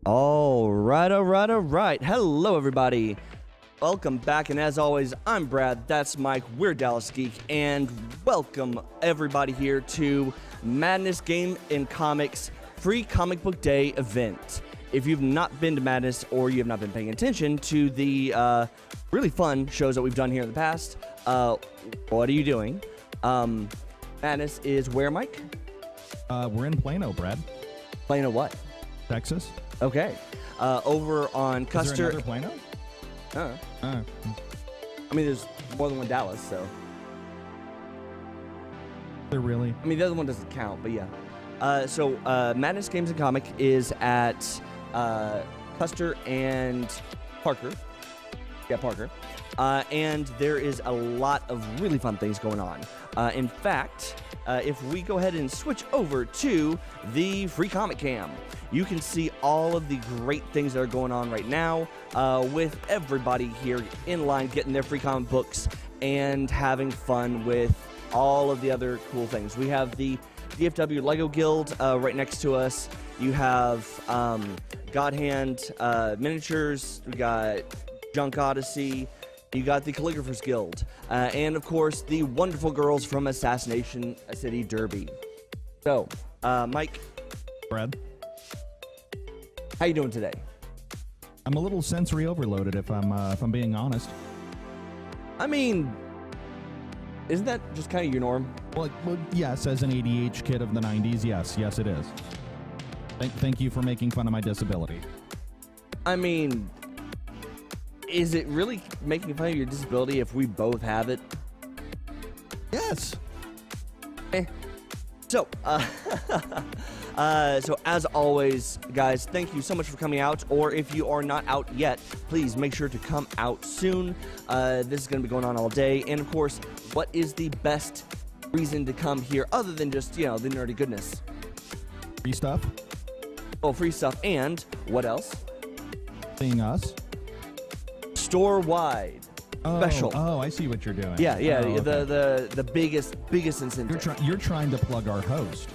All right. Hello, everybody. Welcome back, and as always, I'm Brad, that's Mike, we're Dallas Geek, and welcome everybody here to Madness Game and Comics Free Comic Book Day event. If you've not been to Madness or you have not been paying attention to the really fun shows that we've done here in the past, what are you doing? Madness is where, Mike? We're in Plano, Brad. Plano what? Texas. Okay. Over on Custer. Is there another Plano? I mean, there's more than one Dallas, so. There really? I mean, the other one doesn't count, but yeah. So Madness Games and Comic is at Custer and Parker. Yeah, Parker. And there is a lot of really fun things going on. In fact, if we go ahead and switch over to the free comic cam, you can see all of the great things that are going on right now with everybody here in line getting their free comic books and having fun with all of the other cool things. We have the DFW Lego Guild right next to us. You have Godhand miniatures. We got Junk Odyssey. You got the Kaligrafos Guild, and of course the wonderful girls from Assassination City Derby. So, Mike, Brad, how you doing today? I'm a little sensory overloaded, if I'm being honest. I mean, isn't that just kind of your norm? Well, yes, as an ADH kid of the '90s, yes, it is. Thank you for making fun of my disability. I mean, is it really making fun of your disability if we both have it? Yes. So, so as always, guys, thank you so much for coming out. Or if you are not out yet, please make sure to come out soon. This is going to be going on all day. And of course, what is the best reason to come here other than just, you know, the nerdy goodness? Free stuff. Oh, free stuff. And what else? Seeing us. Store-wide special. Oh, I see what you're doing. Yeah, Oh, okay. the biggest incentive. You're trying to plug our host.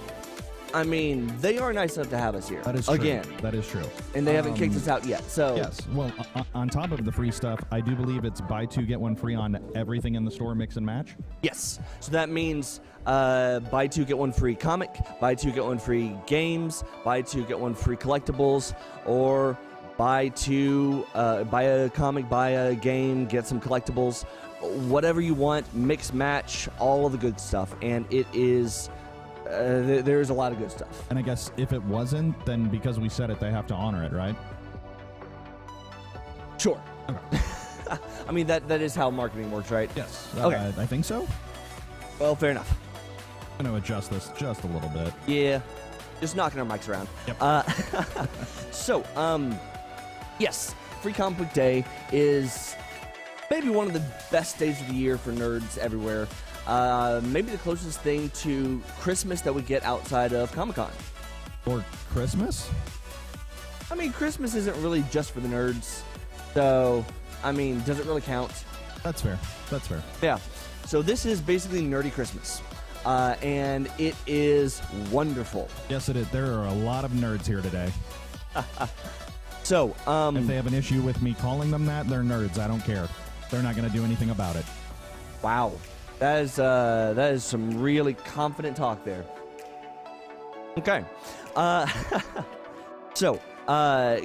I mean, they are nice enough to have us here. That is true. Again. That is true. And they haven't kicked us out yet, so. Yes. Well, on top of the free stuff, I do believe it's buy two, get one free on everything in the store, mix and match. Yes. So that means buy two, get one free comic, buy two, get one free games, buy two, get one free collectibles, or buy two, buy a comic, buy a game, get some collectibles, whatever you want, mix, match, all of the good stuff. And it is, there's a lot of good stuff. And I guess if it wasn't, then because we said it, they have to honor it, right? Sure. Okay. I mean, that is how marketing works, right? Yes. Okay. I think so. Well, fair enough. I'm going to adjust this just a little bit. Yeah. Just knocking our mics around. Yep. So, yes, Free Comic Book Day is maybe one of the best days of the year for nerds everywhere. Maybe the closest thing to Christmas that we get outside of Comic-Con. Or Christmas? I mean, Christmas isn't really just for the nerds. So, I mean, does it really count? That's fair. That's fair. Yeah. So this is basically Nerdy Christmas. And it is wonderful. Yes, it is. There are a lot of nerds here today. So, if they have an issue with me calling them that, they're nerds. I don't care. They're not going to do anything about it. Wow. That is some really confident talk there. Okay. So, now,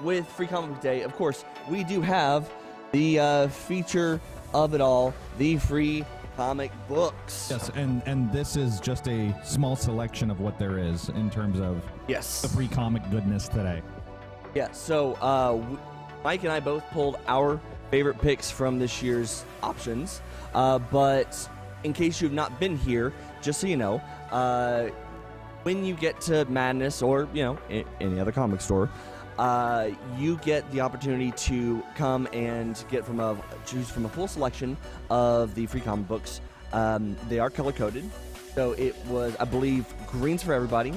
with Free Comic Book Day, of course, we do have the feature of it all, the free comic books. Yes, and this is just a small selection of what there is in terms of the free comic goodness today. Yeah, so Mike and I both pulled our favorite picks from this year's options, but in case you've not been here, just so you know, when you get to Madness or, you know, any other comic store, you get the opportunity to come and choose from a full selection of the free comic books. They are color coded, so it was, I believe, green's for everybody,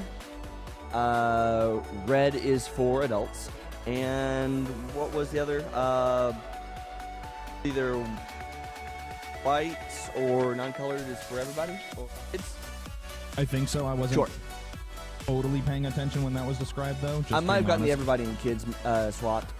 red is for adults, and what was the other? Either white or non-colored is for everybody. Or it's I think so. I wasn't. Sure. totally paying attention when that was described, though. I might have gotten the everybody and kids swapped.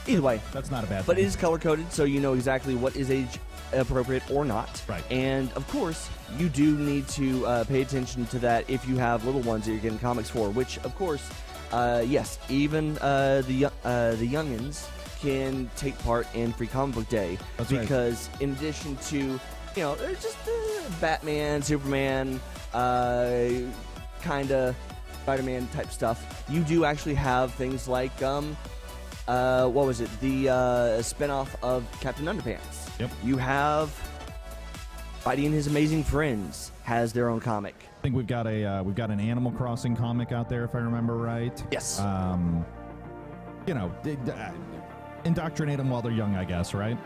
Either way, that's not a bad but thing. it is color coded, so you know exactly what is age appropriate or not. Right. And of course, you do need to pay attention to that if you have little ones that you're getting comics for. Which, of course, yes, even the youngins can take part in Free Comic Book Day. That's because in addition to just Batman, Superman, kind of Spider-Man type stuff, you do actually have things like what was it? The spinoff of Captain Underpants. Yep. You have Spidey and His Amazing Friends has their own comic. I think we've got an Animal Crossing comic out there, if I remember right. Yes. Indoctrinate them while they're young, I guess, right?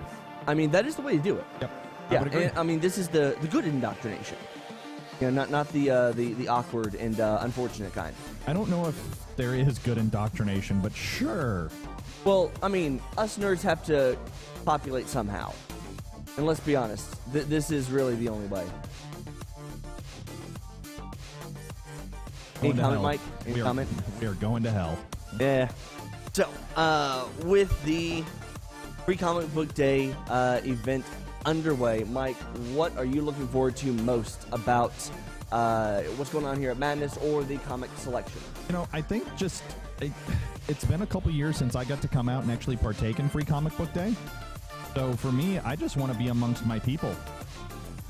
I mean, that is the way to do it. Yep. Yeah. And, I mean, this is the good indoctrination. Not the awkward and unfortunate kind. I don't know if there is good indoctrination, but sure. Well, I mean, us nerds have to populate somehow. And let's be honest, this is really the only way. Any comment, Mike? Any comment? We are going to hell. Yeah. So, with the Free Comic Book Day event underway, Mike, what are you looking forward to most about what's going on here at Madness or the comic selection? I think it's been a couple years since I got to come out and actually partake in Free Comic Book Day. So for me, I just want to be amongst my people.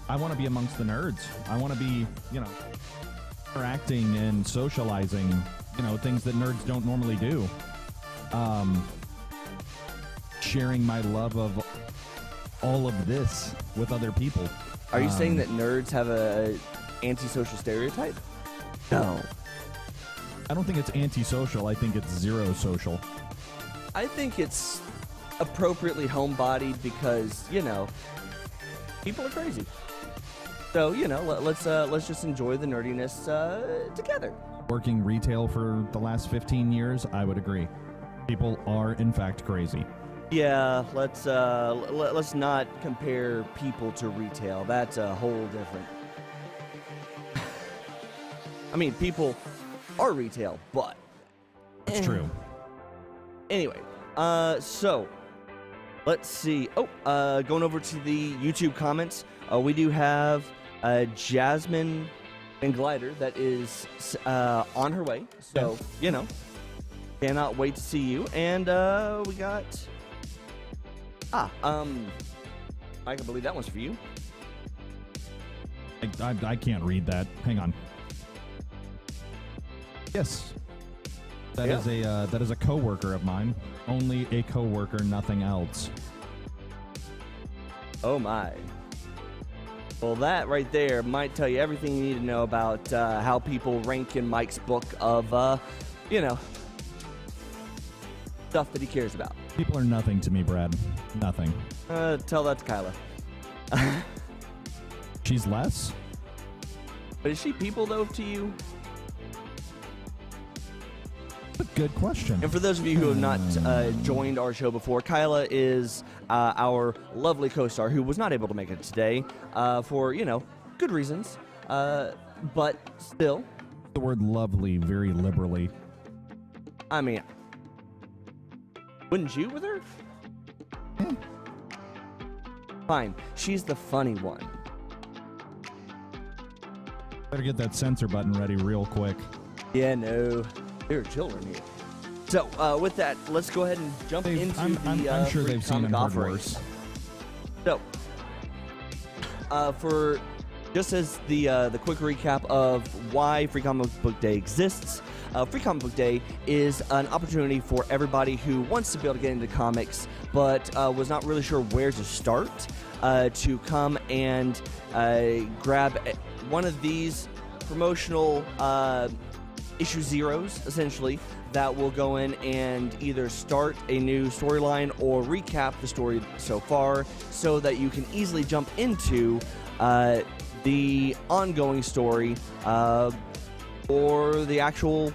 I want to be amongst the nerds. I want to be, interacting and socializing, things that nerds don't normally do. Sharing my love of all of this with other people. Are you saying that nerds have a antisocial stereotype? No. I don't think it's antisocial. I think it's zero social. I think it's appropriately homebodied because, people are crazy. So, let's just enjoy the nerdiness together. Working retail for the last 15 years, I would agree. People are, in fact, crazy. Yeah, let's not compare people to retail. That's a whole different. I mean, people are retail, but it's true. Anyway, so let's see. Going over to the YouTube comments, we do have Jasmine and Glider that is on her way. So cannot wait to see you. And we got. Mike, I believe that one's for you. I can't read that. Hang on. Yes. That is a coworker of mine. Only a coworker, nothing else. Oh my. Well, that right there might tell you everything you need to know about how people rank in Mike's book of, stuff that he cares about. People are nothing to me, Brad. Nothing. Tell that to Kyla. She's less? But is she people, though, to you? That's a good question. And for those of you who have not joined our show before, Kyla is our lovely co-star who was not able to make it today for, good reasons. But still. The word lovely very liberally. I mean, wouldn't you with her? Fine. She's the funny one. Better get that censor button ready real quick. Yeah, no. There are children here. So, with that, let's go ahead and jump into I'm sure they've seen and heard worse. So, for just as the quick recap of why Free Comic Book Day exists, Free Comic Book Day is an opportunity for everybody who wants to be able to get into comics but was not really sure where to start to come and grab one of these promotional issue zeros, essentially, that will go in and either start a new storyline or recap the story so far so that you can easily jump into the ongoing story or the actual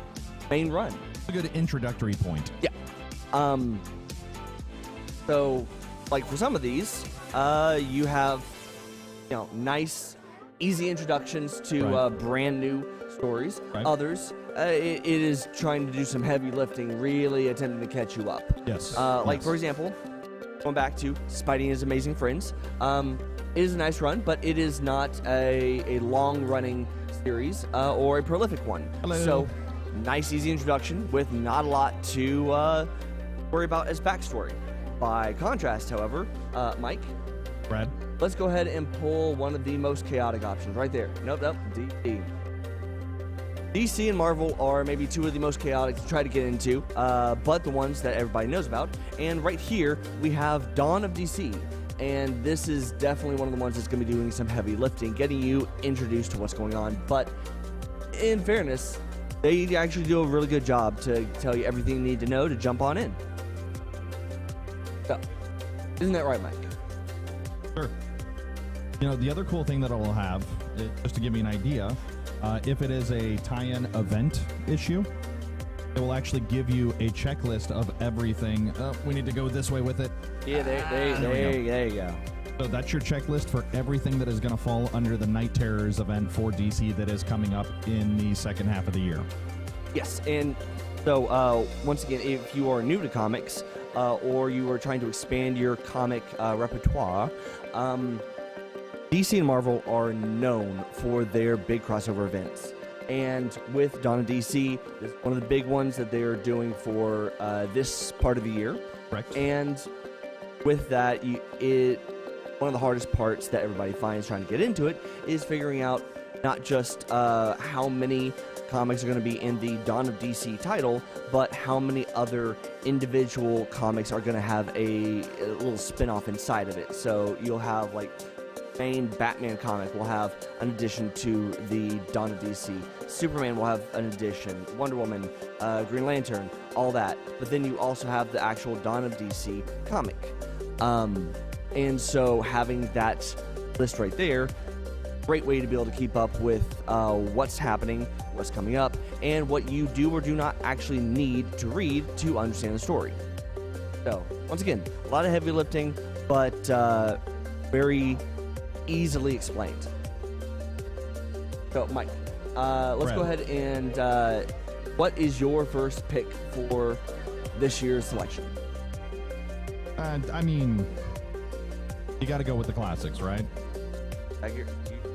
main run. A good introductory point. Yeah. So, like for some of these, you have, nice easy introductions to brand new stories. Right. Others, it is trying to do some heavy lifting, really attempting to catch you up. Yes. Like, for example, going back to Spidey and His Amazing Friends, it is a nice run, but it is not a long-running series or a prolific one. Hello. So, nice, easy introduction with not a lot to worry about as backstory. By contrast, however, Mike, Brad. let's go ahead and pull one of the most chaotic options right there. Nope, DC. DC and Marvel are maybe two of the most chaotic to try to get into, but the ones that everybody knows about. And right here, we have Dawn of DC. And this is definitely one of the ones that's going to be doing some heavy lifting, getting you introduced to what's going on. But in fairness, they actually do a really good job to tell you everything you need to know to jump on in. So, isn't that right, Mike? Sure. The other cool thing that it will have, just to give you an idea, if it is a tie-in event issue, it will actually give you a checklist of everything. We need to go this way with it. Yeah, there you go. So that's your checklist for everything that is going to fall under the Night Terrors event for DC that is coming up in the second half of the year. Yes, and so once again, if you are new to comics or you are trying to expand your comic repertoire, DC and Marvel are known for their big crossover events. And with Dawn of DC, it's one of the big ones that they are doing for this part of the year. Correct. And with that, one of the hardest parts that everybody finds trying to get into it is figuring out not just how many comics are going to be in the Dawn of DC title, but how many other individual comics are going to have a little spin-off inside of it. So you'll have, like, main Batman comic will have an addition to the Dawn of DC. Superman will have an addition. Wonder Woman, Green Lantern, all that. But then you also have the actual Dawn of DC comic. And so having that list right there, great way to be able to keep up with what's happening, what's coming up, and what you do or do not actually need to read to understand the story. So, once again, a lot of heavy lifting, but very easily explained. So, Mike, let's go ahead and what is your first pick for this year's selection? I mean, you got to go with the classics, right?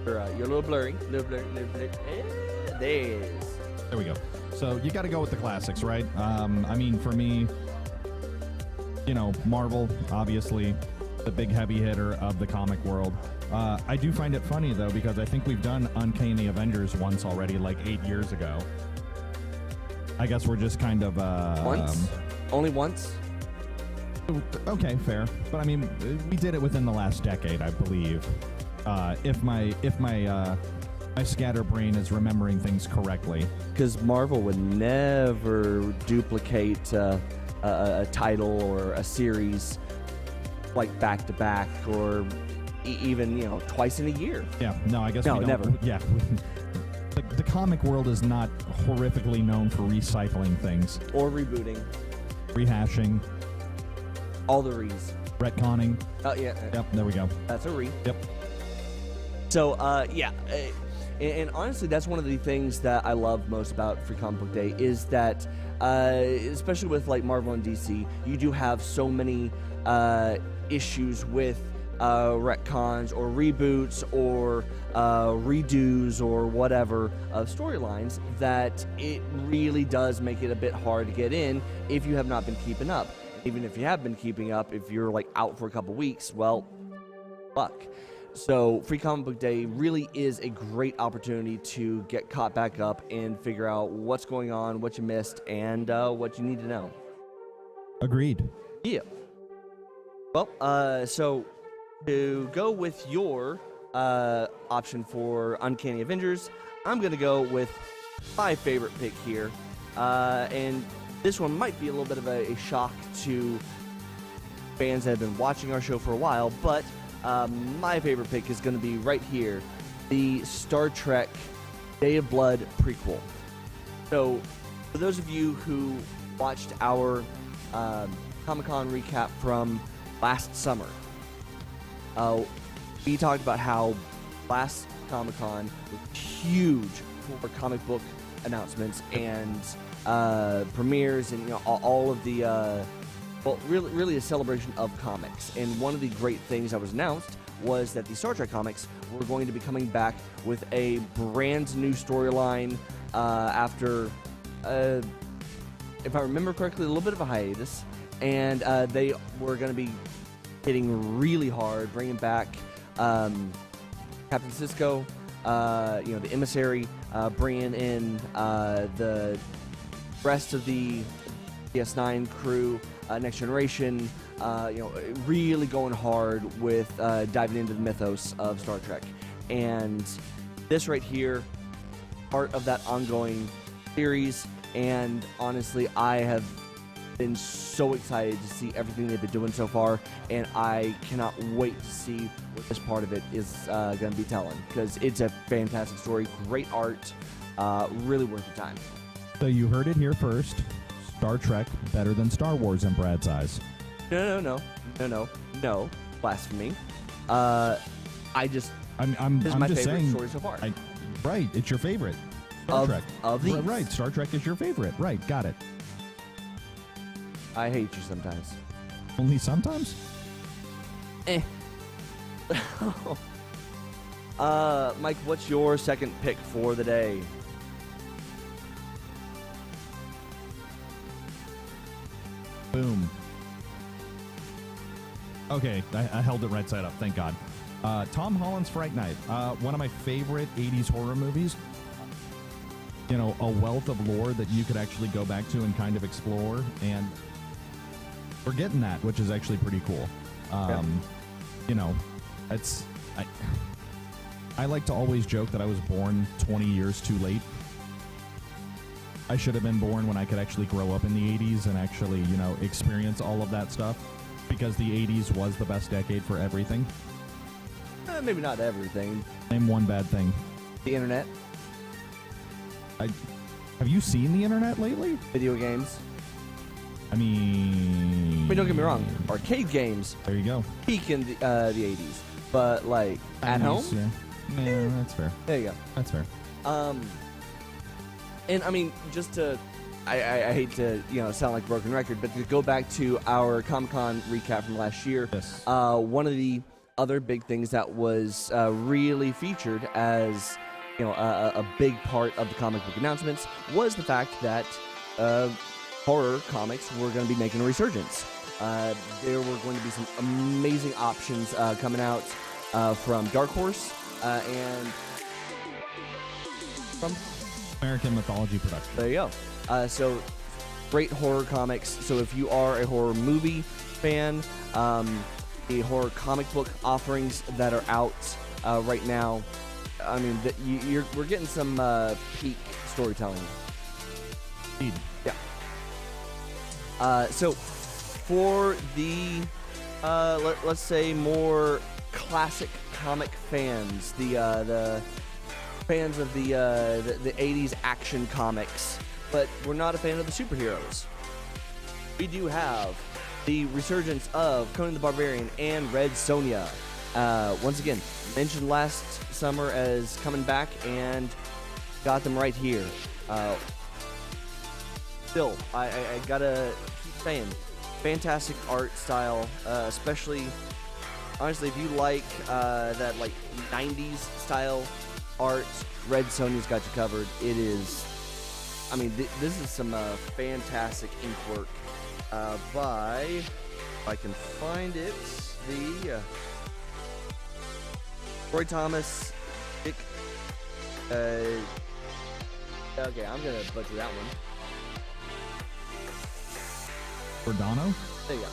You're a little blurry. There it is. There we go. So you got to go with the classics, right? I mean, for me, Marvel, obviously, the big heavy hitter of the comic world. I do find it funny, though, because I think we've done Uncanny Avengers once already, like 8 years ago. I guess we're just kind of... Once? Only once? Okay, fair. But, I mean, we did it within the last decade, I believe. If my scatterbrain is remembering things correctly. Because Marvel would never duplicate a title or a series like back to back or even twice in a year. Yeah, no, I guess no, we don't, never. Yeah, the comic world is not horrifically known for recycling things or rebooting, rehashing, all the re's, retconning. Oh yeah. Yep, there we go. That's a re. Yep. So yeah. And honestly, that's one of the things that I love most about Free Comic Book Day is that, especially with like Marvel and DC, you do have so many issues with retcons or reboots or redos or whatever of storylines that it really does make it a bit hard to get in if you have not been keeping up. Even if you have been keeping up, if you're like out for a couple weeks, well, luck. So Free Comic Book Day really is a great opportunity to get caught back up and figure out what's going on, what you missed, and what you need to know. Agreed. Yeah. Well, so to go with your option for Uncanny Avengers, I'm going to go with my favorite pick here. And this one might be a little bit of a shock to fans that have been watching our show for a while, but my favorite pick is going to be right here, the Star Trek Day of Blood prequel. So, for those of you who watched our Comic-Con recap from last summer, we talked about how last Comic-Con with huge comic book announcements and premieres, and all of the really a celebration of comics. And one of the great things that was announced was that the Star Trek comics were going to be coming back with a brand new storyline after, if I remember correctly, a little bit of a hiatus. And they were going to be hitting really hard, bringing back Captain Sisko, the Emissary, bringing in the rest of the DS9 crew, Next Generation, really going hard with diving into the mythos of Star Trek. And this right here, part of that ongoing series, and honestly, I have been so excited to see everything they've been doing so far, and I cannot wait to see what this part of it is going to be telling, because it's a fantastic story, great art, really worth the time. So you heard it here first. Star Trek better than Star Wars in Brad's eyes. No, blasphemy. This is my favorite saying, story so far. Right, it's your favorite. Star Trek. Of these. Right, Star Trek is your favorite. Right, got it. I hate you sometimes. Only sometimes? Mike, what's your second pick for the day? Boom. Okay, I held it right side up, thank God. Tom Holland's Fright Night, one of my favorite 80s horror movies. A wealth of lore that you could actually go back to and kind of explore, and we're getting that, which is actually pretty cool. I like to always joke that I was born 20 years too late. I should have been born when I could actually grow up in the 80s and actually, experience all of that stuff, because the 80s was the best decade for everything. Maybe not everything. Name one bad thing. The internet. Have you seen the internet lately? Video games. I mean, don't get me wrong. Arcade games. There you go. Peak in the 80s, but at home. Yeah, that's fair. There you go. That's fair. And I mean, just to, I hate to sound like a broken record, but to go back to our Comic-Con recap from last year. Yes. One of the other big things that was really featured as a big part of the comic book announcements was the fact that horror comics were going to be making a resurgence. There were going to be some amazing options coming out from Dark Horse and from American Mythology Production. There you go. So great horror comics. So if you are a horror movie fan, the horror comic book offerings that are out right now, I mean, we're getting some peak storytelling. Indeed. Yeah. So for the let's say more classic comic fans, the fans of the 80s action comics, but we're not a fan of the superheroes, we do have the resurgence of Conan the Barbarian and Red Sonja. Once again, mentioned last summer as coming back, and got them right here. Still, I gotta keep saying, fantastic art style, especially, honestly, if you like that 90s style art, Red Sonja's got you covered. It is, I mean, this is some fantastic ink work by, if I can find it, the Roy Thomas, Dick, okay, I'm gonna butcher that one. Giordano? There you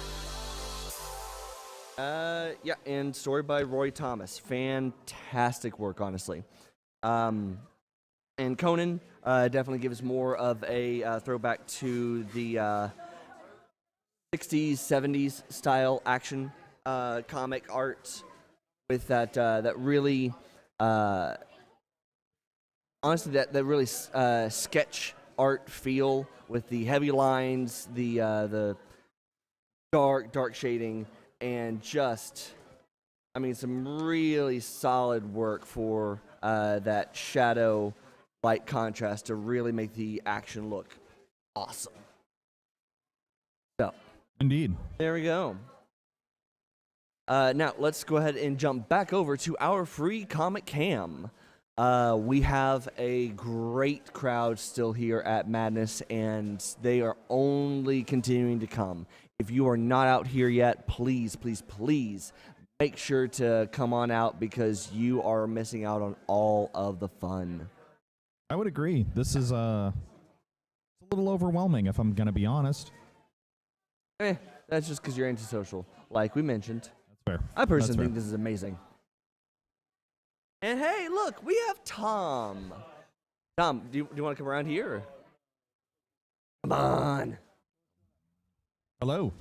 go. Yeah, and story by Roy Thomas. Fantastic work, honestly. And Conan definitely gives more of a throwback to the 60s, 70s style action comic art with that really, honestly, that really sketch art feel with the heavy lines, the dark shading, and just I mean, some really solid work for that shadow light contrast to really make the action look awesome. So, Indeed. there we go. Now, let's go ahead and jump back over to our free comic cam. We have a great crowd still here at Madness, and they are only continuing to come. If you are not out here yet, please, please, please make sure to come on out because you are missing out on all of the fun. I would agree. This is a little overwhelming, if I'm going to be honest. That's just because you're antisocial, like we mentioned. That's fair. I personally think this is amazing. And hey, look, we have Tom. Tom, do you want to come around here? Or? Come on. Hello.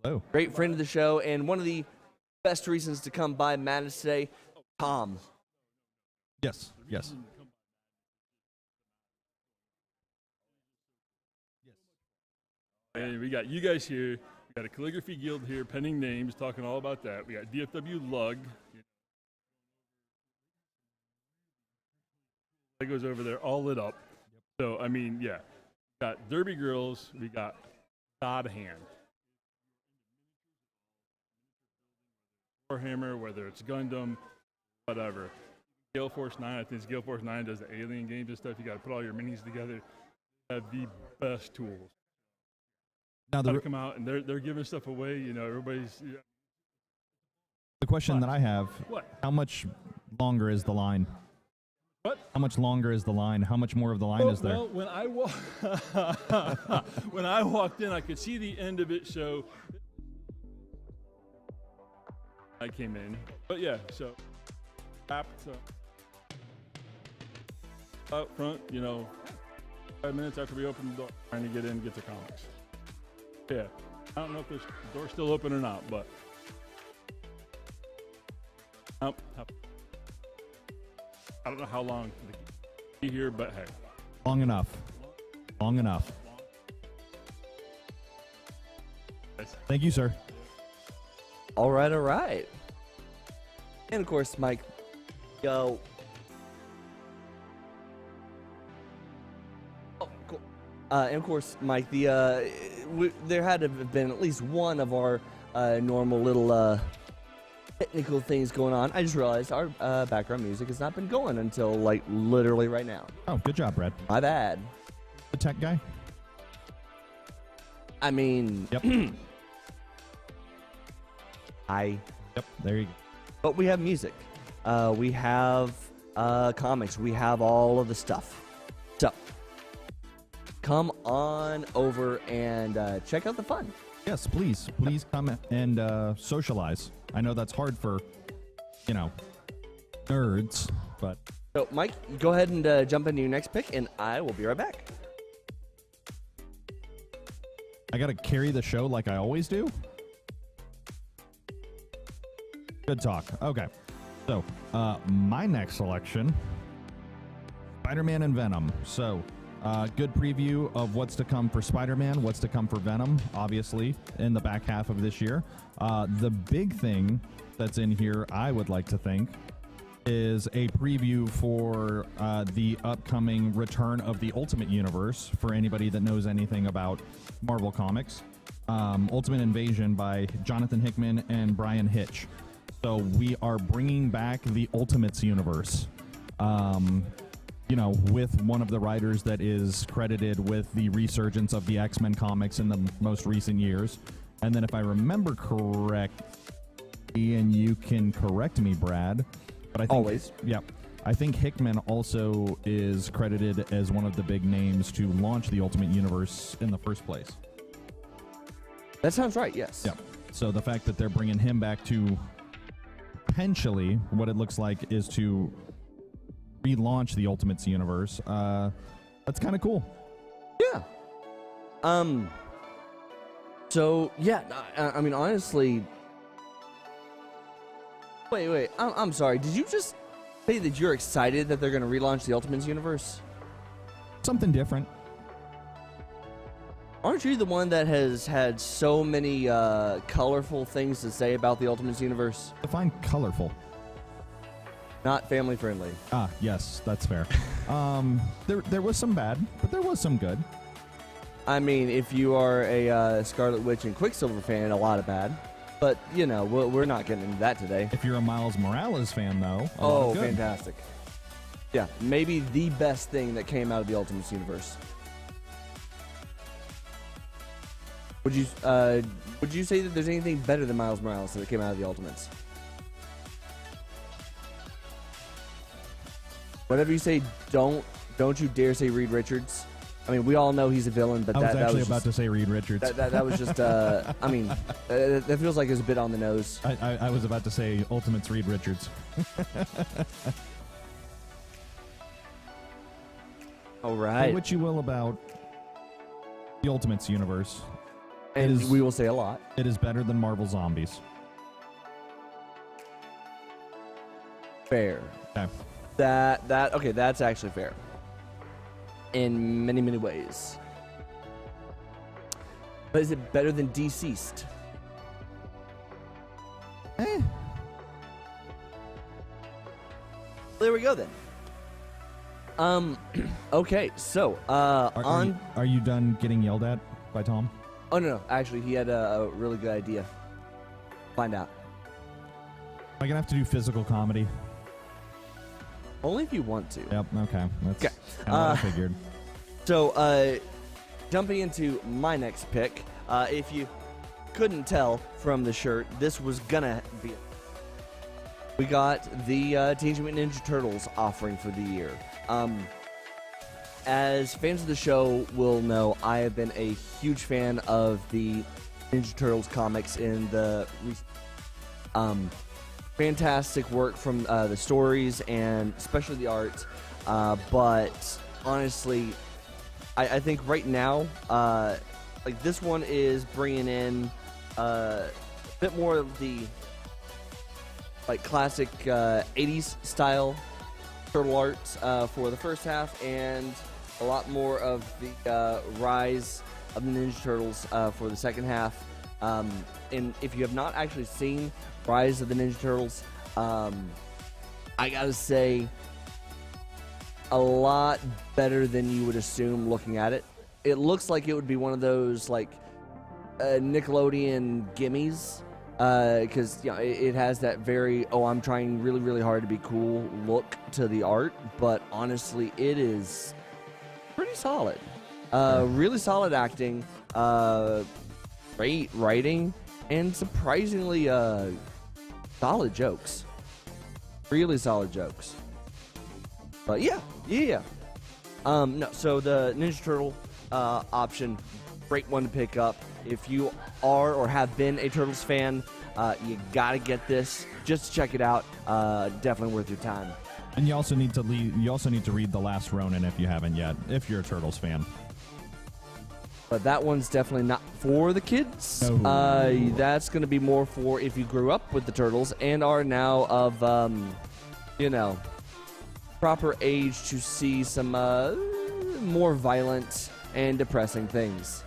Hello. Great friend of the show, and one of the best reasons to come by Madness today, Tom. Yes. Yes. And we got you guys here. We got a calligraphy guild here, penning names, talking all about that. We got DFW LUG. That goes over there, all lit up. So I mean, yeah, we got Derby girls. We got Godhand. Warhammer, whether it's Gundam, whatever. Gale Force 9, I think it's Gale Force 9 does the alien games and stuff. You got to put all your minis together. Have the best tools. Now They come out and they're giving stuff away. You know, everybody's. Yeah. the question that I have: What? How much longer is the line? What? How much longer is the line? How much more of the line is there? Well, when I when I walked in, I could see the end of it. So I came in, but yeah. So wrapped out front. You know, 5 minutes after we opened the door, trying to get in, get the comics. Yeah, I don't know if the door's still open or not, but I don't know how long to be here, but hey. Long enough. Long enough. Thank you, sir. All right, all right. And of course, Mike, go. Oh, cool. And of course, Mike, there had to have been at least one of our normal little technical things going on. I just realized our background music has not been going until like literally right now. Oh, good job, Brad. My bad. The tech guy? I mean, Yep. Yep, There you go. but we have music. We have comics. We have all of the stuff. So come on over and check out the fun. Yes, please. Please come and socialize. I know that's hard for, nerds, but... So, Mike, go ahead and jump into your next pick, and I will be right back. I gotta carry the show like I always do? Good talk. Okay. So, my next selection, Spider-Man and Venom. So, good preview of what's to come for Spider-Man, what's to come for Venom, obviously, in the back half of this year. The big thing that's in here, I would like to think, is a preview for the upcoming return of the Ultimate Universe, for anybody that knows anything about Marvel Comics. Ultimate Invasion by Jonathan Hickman and Brian Hitch. So we are bringing back the Ultimates universe. With one of the writers that is credited with the resurgence of the X-Men comics in the most recent years. And then if I remember correctly, and you can correct me, Brad, but I think... Always. Yeah. I think Hickman also is credited as one of the big names to launch the Ultimate Universe in the first place. That sounds right, yes. Yeah. So the fact that they're bringing him back to potentially what it looks like is to relaunch the Ultimates universe, that's kind of cool. Yeah. So, yeah, I mean, honestly... Wait, I'm sorry. Did you just say that you're excited that they're going to relaunch the Ultimates universe? Something different. Aren't you the one that has had so many colorful things to say about the Ultimates universe? Define colorful. Not family friendly. Ah, yes, that's fair. There was some bad, but there was some good. I mean, if you are a Scarlet Witch and Quicksilver fan, a lot of bad. But, you know, we're not getting into that today. If you're a Miles Morales fan, though, a lot of good. Fantastic. Yeah, maybe the best thing that came out of the Ultimates universe. Would you say that there's anything better than Miles Morales that came out of the Ultimates? Whatever you say, don't you dare say Reed Richards. I mean, we all know he's a villain, but I was actually about to say Reed Richards. That was just, I mean, that feels like it's a bit on the nose. I was about to say Ultimates Reed Richards. All right. Say what you will about the Ultimates universe. And we will say a lot. It is better than Marvel Zombies. Fair. Okay. Okay, that's actually fair. In many, many ways. But is it better than Deceased? There we go then. Okay, so Are you done getting yelled at by Tom? Oh no, actually he had a really good idea. Find out. Am I gonna have to do physical comedy? Only if you want to. Yep. Okay. That's Okay. kinda what I figured. So, jumping into my next pick, if you couldn't tell from the shirt, this was gonna be. We got the Teenage Mutant Ninja Turtles offering for the year. As fans of the show will know, I have been a huge fan of the Ninja Turtles comics in the fantastic work from the stories and especially the art. But honestly, I think right now, like this one is bringing in a bit more of the like classic 80s style turtle art for the first half, and a lot more of the rise of the Ninja Turtles for the second half. And if you have not actually seen Rise of the Ninja Turtles, I gotta say, a lot better than you would assume looking at it. It looks like it would be one of those like Nickelodeon gimmies, because you know it has that very I'm trying really really hard to be cool look to the art, but honestly it is pretty solid. Really solid acting, great writing, and surprisingly solid jokes. Really solid jokes. But yeah. No, so the Ninja Turtle option, great one to pick up. If you are or have been a Turtles fan, you gotta get this. Just check it out. Definitely worth your time. And you also need to read The Last Ronin if you haven't yet, if you're a Turtles fan. But that one's definitely not for the kids. No. That's going to be more for if you grew up with the Turtles and are now of, proper age to see some more violent and depressing things.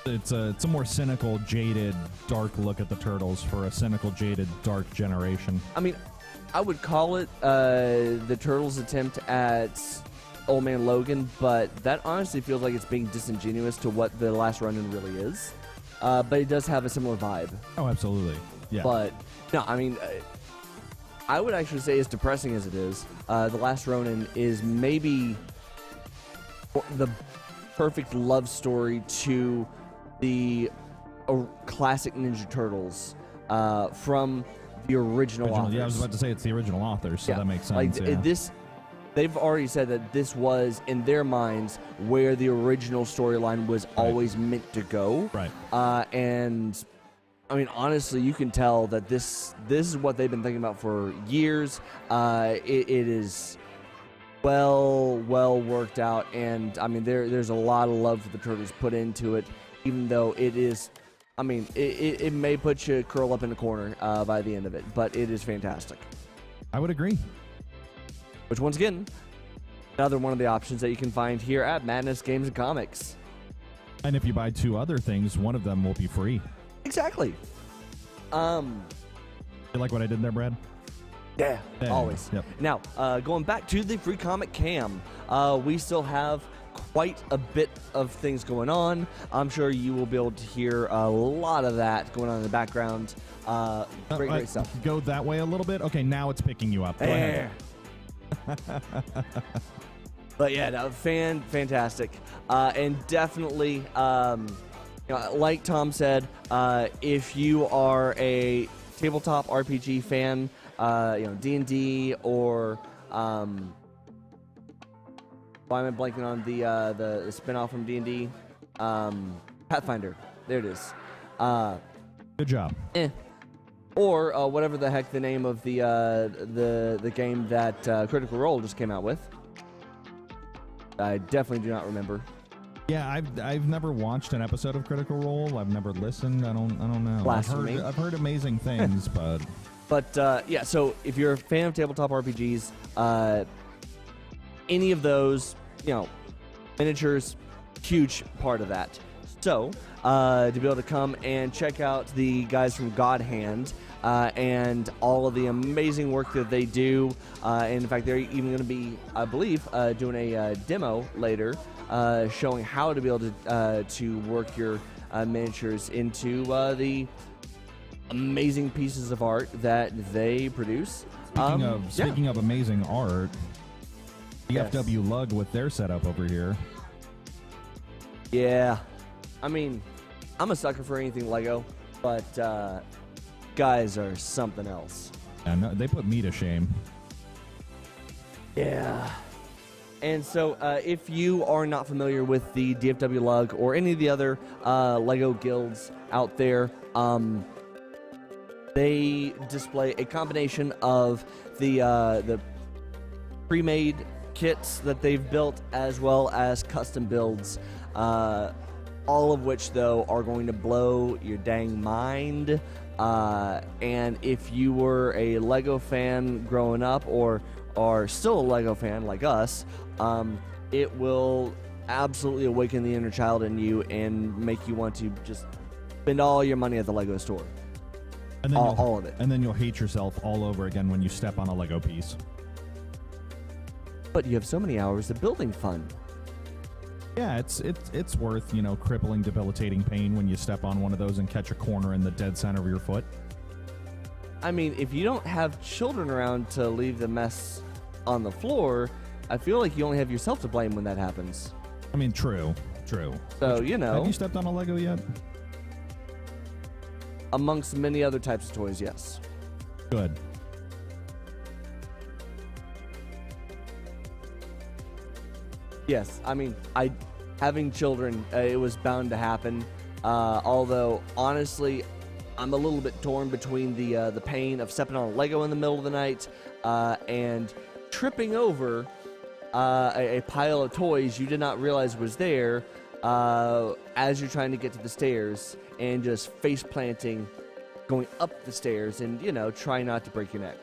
It's a more cynical, jaded, dark look at the Turtles for a cynical, jaded, dark generation. I mean, I would call it the Turtles' attempt at Old Man Logan, but that honestly feels like it's being disingenuous to what The Last Ronin really is. But it does have a similar vibe. Oh, absolutely. Yeah. But, no, I mean, I would actually say as depressing as it is, The Last Ronin is maybe the perfect love story to the classic Ninja Turtles from the original authors. Yeah, I was about to say it's the original authors, so that makes sense. Like, they've already said that this was, in their minds, where the original storyline was always meant to go. Right. And, I mean, honestly, you can tell that this is what they've been thinking about for years. It is well worked out, and, I mean, there's a lot of love for the Turtles put into it, even though it is, I mean, it may put you curl up in a corner by the end of it, but it is fantastic. I would agree. Which, once again, another one of the options that you can find here at Madness Games and Comics. And if you buy 2 other things, one of them will be free. Exactly. You like what I did there, Brad? Yeah, Yeah, always. yep. Now, going back to the Free Comic Cam, we still have quite a bit of things going on. I'm sure you will be able to hear a lot of that going on in the background. Great stuff. Go that way a little bit. Okay, now it's picking you up. Go ahead. But yeah, no, fantastic. And definitely, like Tom said, if you are a tabletop RPG fan, D&D or why am I blanking on the spinoff from D&D? Pathfinder. There it is. Good job. Or whatever the heck the name of the game that Critical Role just came out with. I definitely do not remember. Yeah, I've never watched an episode of Critical Role. I've never listened. I don't know. Blasphemy. I've heard amazing things, but yeah. So if you're a fan of tabletop RPGs, any of those, miniatures, huge part of that. So to be able to come and check out the guys from Godhand and all of the amazing work that they do, and in fact, they're even going to be, I believe, doing a demo later, showing how to be able to work your miniatures into the amazing pieces of art that they produce. Speaking of amazing art, DFW LUG with their setup over here. Yeah, I mean, I'm a sucker for anything Lego, but guys are something else. And they put me to shame. Yeah. And so if you are not familiar with the DFW LUG or any of the other Lego guilds out there, they display a combination of the pre-made kits that they've built as well as custom builds, all of which, though, are going to blow your dang mind. And if you were a Lego fan growing up or are still a Lego fan like us, it will absolutely awaken the inner child in you and make you want to just spend all your money at the Lego store. And then all of it. And then you'll hate yourself all over again when you step on a Lego piece. But you have so many hours of building fun. Yeah, it's worth, crippling, debilitating pain when you step on one of those and catch a corner in the dead center of your foot. I mean, if you don't have children around to leave the mess on the floor, I feel like you only have yourself to blame when that happens. I mean, true. So, Have you stepped on a Lego yet? Amongst many other types of toys, yes. Good. Yes, I mean, having children, it was bound to happen. Although, honestly, I'm a little bit torn between the pain of stepping on a Lego in the middle of the night and tripping over a pile of toys you did not realize was there as you're trying to get to the stairs and just face planting, going up the stairs and, try not to break your neck.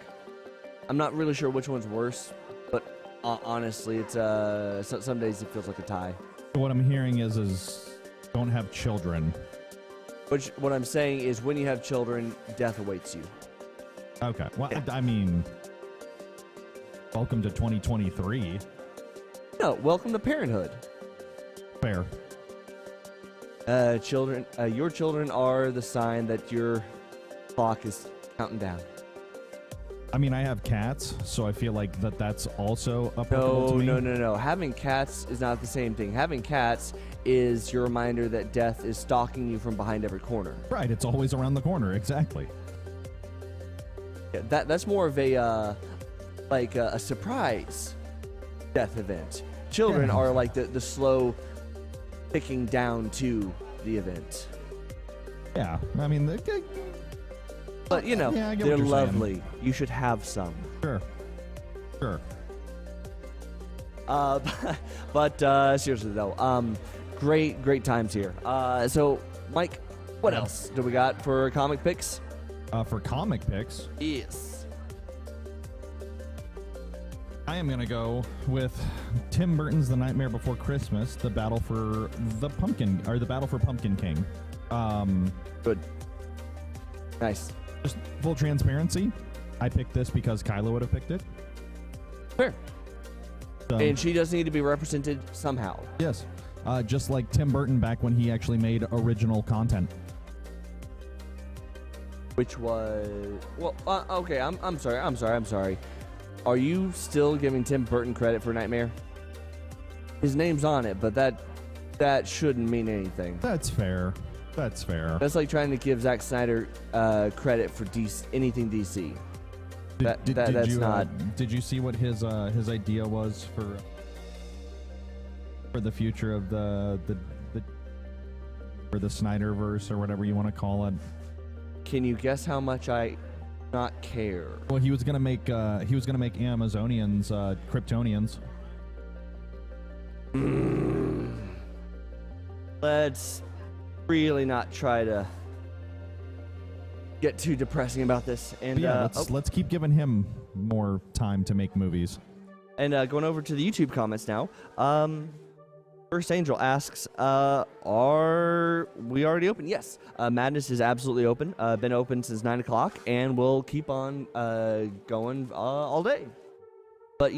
I'm not really sure which one's worse, but honestly, it's some days it feels like a tie. What I'm hearing is don't have children. Which, what I'm saying is when you have children, death awaits you. Okay. Well, Yeah. I mean, welcome to 2023. No, welcome to parenthood. Fair. Children, your children are the sign that your clock is counting down. I mean, I have cats, so I feel like that's also applicable to me. No. Having cats is not the same thing. Having cats is your reminder that death is stalking you from behind every corner. Right, it's always around the corner, exactly. Yeah, that's more of a surprise death event. Children are like the slow ticking down to the event. Yeah, I mean, But, I get what they're you're lovely. saying. You should have some. Sure. But seriously, though, great times here. So, Mike, what else do we got for comic picks? For comic picks, Yes. I am going to go with Tim Burton's The Nightmare Before Christmas, the battle for the Pumpkin King. Good. Nice. Just full transparency. I picked this because Kyla would have picked it. Fair. So, And she does need to be represented somehow. yes. Just like Tim Burton back when he actually made original content. Which was... Well, okay, I'm sorry. Are you still giving Tim Burton credit for Nightmare? His name's on it, but that shouldn't mean anything. That's fair. That's fair. That's like trying to give Zack Snyder credit for anything DC. That's not... Did you see what his idea was for the future of the Snyderverse or whatever you want to call it? Can you guess how much I not care? Well, he was gonna make Amazonians Kryptonians. Let's really not try to get too depressing about this. And yeah, let's keep giving him more time to make movies. And going over to the YouTube comments now. First Angel asks, are we already open? Yes. Madness is absolutely open. Been open since 9 o'clock, and we'll keep on going all day. But,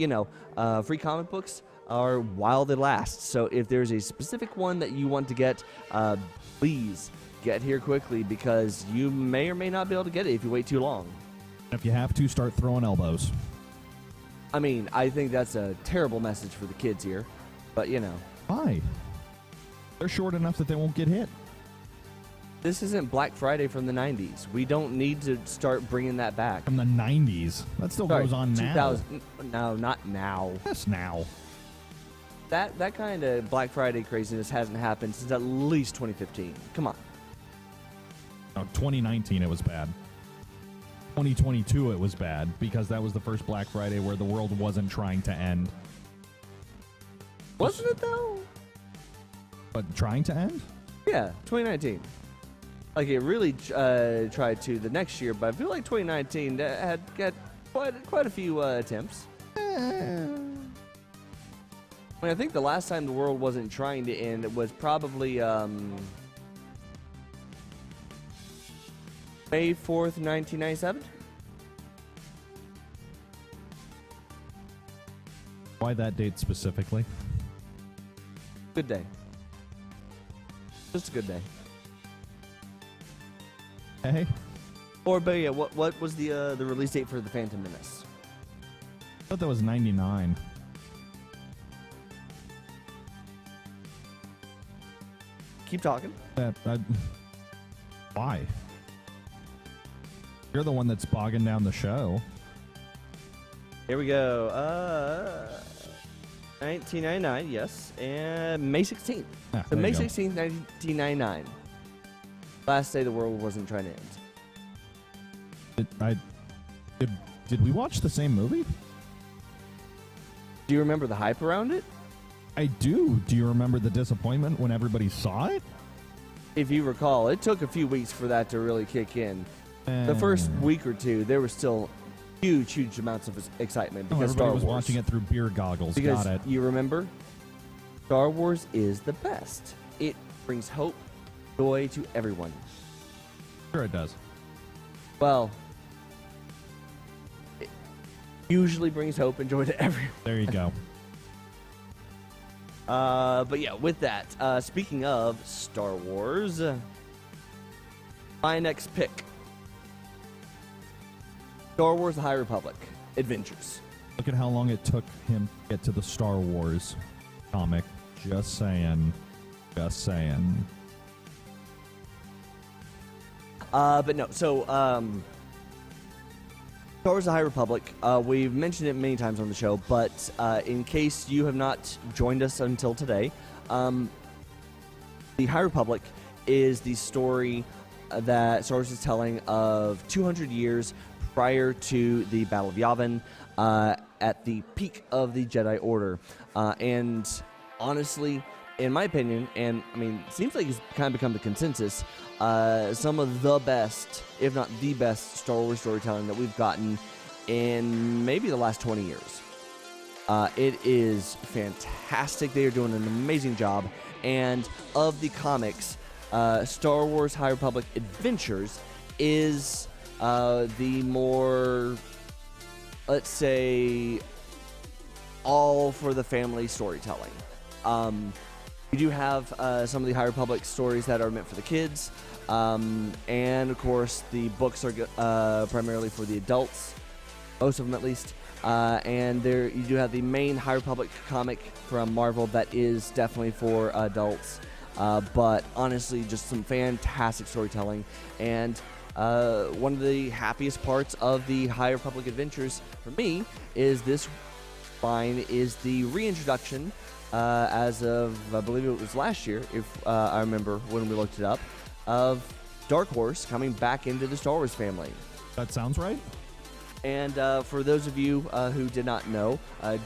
free comic books are while they last. So if there's a specific one that you want to get, please get here quickly, because you may or may not be able to get it if you wait too long. If you have to, start throwing elbows. I mean, I think that's a terrible message for the kids here, but Why? They're short enough that they won't get hit. This isn't Black Friday from the 90s. We don't need to start bringing that back. From the 90s. That still goes on now. 2000, no, not now. Yes, now. That kind of Black Friday craziness hasn't happened since at least 2015. Come on. No, 2019 it was bad. 2022 it was bad, because that was the first Black Friday where the world wasn't trying to end. Wasn't it, though? But trying to end? Yeah, 2019. Like, it really tried to the next year, but I feel like 2019 had got quite a few attempts. I think the last time the world wasn't trying to end, it was probably May 4th, 1997. Why that date specifically? Good day. Just a good day. Hey. But yeah, what was the release date for the Phantom Menace? I thought that was 99. Keep talking. Why? You're the one that's bogging down the show. Here we go. 1999, yes, and May 16th. Ah, So there May you go. 16th, 1999. Last day the world wasn't trying to end. Did we watch the same movie? Do you remember the hype around it? I do. Do you remember the disappointment when everybody saw it? If you recall, it took a few weeks for that to really kick in. The first week or two, there were still huge amounts of excitement because everybody Star was Wars. watching it through beer goggles. Because Got it. you remember, Star Wars is the best. It brings hope, joy to everyone. Sure it does. Well, it usually brings hope and joy to everyone. There you go. But yeah, with that, speaking of Star Wars, my next pick, Star Wars The High Republic Adventures. Look at how long it took him to get to the Star Wars comic. Just saying. Just saying. But no, so, Star Wars The High Republic, we've mentioned it many times on the show, but in case you have not joined us until today, The High Republic is the story that Star Wars is telling of 200 years prior to the Battle of Yavin, at the peak of the Jedi Order. And honestly, in my opinion, and I mean, it seems like it's kind of become the consensus, some of the best, if not the best, Star Wars storytelling that we've gotten in maybe the last 20 years. It is fantastic. They are doing an amazing job. And of the comics, Star Wars High Republic Adventures is the more, let's say, all for the family storytelling. We do have some of the High Republic stories that are meant for the kids. And of course, the books are primarily for the adults, most of them at least. And there you do have the main High Republic comic from Marvel that is definitely for adults. But honestly, just some fantastic storytelling. And one of the happiest parts of the High Republic Adventures for me is this line is the reintroduction as of, I believe it was last year, if I remember when we looked it up, of Dark Horse coming back into the Star Wars family. That sounds right. And for those of you who did not know,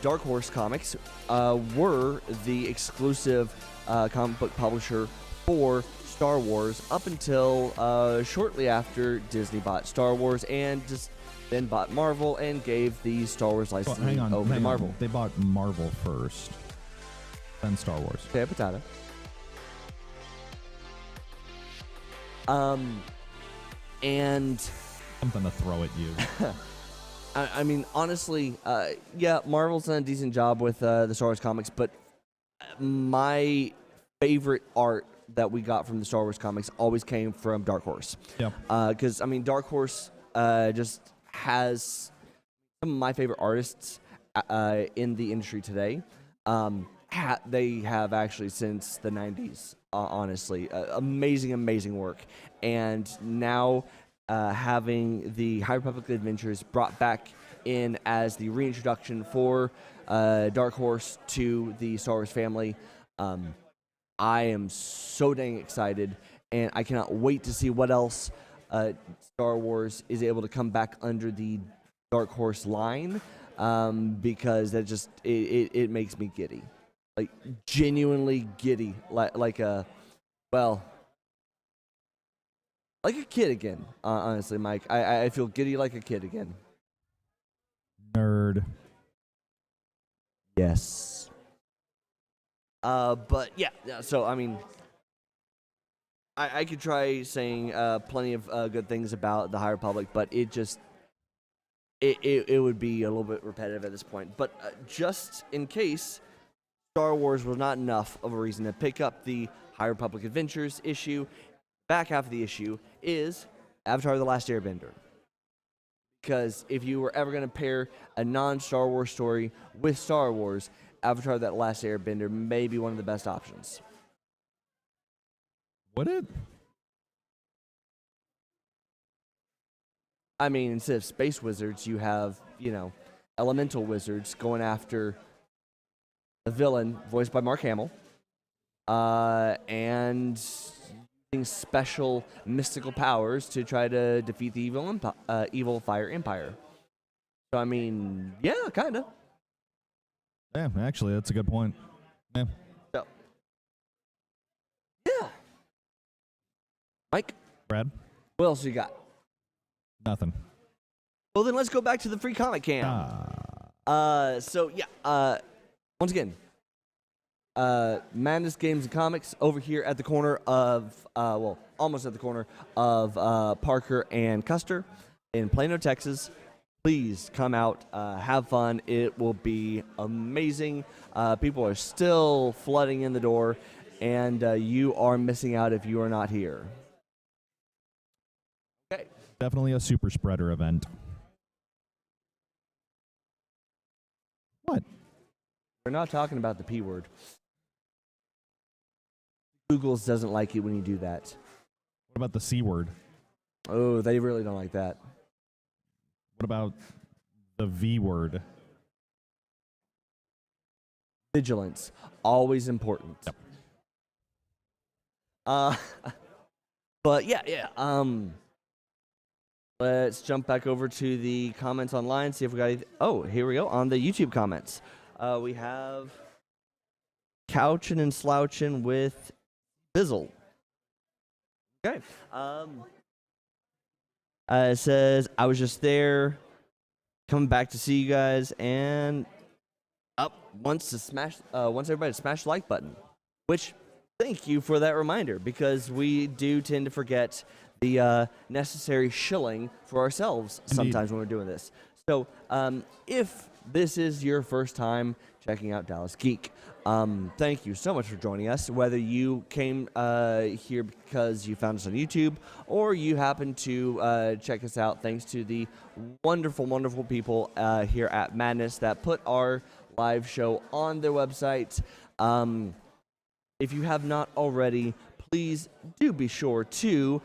Dark Horse Comics were the exclusive comic book publisher for Star Wars up until shortly after Disney bought Star Wars and just then bought Marvel and gave the Star Wars licensing over to Marvel. They bought Marvel first, then Star Wars. Okay, potato. And something to throw at you. I mean, honestly, yeah, Marvel's done a decent job with the Star Wars comics, but my favorite art that we got from the Star Wars comics always came from Dark Horse. Yeah. Because, I mean, Dark Horse just has some of my favorite artists in the industry today. They have actually since the 90s, honestly. Amazing, amazing work. And now having the High Republic Adventures brought back in as the reintroduction for Dark Horse to the Star Wars family. I am so dang excited, and I cannot wait to see what else Star Wars is able to come back under the Dark Horse line, because that just it makes me giddy, like genuinely giddy, like a kid again. Honestly, Mike, I feel giddy like a kid again. Nerd. Yes. But yeah, so I mean, I could try saying plenty of good things about the High Republic, but it just it would be a little bit repetitive at this point. But just in case Star Wars was not enough of a reason to pick up the High Republic Adventures issue, back half of the issue is Avatar: The Last Airbender. Because if you were ever going to pair a non-Star Wars story with Star Wars, Avatar: The Last Airbender may be one of the best options. Would it? I mean, instead of space wizards, you have, elemental wizards going after a villain voiced by Mark Hamill, and using special mystical powers to try to defeat the evil Fire Empire. So, I mean, yeah, kind of. Yeah, actually, that's a good point. Yeah. So, yeah. Mike? Brad? What else you got? Nothing. Well, then let's go back to the free comic cam. So, yeah, once again, Madness Games and Comics over here at the corner of, almost at the corner of Parker and Custer in Plano, Texas. Please come out, have fun. It will be amazing. People are still flooding in the door, and you are missing out if you are not here. Okay. Definitely a super spreader event. What? We're not talking about the P word. Google's doesn't like it when you do that. What about the C word? Oh, they really don't like that. What about the V word? Vigilance. Always important. Yep. But yeah. Let's jump back over to the comments online, see if we got anything. Oh, here we go, on the YouTube comments. We have Couchin' and Slouchin' with Bizzle. Okay. It says, I was just there, coming back to see you guys, and wants everybody to smash the like button. Which, thank you for that reminder, because we do tend to forget the necessary shilling for ourselves sometimes when we're doing this. So, if this is your first time checking out Dallas Geek, thank you so much for joining us. Whether you came here because you found us on YouTube or you happen to check us out thanks to the wonderful, wonderful people here at Madness that put our live show on their website. If you have not already, please do be sure to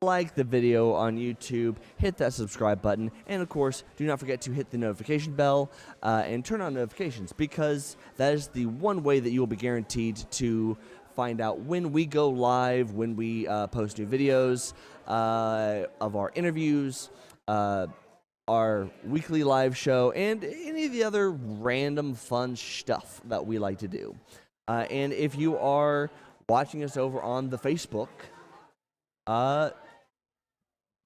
like the video on YouTube, hit that subscribe button, and of course, do not forget to hit the notification bell and turn on notifications, because that is the one way that you will be guaranteed to find out when we go live, when we post new videos of our interviews, our weekly live show, and any of the other random fun stuff that we like to do. And if you are watching us over on the Facebook,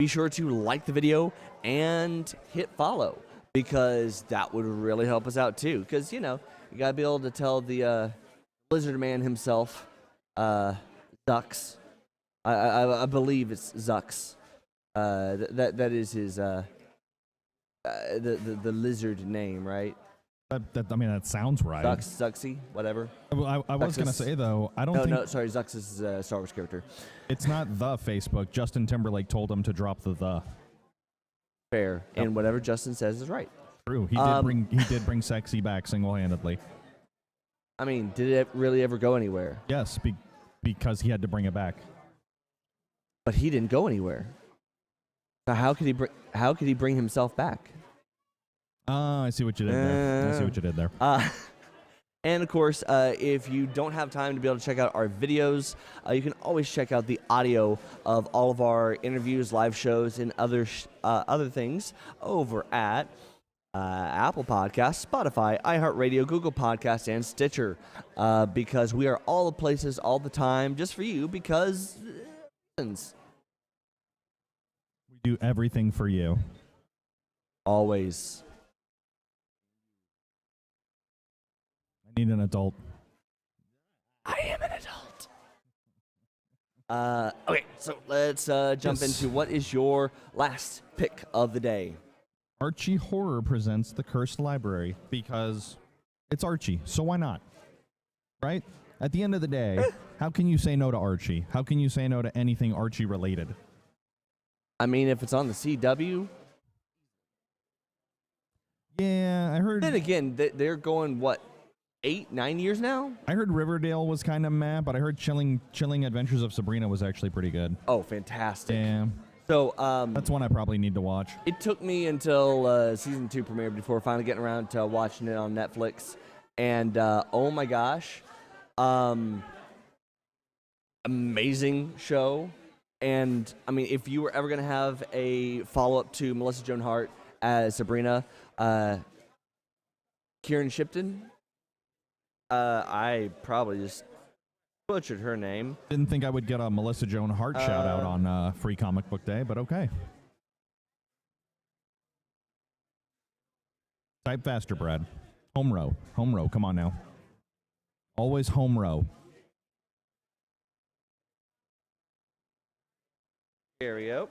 be sure to like the video and hit follow, because that would really help us out too. Because, you know, you got to be able to tell the Lizard Man himself, Zux. I believe it's Zux. That is his the lizard name, right? I mean, that sounds right. Zuxy, whatever. I was going to say, though, I don't think... No, sorry, Zux is a Star Wars character. It's not the Facebook. Justin Timberlake told him to drop the. Fair. Yep. And whatever Justin says is right. True. He did bring sexy back single-handedly. I mean, did it really ever go anywhere? Yes, because he had to bring it back. But he didn't go anywhere. So how could he bring himself back? I see what you did there. And of course, if you don't have time to be able to check out our videos, you can always check out the audio of all of our interviews, live shows, and other things over at Apple Podcasts, Spotify, iHeartRadio, Google Podcasts, and Stitcher, because we are all the places all the time just for you, because we do everything for you. Always. I need an adult. I am an adult. Okay, so let's jump into what is your last pick of the day. Archie Horror presents The Cursed Library, because it's Archie, so why not? Right? At the end of the day, how can you say no to Archie? How can you say no to anything Archie related? I mean, if it's on the CW... Yeah, I heard... Then again, they're going, what, 8-9 years now? I heard Riverdale was kind of meh, but I heard Chilling Adventures of Sabrina was actually pretty good. Oh, fantastic. Yeah. So, that's one I probably need to watch. It took me until season 2 premiered before finally getting around to watching it on Netflix. And, oh my gosh, amazing show. And, I mean, if you were ever going to have a follow-up to Melissa Joan Hart as Sabrina, Kieran Shipton, I probably just butchered her name. Didn't think I would get a Melissa Joan Hart shout out on Free Comic Book Day, but okay. Type faster, Brad. Home row, come on now. Always home row. Here we go.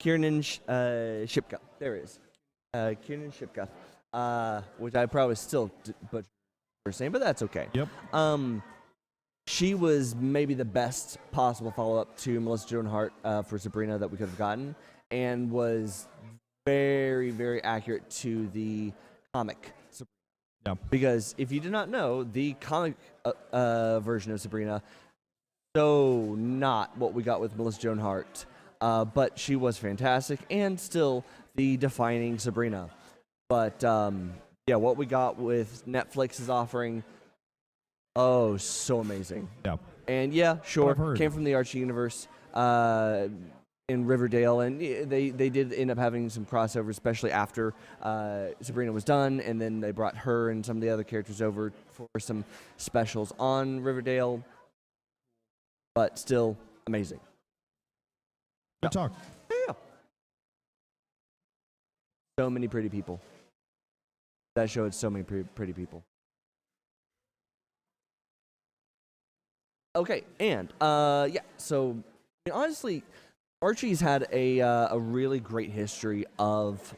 Kiernan Shipka. There it is. Kiernan Shipka. Which I probably still butchered her name, but that's okay. Yep. She was maybe the best possible follow-up to Melissa Joan Hart for Sabrina that we could have gotten, and was very, very accurate to the comic Sabrina. Yeah. Because if you did not know, the comic version of Sabrina, so not what we got with Melissa Joan Hart. But she was fantastic and still the defining Sabrina. But, yeah, what we got with Netflix is offering, oh, so amazing. Yeah. And, yeah, sure, came from the Archie universe in Riverdale, and they did end up having some crossover, especially after Sabrina was done, and then they brought her and some of the other characters over for some specials on Riverdale. But still amazing. Good talk. Yeah. so many pretty people. That show had so many pretty people. Okay, and yeah, so I mean, honestly, Archie's had a really great history of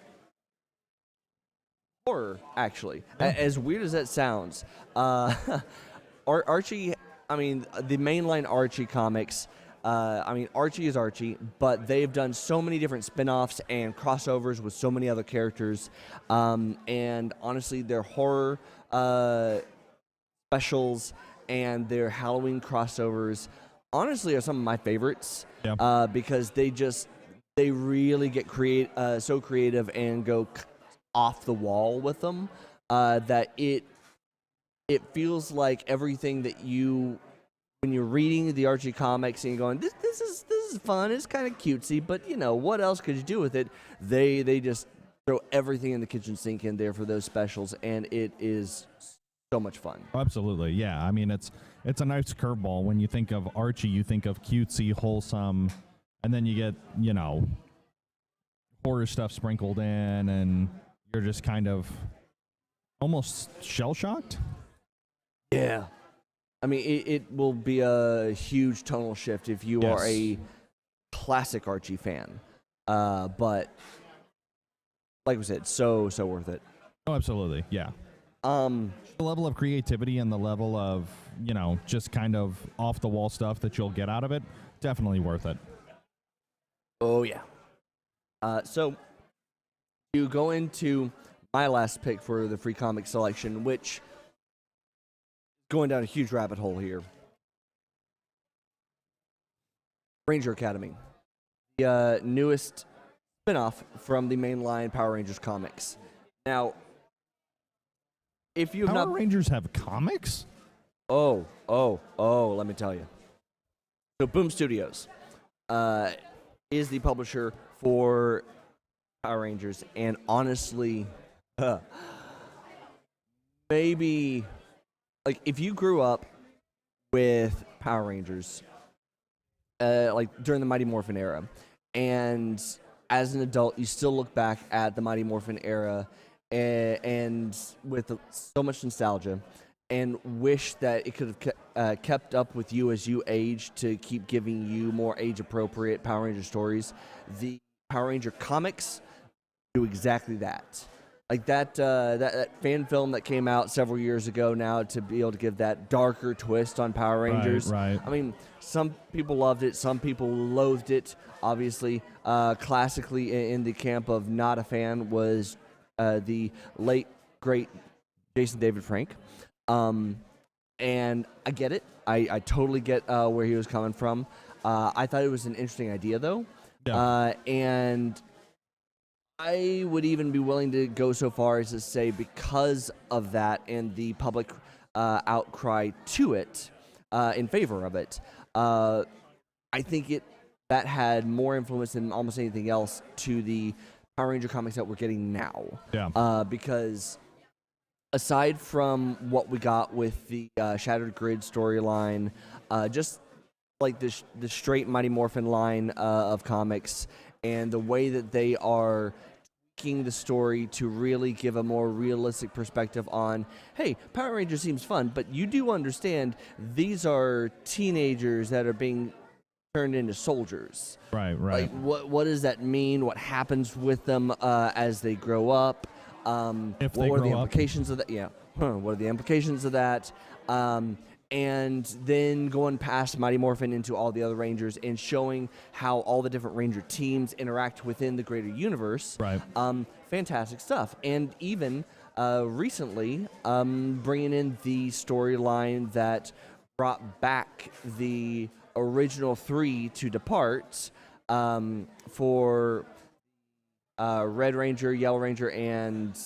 horror. Actually, as weird as that sounds, Archie. I mean, the mainline Archie comics. I mean, Archie is Archie, but they've done so many different spin-offs and crossovers with so many other characters. And honestly, their horror specials and their Halloween crossovers, honestly, are some of my favorites. Yeah. Because they really get so creative and go off the wall with them. That it feels like everything that you. When you're reading the Archie comics and you're going, this is fun, it's kind of cutesy, but you know what else could you do with it? They just throw everything in the kitchen sink in there for those specials, and it is so much fun. Absolutely, yeah. I mean, it's a nice curveball. When you think of Archie, you think of cutesy, wholesome, and then you get horror stuff sprinkled in, and you're just kind of almost shell shocked. Yeah. I mean, it will be a huge tonal shift if you are a classic Archie fan. But like we said, so worth it. Oh, absolutely, yeah. The level of creativity and the level of, just kind of off the wall stuff that you'll get out of it, definitely worth it. Oh yeah. So you go into my last pick for the free comic selection, which going down a huge rabbit hole here. Ranger Academy, the newest spinoff from the mainline Power Rangers comics. Now, if you have Power Rangers have comics? Oh, let me tell you. So Boom Studios is the publisher for Power Rangers, and honestly, maybe... Like, if you grew up with Power Rangers, like during the Mighty Morphin era, and as an adult, you still look back at the Mighty Morphin era and with so much nostalgia, and wish that it could have kept up with you as you age to keep giving you more age-appropriate Power Ranger stories, the Power Ranger comics do exactly that. Like that fan film that came out several years ago now to be able to give that darker twist on Power Rangers. Right. I mean, some people loved it, some people loathed it. Obviously, classically in the camp of not a fan was the late, great Jason David Frank. And I get it. I totally get where he was coming from. I thought it was an interesting idea, though. Yeah. And I would even be willing to go so far as to say, because of that and the public outcry to it in favor of it, I think that had more influence than almost anything else to the Power Ranger comics that we're getting now. Yeah. Because aside from what we got with the Shattered Grid storyline, just like the straight Mighty Morphin line of comics, and the way that they are tweaking the story to really give a more realistic perspective on, hey, Power Rangers seems fun, but you do understand these are teenagers that are being turned into soldiers. Right. Like, what does that mean? What happens with them as they grow up? If what they are the grow up. implications of that? Yeah. What are the implications of that? And then going past Mighty Morphin into all the other Rangers and showing how all the different Ranger teams interact within the greater universe. Right. Fantastic stuff. And even recently, bringing in the storyline that brought back the original 3 to depart for Red Ranger, Yellow Ranger, and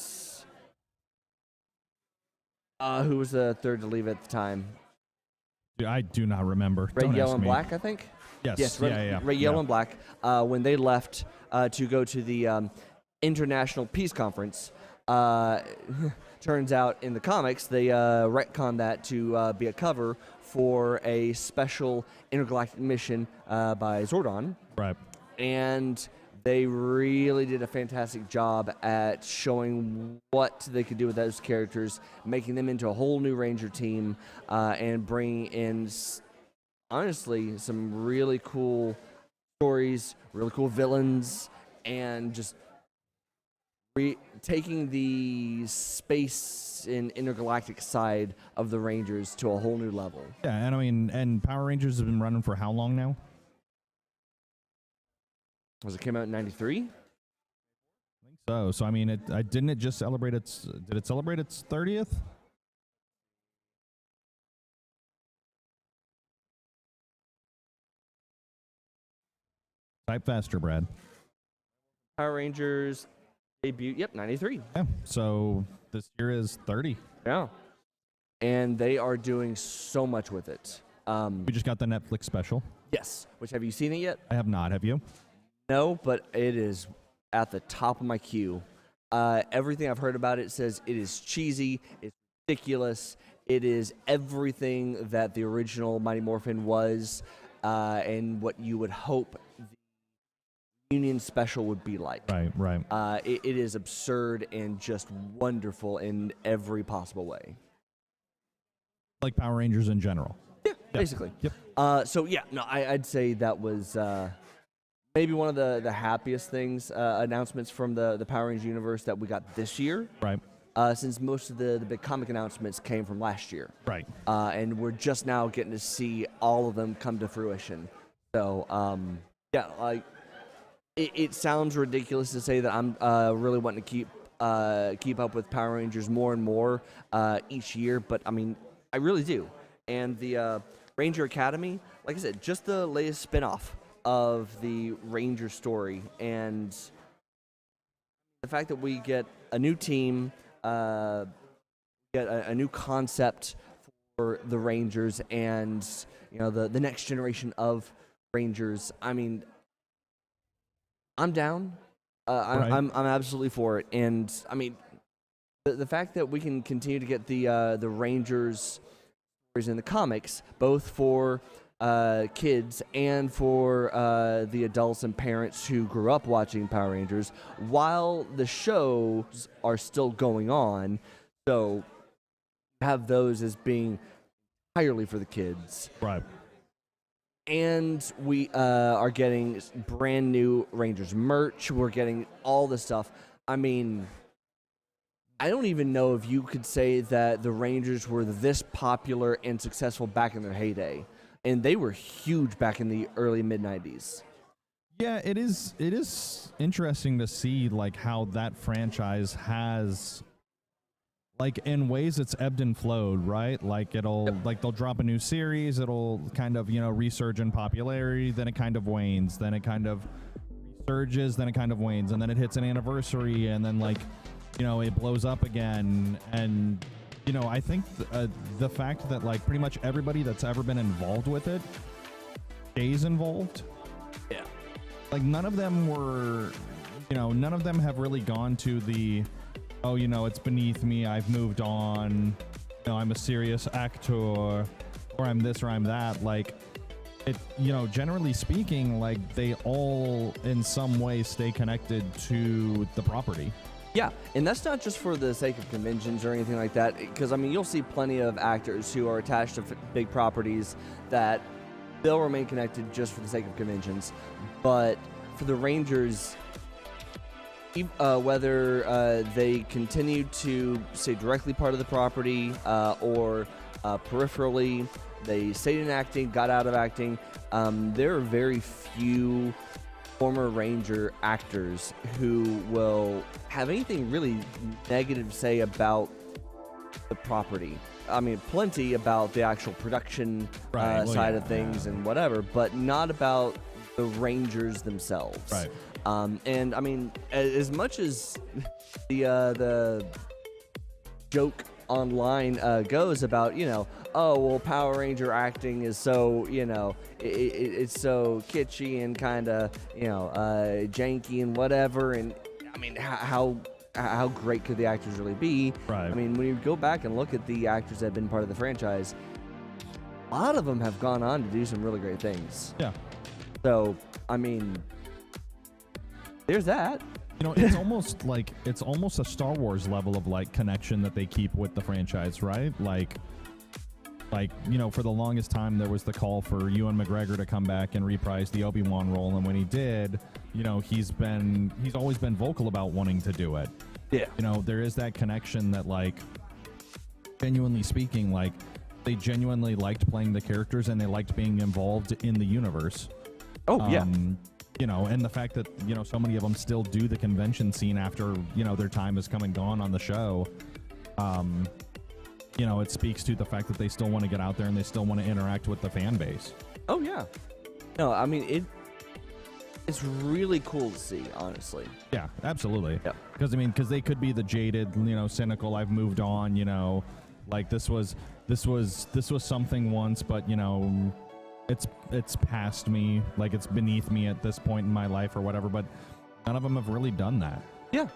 who was the third to leave at the time? I do not remember. Red, Don't Yellow, ask and me. Black, I think? Yes. Red, Yellow, and Black. When they left to go to the International Peace Conference, turns out in the comics they retconned that to be a cover for a special intergalactic mission by Zordon. Right. And they really did a fantastic job at showing what they could do with those characters, making them into a whole new Ranger team, and bringing in, honestly, some really cool stories, really cool villains, and just taking the space and intergalactic side of the Rangers to a whole new level. Yeah, and I mean, and Power Rangers have been running for how long now? Was it came out in '93? So I mean, didn't it just celebrate its? Did it celebrate its 30th? Type faster, Brad. Power Rangers debut, yep, '93. Yeah. So this year is 30. Yeah. And they are doing so much with it. We just got the Netflix special. Yes. Which, have you seen it yet? I have not. Have you? No, but it is at the top of my queue. Everything I've heard about it says it is cheesy, it's ridiculous, it is everything that the original Mighty Morphin was, and what you would hope the Union special would be like. Right. It is absurd and just wonderful in every possible way. Like Power Rangers in general. Yeah, basically. Yep. I'd say that was maybe one of the happiest things, announcements from the Power Rangers universe that we got this year. Right. Since most of the big comic announcements came from last year. Right. And we're just now getting to see all of them come to fruition. So, it sounds ridiculous to say that I'm really wanting to keep up with Power Rangers more and more each year, but I mean, I really do. And the Ranger Academy, like I said, just the latest spin-off of the Ranger story, and the fact that we get a new team, get a new concept for the Rangers, and the next generation of Rangers. I mean, I'm down. Right. I'm absolutely for it, and I mean, the fact that we can continue to get the Rangers stories in the comics, both for kids and for the adults and parents who grew up watching Power Rangers, while the shows are still going on. So have those as being entirely for the kids. Right. And we are getting brand new Rangers merch. We're getting all this stuff. I mean, I don't even know if you could say that the Rangers were this popular and successful back in their heyday. And they were huge back in the early mid-'90s. Yeah, it is interesting to see like how that franchise has, like, in ways it's ebbed and flowed, right? Like like they'll drop a new series, it'll kind of, resurge in popularity, then it kind of wanes, then it kind of resurges, then it kind of wanes, and then it hits an anniversary, and then it blows up again. And I think the fact that like pretty much everybody that's ever been involved with it stays involved. Yeah. Like none of them have really gone to the, it's beneath me, I've moved on, I'm a serious actor, or I'm this or I'm that. Like it, generally speaking, like they all in some way stay connected to the property. Yeah, and that's not just for the sake of conventions or anything like that, because, I mean, you'll see plenty of actors who are attached to big properties that they'll remain connected just for the sake of conventions. But for the Rangers, whether they continue to stay directly part of the property or peripherally, they stayed in acting, got out of acting, there are very few former Ranger actors who will have anything really negative to say about the property. I mean, plenty about the actual production side of things and whatever, but not about the Rangers themselves. Right. And I mean, as much as the joke online goes about, oh, well, Power Ranger acting is so, it's so kitschy and kind of, janky and whatever. And I mean, how great could the actors really be? Right. I mean, when you go back and look at the actors that have been part of the franchise, a lot of them have gone on to do some really great things. Yeah. So, I mean, there's that. You know, it's almost like it's almost a Star Wars level of like connection that they keep with the franchise, right? Like you know, for the longest time there was the call for Ewan McGregor to come back and reprise the Obi-Wan role, and when he did, you know, he's always been vocal about wanting to do it. Yeah. You know, there is that connection that, like, genuinely speaking, like, they genuinely liked playing the characters and they liked being involved in the universe. Oh, yeah. You know, and the fact that, you know, so many of them still do the convention scene after, you know, their time has come and gone on the show, you know, it speaks to the fact that they still want to get out there and they still want to interact with the fan base. Oh, yeah. No, I mean, it's really cool to see, honestly. Yeah, absolutely. Yeah. Because they could be the jaded, you know, cynical, I've moved on, you know, like this was something once, but, you know, it's past me, like it's beneath me at this point in my life or whatever, but none of them have really done that. Yeah.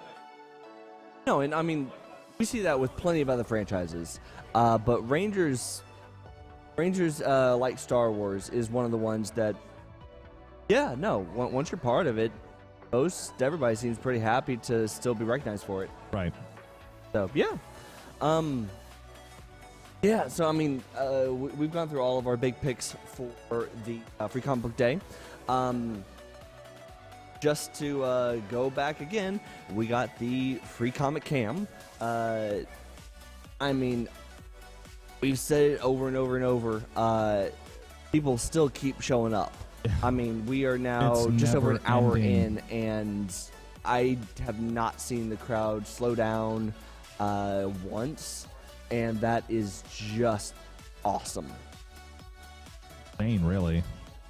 No, and I mean, we see that with plenty of other franchises, but Rangers like Star Wars is one of the ones that, yeah, no, once you're part of it, everybody seems pretty happy to still be recognized for it. Right. So, yeah. Yeah, so, I mean, we've gone through all of our big picks for the Free Comic Book Day. Just to go back again, we got the Free Comic Cam. I mean, we've said it over and over and over. People still keep showing up. I mean, we are now It's just over an hour never-ending. in, and I have not seen the crowd slow down once, and that is just awesome. Insane, really.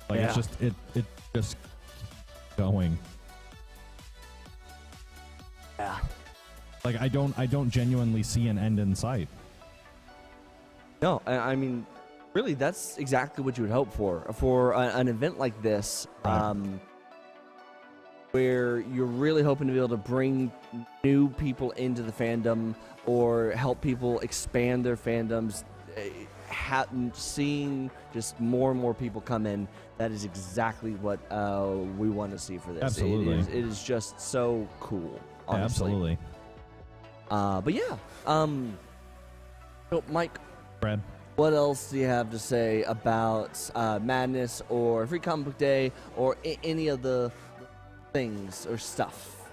Like, Yeah. it's just, it just going. Yeah. Like, I don't genuinely see an end in sight. No, I mean, really, that's exactly what you would hope for an event like this, Right. where you're really hoping to be able to bring new people into the fandom or help people expand their fandoms. Seeing just more and more people come in, that is exactly what we want to see for this. Absolutely. It is just so cool, honestly. Yeah, absolutely. But yeah, so Mike, Brad? what else do you have to say about Madness or Free Comic Book Day or any of the things or stuff?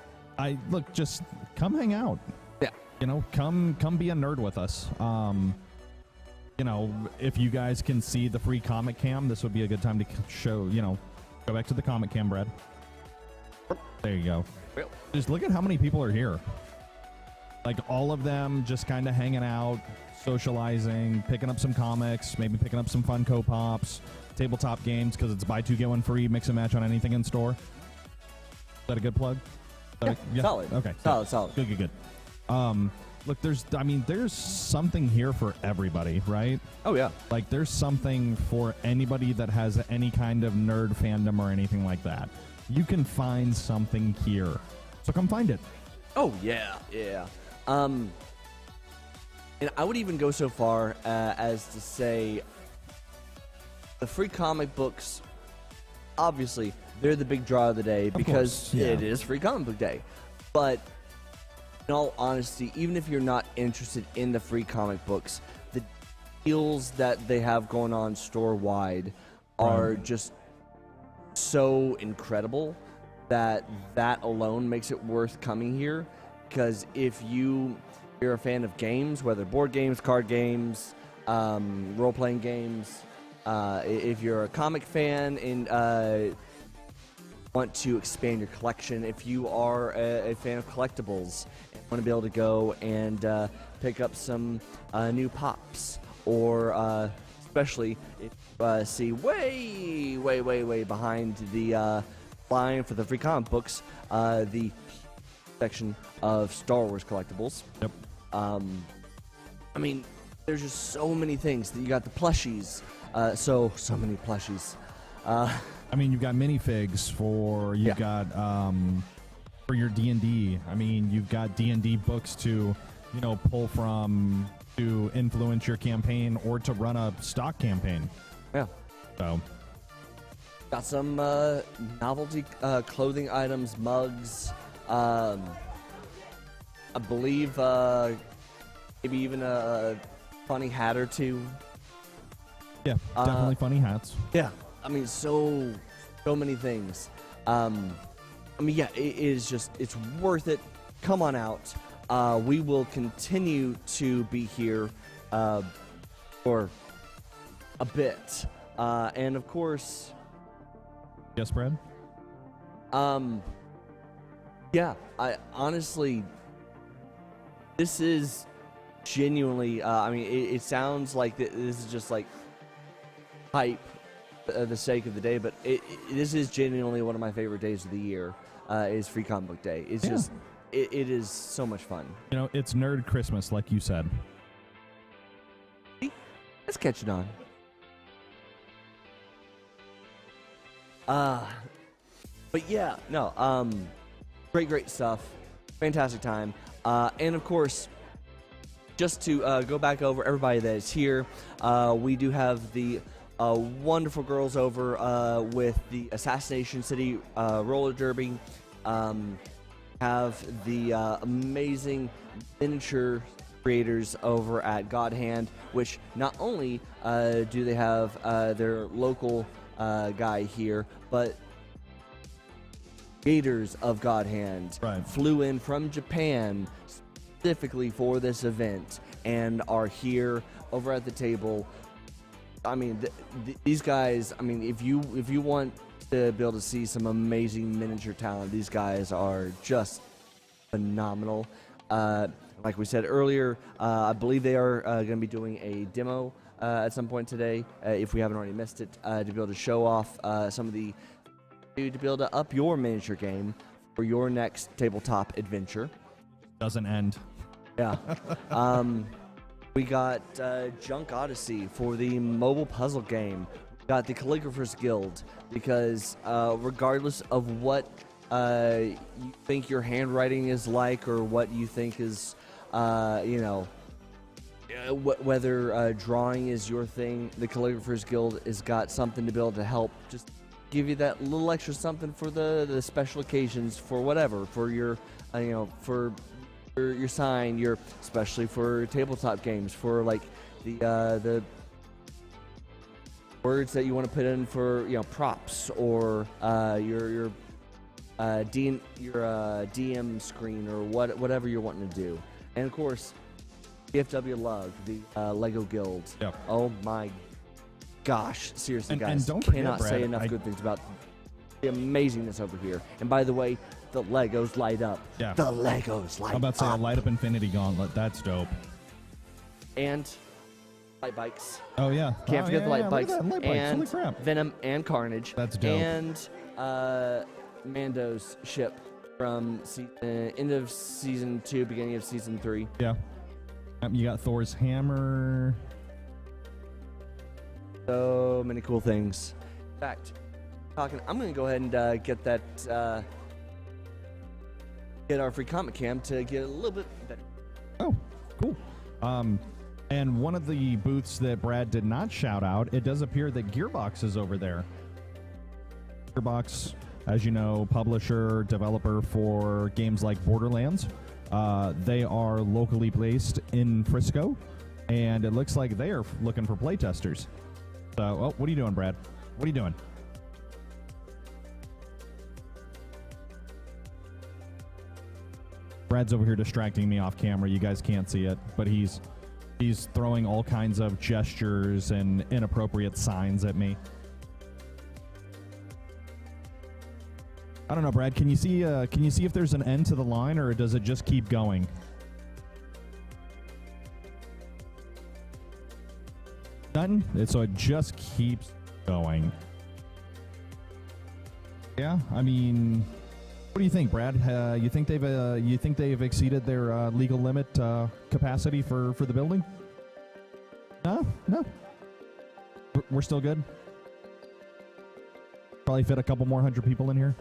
Look, just come hang out. Yeah. You know, come be a nerd with us. You know, if you guys can see the Free Comic Cam, this would be a good time to show, you know, go back to the Comic Cam, Brad. There you go. Well. Just look at how many people are here. Like, all of them just kind of hanging out, socializing, picking up some comics, maybe picking up some Funko Pops, tabletop games, because it's buy two, get one free, mix and match on anything in store. Is that a good plug? Yeah, solid. Okay. Solid. Good. Look, there's something here for everybody, right? Oh, yeah. Like, there's something for anybody that has any kind of nerd fandom or anything like that. You can find something here. So come find it. Oh, yeah. And I would even go so far as to say the free comic books, obviously, they're the big draw of the day because course, yeah. it is Free Comic Book Day. But in all honesty, even if you're not interested in the free comic books, the deals that they have going on store-wide are just so incredible that alone makes it worth coming here. Because if you're a fan of games, whether board games, card games, role-playing games, if you're a comic fan and want to expand your collection, if you are a fan of collectibles and want to be able to go and pick up some new pops, or especially if you see way behind the line for the free comic books, the section of Star Wars collectibles. Yep. I mean, there's just so many things. You got the plushies, so many plushies. I mean, you've got minifigs for your D&D. I mean, you've got D&D books to, you know, pull from to influence your campaign or to run a stock campaign. Yeah. So Got some novelty clothing items, mugs. I believe maybe even a funny hat or two. Yeah, definitely funny hats. Yeah, I mean, so many things. I mean, yeah, it is just, it's worth it. Come on out. We will continue to be here for a bit. And of course... Yes, Brad? Yeah, I honestly, this is genuinely, I mean, it sounds like this is just like hype the sake of the day, but this is genuinely one of my favorite days of the year, is Free Comic Book Day. It's just, it is so much fun. You know, it's Nerd Christmas, like you said. Let's catch it on. But yeah, no, great stuff. Fantastic time. And of course, just to go back over everybody that is here, we do have the wonderful girls over with the Assassination City Roller Derby. Have the amazing miniature creators over at Godhand, which not only do they have their local guy here, but creators of Godhand flew in from Japan specifically for this event and are here over at the table. I mean, these guys, I mean, if you want to be able to see some amazing miniature talent, these guys are just phenomenal. Like we said earlier, I believe they are going to be doing a demo at some point today, if we haven't already missed it, to be able to show off some of the, to be able to up your miniature game for your next tabletop adventure. Doesn't end. Yeah. We got Junk Odyssey for the mobile puzzle game. We got the Kaligrafos Guild, because regardless of what you think your handwriting is like, or what you think is, you know, whether drawing is your thing, the Kaligrafos Guild has got something to be able to help just give you that little extra something for the special occasions, for whatever, for your, you know, for your sign, your, especially for tabletop games, for like the words that you want to put in for, you know, props, or your DM screen, or whatever you're wanting to do. And of course, DFW LUG, the Lego Guild. Yep. Oh my gosh, seriously, guys, and don't forget, cannot Brad, say enough good things about the amazingness over here. And by the way, the Legos light up. Yeah. The Legos light up. I'm about to say a light up Infinity Gauntlet. That's dope. And light bikes. Oh yeah. Can't forget the light Look bikes. at that, light bikes. And Holy crap. Venom and Carnage. That's dope. And Mando's ship from end of season 2, beginning of season 3. Yeah. You got Thor's hammer. So many cool things. In fact, I'm going to go ahead and get that, get our free comic cam to get a little bit better. Oh, cool. And one of the booths that Brad did not shout out, it does appear that Gearbox is over there. Gearbox, as you know, publisher, developer for games like Borderlands. They are locally based in Frisco, and it looks like they are looking for playtesters. So, oh, what are you doing, Brad? What are you doing? Brad's over here distracting me off camera. You guys can't see it, but he's throwing all kinds of gestures and inappropriate signs at me. I don't know, Brad. Can you see if there's an end to the line, or does it just keep going? None. So it just keeps going. Yeah, I mean, what do you think, Brad? You think they've exceeded their legal limit capacity for the building? No. We're still good. Probably fit a couple more 100 people in here.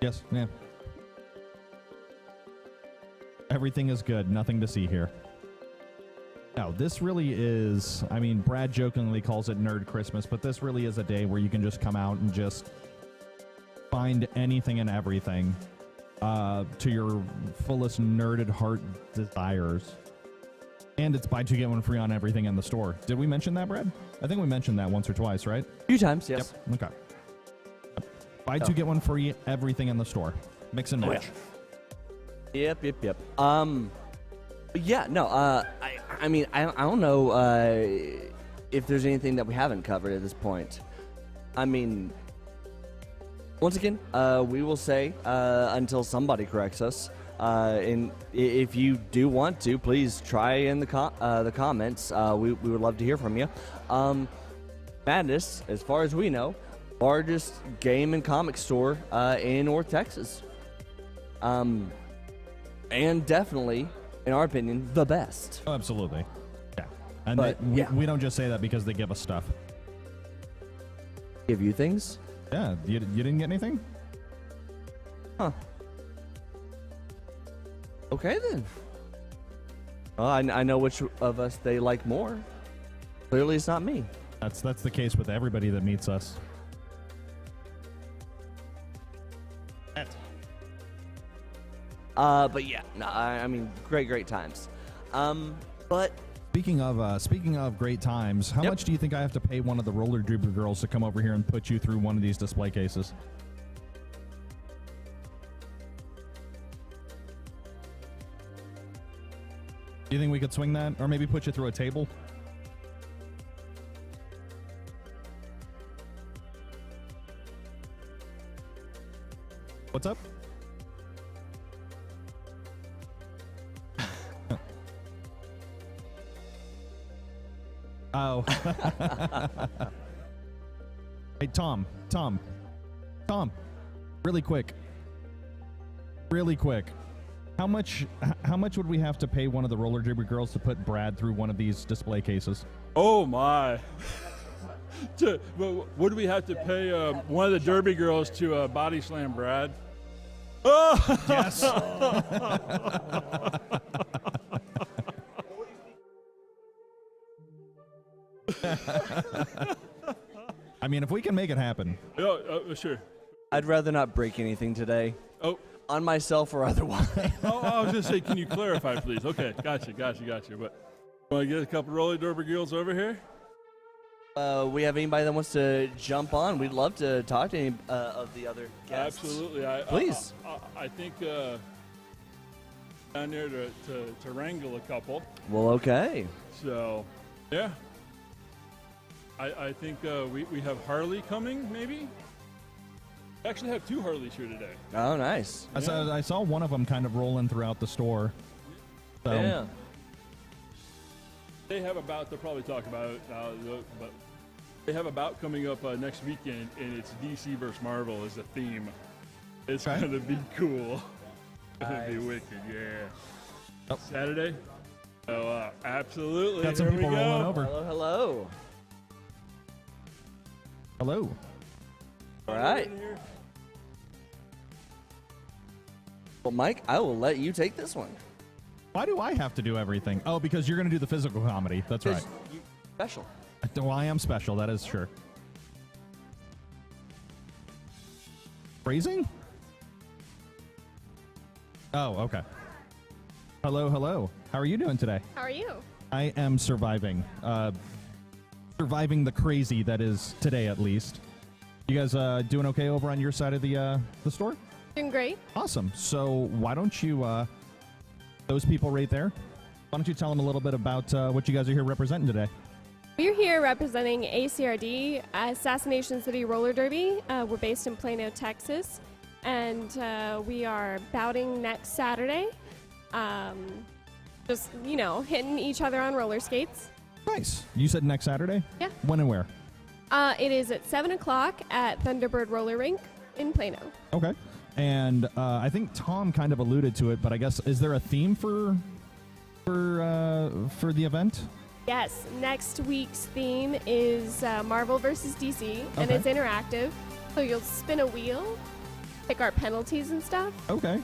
Yes, yeah. Everything is good. Nothing to see here. No, this really is, I mean, Brad jokingly calls it Nerd Christmas, but this really is a day where you can just come out and just find anything and everything to your fullest nerded heart desires. And it's buy two, get one free on everything in the store. Did we mention that, Brad? I think we mentioned that once or twice, right? A few times, yes. Yep. Okay. Buy two, get one free, everything in the store. Mix and match. Yep. But yeah, no, I mean, I don't know if there's anything that we haven't covered at this point. I mean, once again, we will say until somebody corrects us. And if you do want to, please try in the comments. We would love to hear from you. Madness, as far as we know, largest game and comic store in North Texas. And definitely, in our opinion, the best. Oh, absolutely. Yeah. And But, we don't just say that because they give us stuff. Give you things? Yeah. You didn't get anything? Huh. Okay, then. Well, I know which of us they like more. Clearly, it's not me. That's the case with everybody that meets us. But yeah, no, I mean, great times. But Speaking of great times, how Yep. much do you think I have to pay one of the roller derby girls to come over here and put you through one of these display cases? Do you think we could swing that, or maybe put you through a table? What's up? Oh. Hey, Tom, really quick. How much would we have to pay one of the roller derby girls to put Brad through one of these display cases? Oh my! What do we have to pay one of the derby girls to body slam Brad? Oh Yes. I mean, if we can make it happen. Sure. I'd rather not break anything today. Oh. On myself or otherwise. I was gonna say, can you clarify, please? Okay, gotcha. But want to get a couple roller derby girls over here? We have anybody that wants to jump on? We'd love to talk to any of the other guests. Absolutely. Please. I think down there to wrangle a couple. Well, okay. So, yeah. I think we have Harley coming, maybe? We actually have two Harleys here today. Oh, nice. I saw one of them kind of rolling throughout the store. So. Yeah. They have about, they'll probably talk about it now, but they have about coming up next weekend, and it's DC versus Marvel as a theme. It's Okay. going to be cool. It's going to be Nice. wicked, yeah. Oh. Saturday? Oh, absolutely. Got some Here we people rolling go. over. Hello. Hello. All right. In here. Well, Mike, I will let you take this one. Why do I have to do everything? Oh, because you're going to do the physical comedy. That's right. You special. Well, I am special. That is sure. Phrasing? Oh, okay. Hello. How are you doing today? How are you? I am surviving. Surviving the crazy that is today, at least. You guys doing okay over on your side of the store? Doing great. Awesome. So why don't you, those people right there, why don't you tell them a little bit about what you guys are here representing today? We're here representing ACRD, Assassination City Roller Derby. We're based in Plano, Texas, and we are bouting next Saturday. Just, hitting each other on roller skates. Nice. You said next Saturday? Yeah. When and where? It is at 7 o'clock at Thunderbird Roller Rink in Plano. Okay. And I think Tom kind of alluded to it, but I guess, is there a theme for the event? Yes, next week's theme is Marvel versus DC, and Okay. it's interactive. So you'll spin a wheel, pick our penalties and stuff. Okay.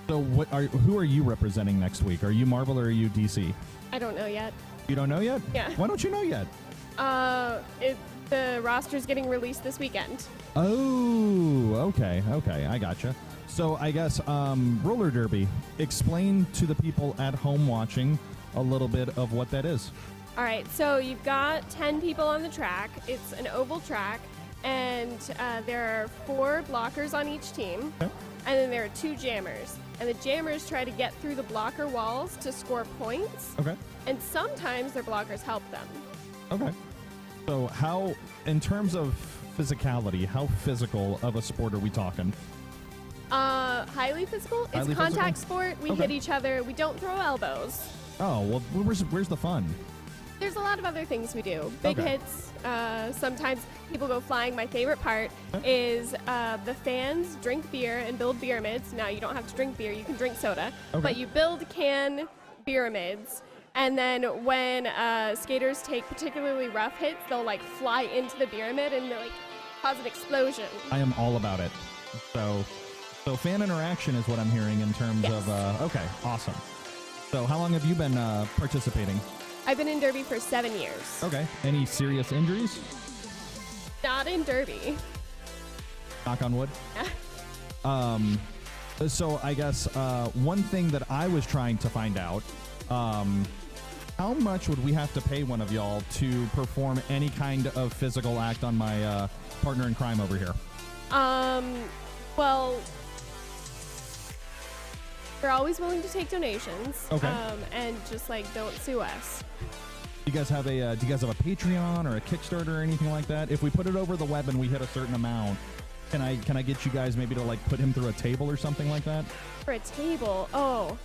So who are you representing next week? Are you Marvel or are you DC? I don't know yet. You don't know yet? Yeah. Why don't you know yet? The roster's getting released this weekend. Oh, okay, I gotcha. So I guess roller derby. Explain to the people at home watching a little bit of what that is. All right, so you've got 10 people on the track. It's an oval track, and there are 4 blockers on each team, Okay. and then there are 2 jammers. And the jammers try to get through the blocker walls to score points, Okay. and sometimes their blockers help them. Okay. So how, in terms of physicality, how physical of a sport are we talking? Highly physical. It's Highly a contact physical? sport. We Okay. hit each other. We don't throw elbows. Oh, well, where's the fun? There's a lot of other things we do. Big Okay. hits. Sometimes people go flying. My favorite part is the fans drink beer and build pyramids. Now, you don't have to drink beer. You can drink soda. Okay. But you build can pyramids. And then when skaters take particularly rough hits, they'll like fly into the pyramid and like cause an explosion. I am all about it. So fan interaction is what I'm hearing in terms Yes. of, okay, awesome. So how long have you been participating? I've been in Derby for 7 years. Okay. Any serious injuries? Not in Derby. Knock on wood. So I guess one thing that I was trying to find out, how much would we have to pay one of y'all to perform any kind of physical act on my partner in crime over here? Well, we're always willing to take donations. Okay. And just like don't sue us. Do you guys have a Patreon or a Kickstarter or anything like that? If we put it over the web and we hit a certain amount, can I get you guys maybe to like put him through a table or something like that? For a table. Oh.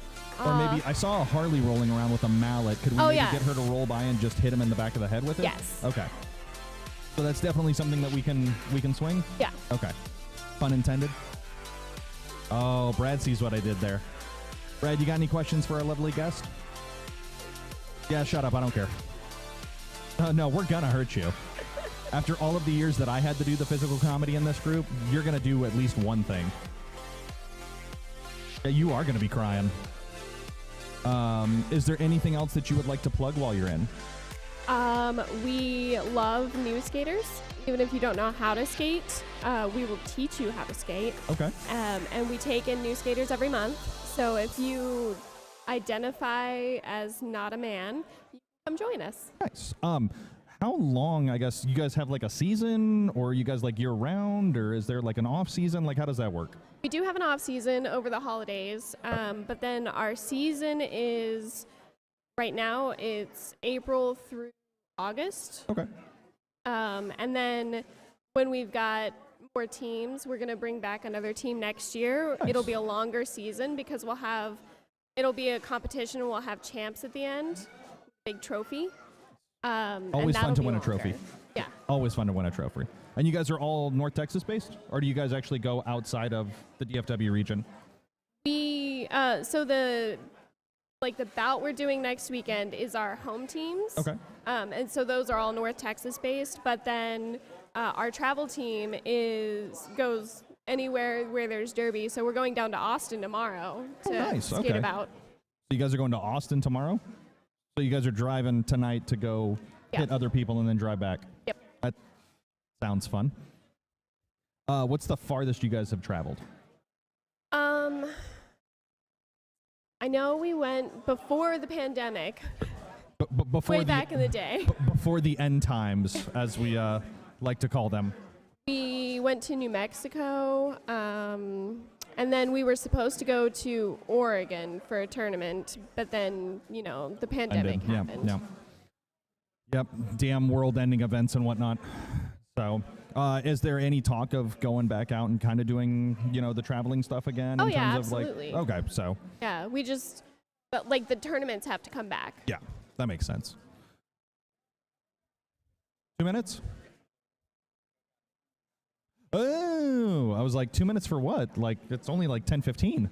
Or maybe I saw a Harley rolling around with a mallet. Could we maybe yeah. get her to roll by and just hit him in the back of the head with it? Yes. Okay. So that's definitely something that we can swing? Yeah. Okay. Pun intended. Oh, Brad sees what I did there. Brad, you got any questions for our lovely guest? Yeah, shut up. I don't care. No, we're gonna hurt you. After all of the years that I had to do the physical comedy in this group, you're gonna do at least one thing. Yeah, you are gonna be crying. Is there anything else that you would like to plug while you're in? We love new skaters. Even if you don't know how to skate, we will teach you how to skate. Okay. And we take in new skaters every month. So if you identify as not a man, you come join us. Nice. How long, I guess, you guys have like a season, or are you guys like year round, or is there like an off season? Like, how does that work? We do have an off season over the holidays, but then our season is, right now, it's April through August. Okay. And then when we've got more teams, we're going to bring back another team next year. Nice. It'll be a longer season because it'll be a competition and we'll have champs at the end, big trophy. Always fun to win a trophy. Yeah. Always fun to win a trophy. And you guys are all North Texas based, or do you guys actually go outside of the DFW region? So the bout we're doing next weekend is our home teams. Okay. And so those are all North Texas based, but then our travel team goes anywhere where there's derby. So we're going down to Austin tomorrow to skate Okay. about. So you guys are going to Austin tomorrow? So you guys are driving tonight to go hit other people and then drive back? Yep. That sounds fun. What's the farthest you guys have traveled? I know we went before the pandemic, Before way back in the day. Before the end times, as we like to call them. We went to New Mexico, and then we were supposed to go to Oregon for a tournament, but then, the pandemic happened. Yeah. Yep, damn world-ending events and whatnot. So, is there any talk of going back out and kind of doing, the traveling stuff again? Oh, in yeah, terms absolutely. Of okay, so. Yeah, but the tournaments have to come back. Yeah, that makes sense. 2 minutes? Oh, I was like, 2 minutes for what? Like, it's only like 10:15.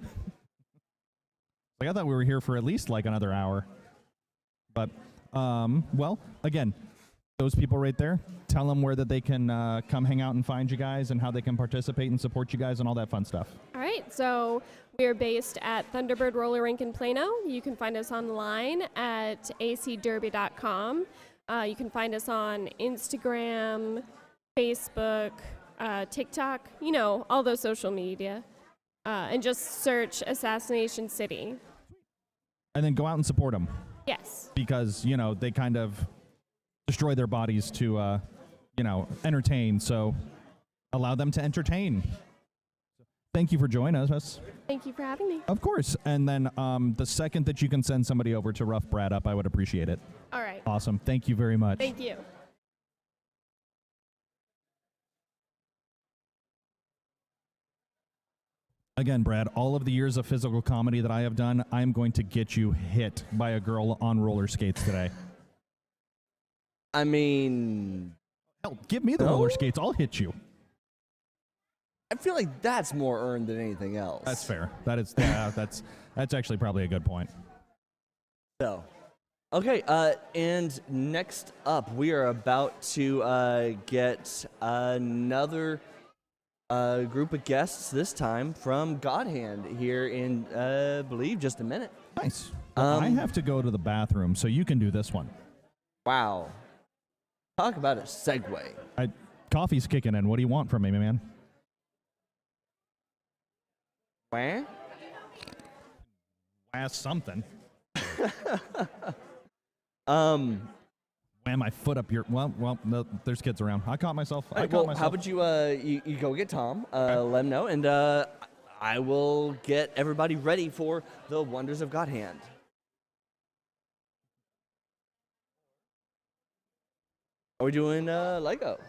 Like, I thought we were here for at least like another hour. But, well, again, those people right there. Tell them where that they can come hang out and find you guys, and how they can participate and support you guys and all that fun stuff. All right, so we're based at Thunderbird Roller Rink in Plano. You can find us online at acderby.com. You can find us on Instagram, Facebook, TikTok, all those social media. And just search Assassination City. And then go out and support them. Yes. Because, they kind of destroy their bodies to, entertain. So allow them to entertain. Thank you for joining us. Thank you for having me. Of course. And then the second that you can send somebody over to rough Brad up, I would appreciate it. All right. Awesome. Thank you very much. Thank you. Again, Brad, all of the years of physical comedy that I have done, I'm going to get you hit by a girl on roller skates today. I mean, hell, give me the roller skates. I'll hit you. I feel like that's more earned than anything else. That's fair. That is, that's actually probably a good point. So, okay, and next up, we are about to get another group of guests, this time from Godhand, here in, I believe, just a minute. Nice. I have to go to the bathroom, so you can do this one. Wow. Talk about a segue. Coffee's kicking in. What do you want from me, man? Where? Ask something. Wham my foot up your... Well, no, there's kids around. I caught myself. How about you, you go get Tom, let him know, and I will get everybody ready for the wonders of Godhand. Are we doing Lego?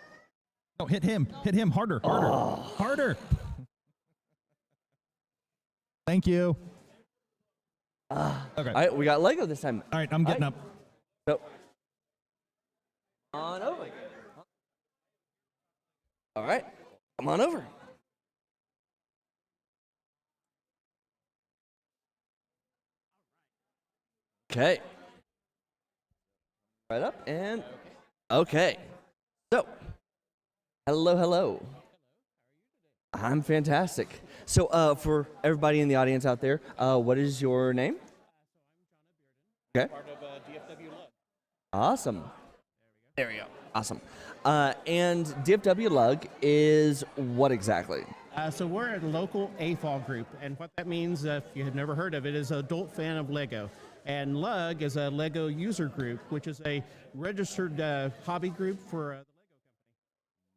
No, hit him. Hit him harder. Harder. Thank you. Okay. All right, we got Lego this time. All right, I'm getting up. So, on over. All right, come on over. Okay. Right up and okay. So, hello. I'm fantastic. So, for everybody in the audience out there, what is your name? Okay. Part of DFW LUG. Awesome. There we go. Awesome. And DFW LUG is what exactly? So we're a local AFOL group, and what that means, if you have never heard of it, is adult fan of Lego. And LUG is a Lego user group, which is a registered hobby group for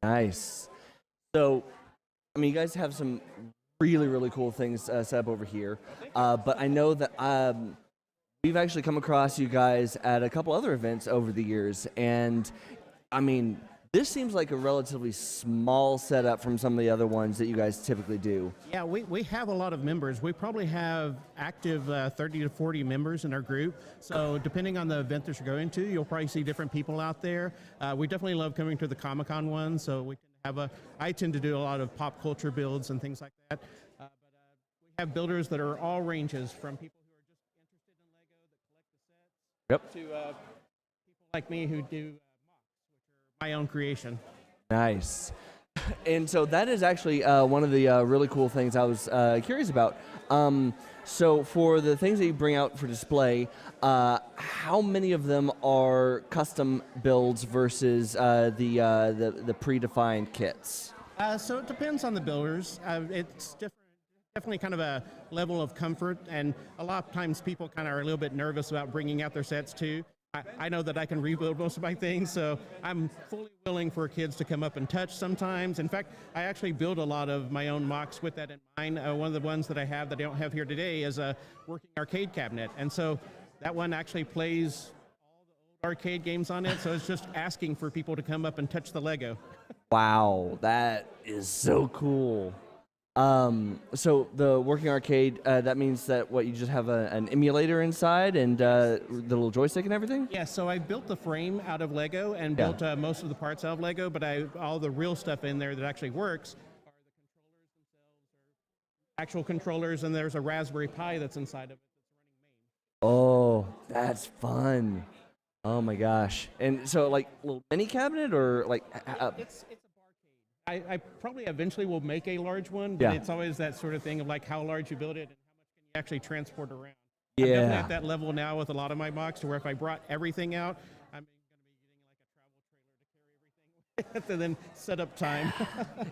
the Lego company. Nice. So, I mean, you guys have some really, really cool things set up over here. But I know that we've actually come across you guys at a couple other events over the years. And, I mean, this seems like a relatively small setup from some of the other ones that you guys typically do. Yeah, we have a lot of members. We probably have active 30 to 40 members in our group. So depending on the event that you're going to, you'll probably see different people out there. We definitely love coming to the Comic-Con one. So I tend to do a lot of pop culture builds and things like that. But we have builders that are all ranges, from people who are just interested in Lego that collect the sets, to people like me who do my own creation. Nice. And so that is actually one of the really cool things I was curious about. So for the things that you bring out for display, how many of them are custom builds versus the predefined kits? So it depends on the builders. It's definitely kind of a level of comfort, and a lot of times people kind of are a little bit nervous about bringing out their sets too. I know that I can rebuild most of my things, so I'm fully willing for kids to come up and touch sometimes. In fact, I actually build a lot of my own mocks with that in mind. One of the ones that I have that I don't have here today is a working arcade cabinet. And so that one actually plays all the old arcade games on it, so it's just asking for people to come up and touch the Lego. Wow, that is so cool. So the working arcade, that means that you just have an emulator inside and the little joystick and everything? Yeah, so I built the frame out of Lego and built most of the parts out of Lego, but all the real stuff in there that actually works are the controllers themselves, or actual controllers, and there's a Raspberry Pi that's inside of it that's running main. Oh, that's fun. Oh my gosh! And so like little mini cabinet or like It's a barcade. I probably eventually will make a large one, but Yeah. it's always that sort of thing of like how large you build it and how much can you actually transport around. I'm definitely yeah. at that level now with a lot of my box to where if I brought everything out, I'm going to be getting like a travel trailer to carry everything with and then set up time.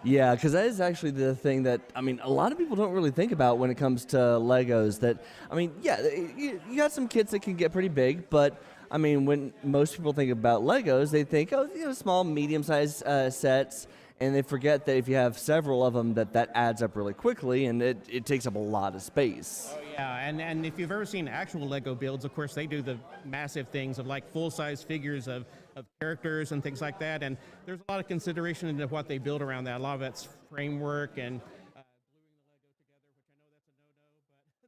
Yeah, because that is actually the thing that, I mean, a lot of people don't really think about when it comes to Legos. That, I mean, yeah, you got some kits that can get pretty big, but, I mean, when most people think about Legos, they think, oh, small, medium-sized sets, and they forget that if you have several of them, that adds up really quickly, and it takes up a lot of space. Oh yeah, and if you've ever seen actual Lego builds, of course they do the massive things of like full-size figures of characters and things like that, and there's a lot of consideration into what they build around that. A lot of it's framework and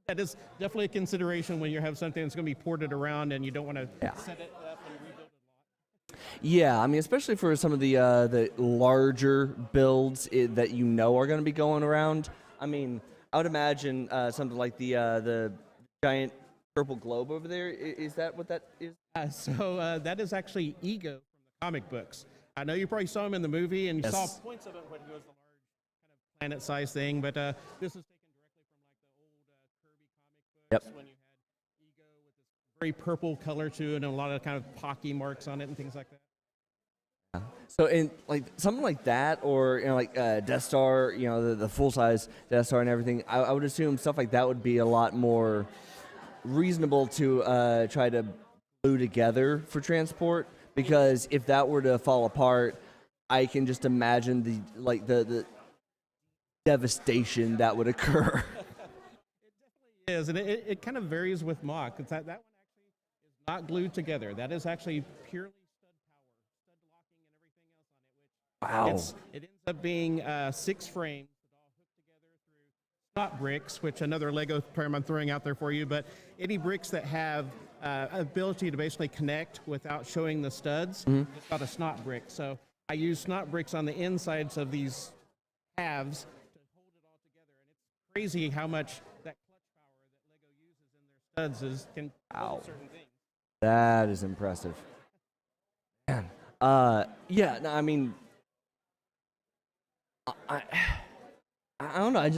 that is definitely a consideration when you have something that's going to be ported around and you don't want to set it up and rebuild it a lot. Yeah, I mean, especially for some of the larger builds that are going to be going around. I mean, I would imagine something like the giant purple globe over there. Is that what that is? So that is actually Ego from the comic books. I know you probably saw him in the movie and you saw Yes. points of it when he was the large kind of planet-sized thing, but this is taken directly from like the old Kirby comic books when you had Ego with this very purple color to it and a lot of kind of pocky marks on it and things like that. So in like something like that, or like Death Star, the full size Death Star and everything, I would assume stuff like that would be a lot more reasonable to try to glue together for transport. Because if that were to fall apart, I can just imagine the devastation that would occur. It is, and it kind of varies with Mach. That one actually is not glued together. That is actually purely stud locking and everything else on it. Wow. It ends up being 6 frames that all hook together through snot bricks, which another Lego term I'm throwing out there for you. But any bricks that have ability to basically connect without showing the studs, it's called a snot brick. So I use snot bricks on the insides of these halves to hold it all together, and it's crazy how much that clutch power that Lego uses in their studs can hold certain things. That is impressive. Man. Yeah, no, I mean, I don't know.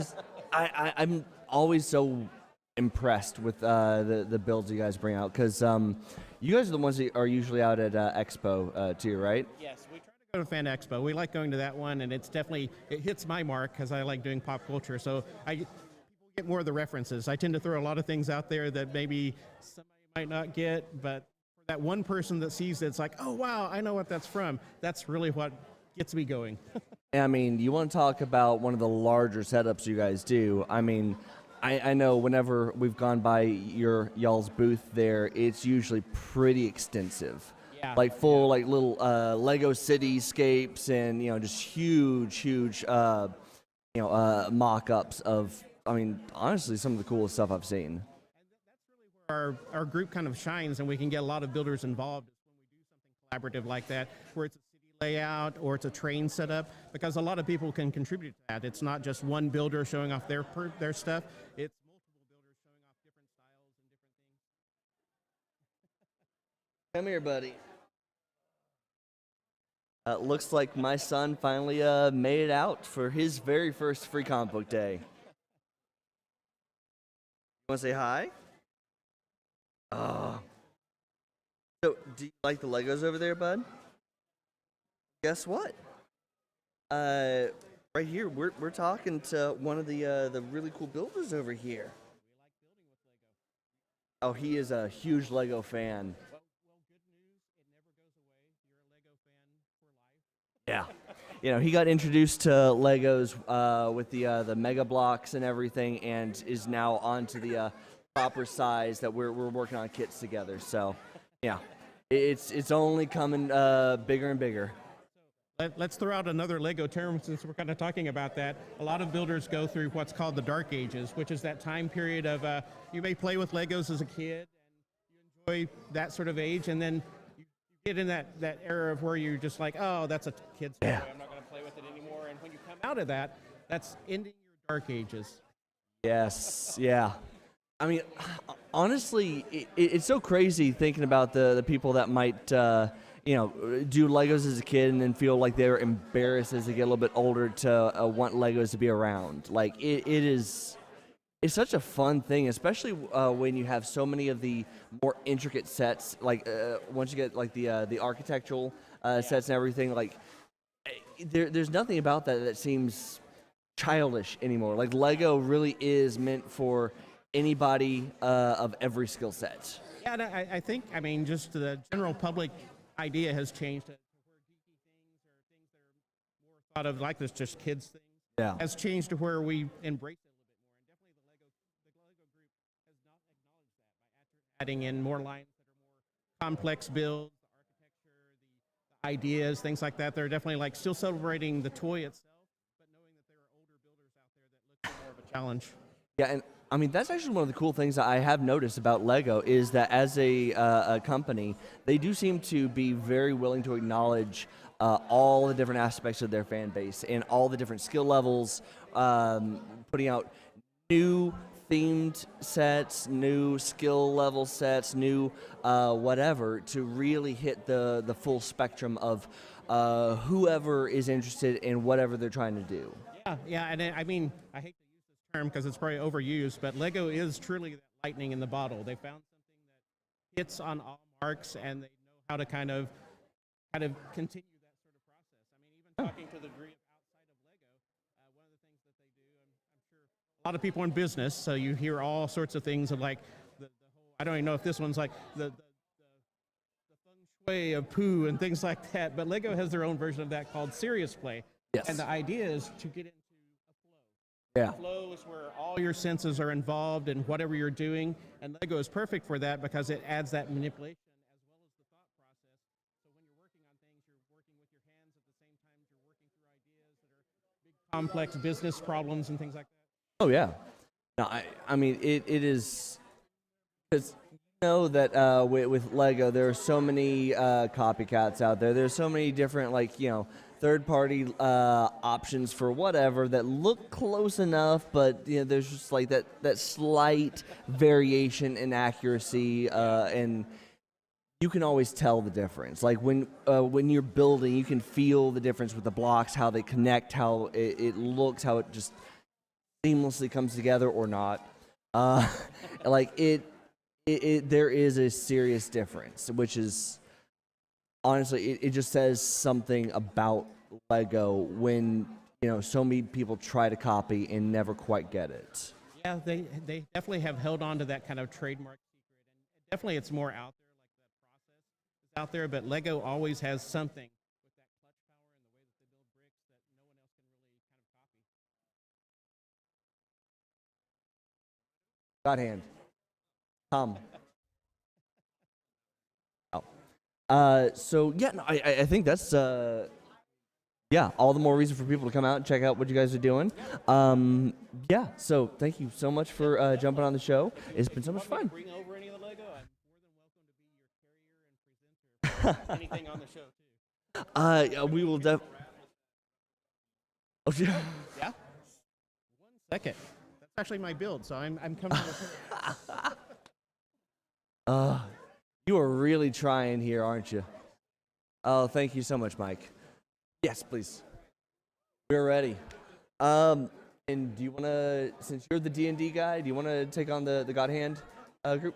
I'm always so impressed with the builds you guys bring out, because you guys are the ones that are usually out at Expo too, right? Yes, we try to go to Fan Expo. We like going to that one, and it hits my mark because I like doing pop culture. So people get more of the references. I tend to throw a lot of things out there that maybe somebody might not get, but for that one person that sees it, it's like, oh wow, I know what that's from. That's really what gets me going. I mean, you want to talk about one of the larger setups you guys do. I mean, I know whenever we've gone by y'all's booth there, it's usually pretty extensive. Yeah. Like full, like little Lego cityscapes and, just huge, mock-ups of, I mean, honestly, some of the coolest stuff I've seen. Where our group kind of shines and we can get a lot of builders involved is when we do something collaborative like that, where it's a city layout or it's a train setup, because a lot of people can contribute to that. It's not just one builder showing off their stuff, it's multiple builders showing off different styles and different things. Come here, buddy. Looks like my son finally made it out for his very first free comic book day. You want to say hi? Oh. So, do you like the Legos over there, bud? Guess what? Right here, we're talking to one of the really cool builders over here. Oh, he is a huge Lego fan. Well, good news, it never goes away. You're a Lego fan for life. Yeah. He got introduced to Legos with the Mega Blocks and everything, and is now onto the proper size that we're working on kits together. So, yeah, it's only coming bigger and bigger. Let's throw out another Lego term since we're kind of talking about that. A lot of builders go through what's called the Dark Ages, which is that time period of you may play with Legos as a kid and you enjoy that sort of age, and then you get in that era of where you're just like, oh, that's a kid's toy. I'm not going to play with it anymore. And when you come out of that, that's ending your Dark Ages. Yes, yeah. I mean, honestly, it's so crazy thinking about the people that might, do Legos as a kid and then feel like they're embarrassed as they get a little bit older to want Legos to be around. Like, it's such a fun thing, especially when you have so many of the more intricate sets. Like, once you get, like, the architectural sets and everything, like, there's nothing about that seems childish anymore. Like, Lego really is meant for anybody of every skill set. Yeah, and I think, I mean, just the general public idea has changed to where geeky things or things that are more thought of like this just kids things Yeah. has changed to where we embrace it a little bit more. And definitely the Lego group has not acknowledged that by adding in more lines that are more complex builds, the architecture, the ideas, things like that. They're definitely like still celebrating the toy itself, but knowing that there are older builders out there that look for more of a challenge. Yeah, and I mean, that's actually one of the cool things that I have noticed about Lego is that as a company, they do seem to be very willing to acknowledge all the different aspects of their fan base and all the different skill levels, putting out new themed sets, new skill level sets, new whatever, to really hit the full spectrum of whoever is interested in whatever they're trying to do. Yeah, and I mean, I hate to use this term because it's probably overused, but Lego is truly that lightning in the bottle. They found something that hits on all marks, and they know how to kind of continue that sort of process. I mean, even talking to the degree of outside of Lego, one of the things that they do, I'm sure a lot of people in business, so you hear all sorts of things of like the whole, I don't even know if this one's like the feng shui of poo and things like that, but Lego has their own version of that called serious play. Yes. And the idea is to get into a flow. Yeah. Flow is where all your senses are involved in whatever you're doing, and Lego is perfect for that because it adds that manipulation as well as the thought process. So when you're working on things, you're working with your hands at the same time as you're working through ideas that are big, complex business problems and things like that. Oh yeah. No, I mean it is because you know that with Lego there are so many copycats out there. There's so many different third-party options for whatever that look close enough, but there's just like that slight variation in accuracy, and you can always tell the difference. Like when you're building, you can feel the difference with the blocks, how they connect, how it looks, how it just seamlessly comes together or not. Like there is a serious difference, which is. Honestly, it just says something about Lego when so many people try to copy and never quite get it. Yeah, they definitely have held on to that kind of trademark secret, and definitely it's more out there. Like the process is out there, but Lego always has something with that clutch power and the way that they build bricks that no one else can really kind of copy. Godhand. Tom. So yeah, no, I think that's all the more reason for people to come out and check out what you guys are doing. Yeah, so thank you so much for jumping on the show. It's been so much fun. Bring over any of the Lego. I'm more than welcome to be your carrier and presenter for anything on the show too. We will Oh, yeah. Yeah. 1 second. That's actually my build, so I'm coming with her. You are really trying here, aren't you? Oh, thank you so much, Mike. Yes, please. We're ready. And do you want to, since you're the D&D guy, do you want to take on the Godhand group?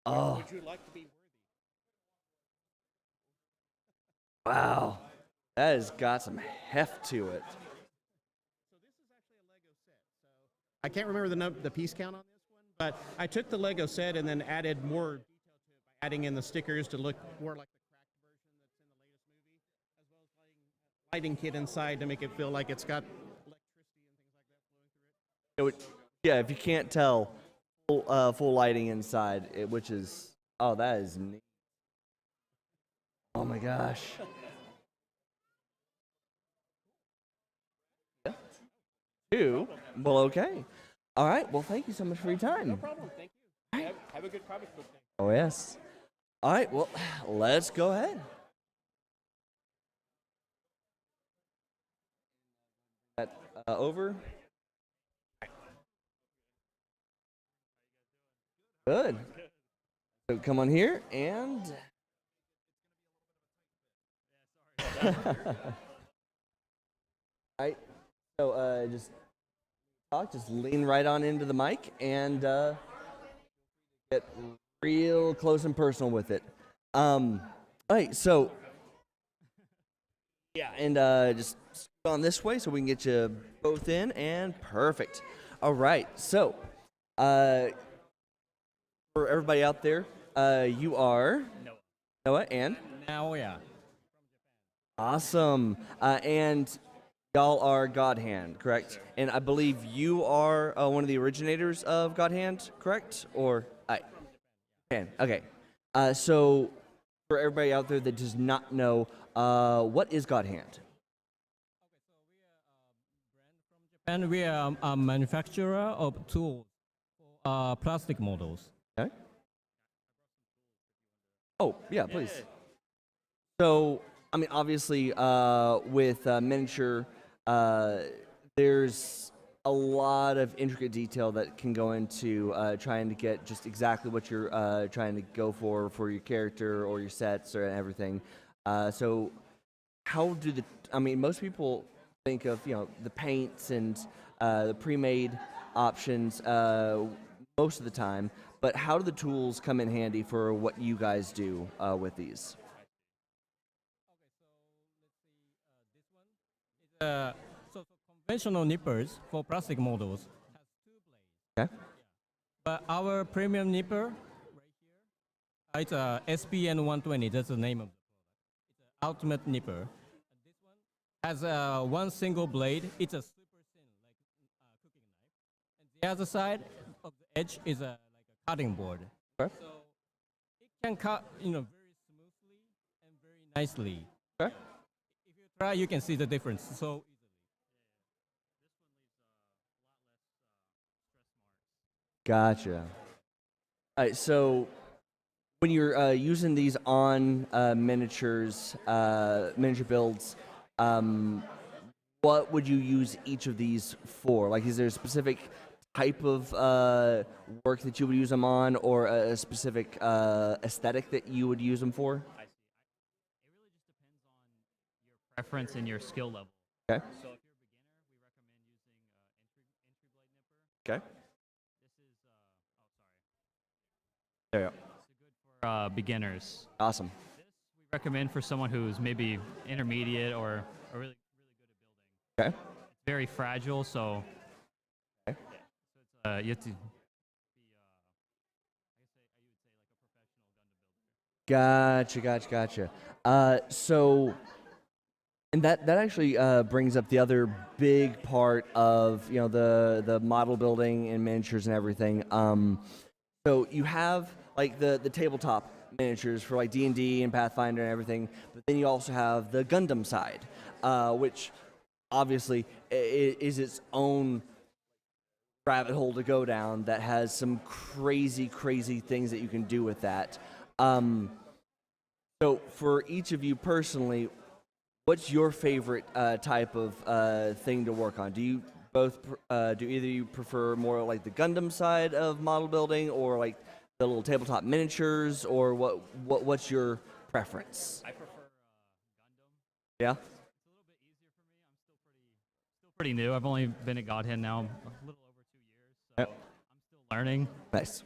Oh. Would you like to be worthy? Wow. That has got some heft to it. I can't remember the piece count on this one, but I took the Lego set and then added more detail to it by adding in the stickers to look more like the cracked version that's in the latest movie, as well as a lighting kit inside to make it feel like it's got electricity and things like that flowing through it. Yeah, if you can't tell, full lighting inside, which is, that is neat. Oh my gosh. Two. Well, okay. All right. Well, thank you so much for your time. No problem. Thank you. Have a good comic book day. Oh, yes. All right. Well, let's go ahead. that over. Good. So come on here and. All right. So just lean right on into the mic and get real close and personal with it. All right. So yeah, and just on this way so we can get you both in and perfect. All right. So for everybody out there, you are Noah and Now, yeah. awesome. And y'all are Godhand, correct? And I believe you are one of the originators of Godhand, correct? Or Japan. Okay. So for everybody out there that does not know, what is Godhand? And we are a manufacturer of tools for plastic models. Okay. Oh, yeah, please. So, I mean, obviously, with miniature, there's a lot of intricate detail that can go into trying to get just exactly what you're trying to go for your character or your sets or everything. So, how do most people think of, the paints and the pre-made options most of the time, but how do the tools come in handy for what you guys do with these? So conventional nippers for plastic models has 2 blades. Okay. But our premium nipper right here, it's a SPN 120. That's the name of the product. It's an ultimate nipper. And this one has one single blade. It's a super thin, like cooking knife. And the other side of the edge is like a cutting board. Okay. So it can cut, very smoothly and very nicely. Okay. If you try, you can see the difference so easily. Gotcha. All right, so when you're using these on miniatures, miniature builds, what would you use each of these for? Like, is there a specific type of work that you would use them on, or a specific aesthetic that you would use them for? I see. It really just depends on your preference and your skill level. Okay. So if you're a beginner, we recommend using entry blade nipper. Okay. This is There you go. This is good for beginners. Awesome. This we recommend for someone who's maybe intermediate or really good at building. Okay. It's very fragile, so Okay. so it's, you have to be Gotcha. So, and that actually brings up the other big part of the model building and miniatures and everything. So you have like the tabletop miniatures for like D&D and Pathfinder and everything, but then you also have the Gundam side, which obviously is its own rabbit hole to go down that has some crazy things that you can do with that. So for each of you personally, what's your favorite type of thing to work on? Do you both do either you prefer more like the Gundam side of model building, or like the little tabletop miniatures, or what's your preference? I prefer Gundam. Yeah. It's a little bit easier for me. I'm still pretty new. I've only been at Godhand now a little over 2 years, so Yep. I'm still learning. Nice.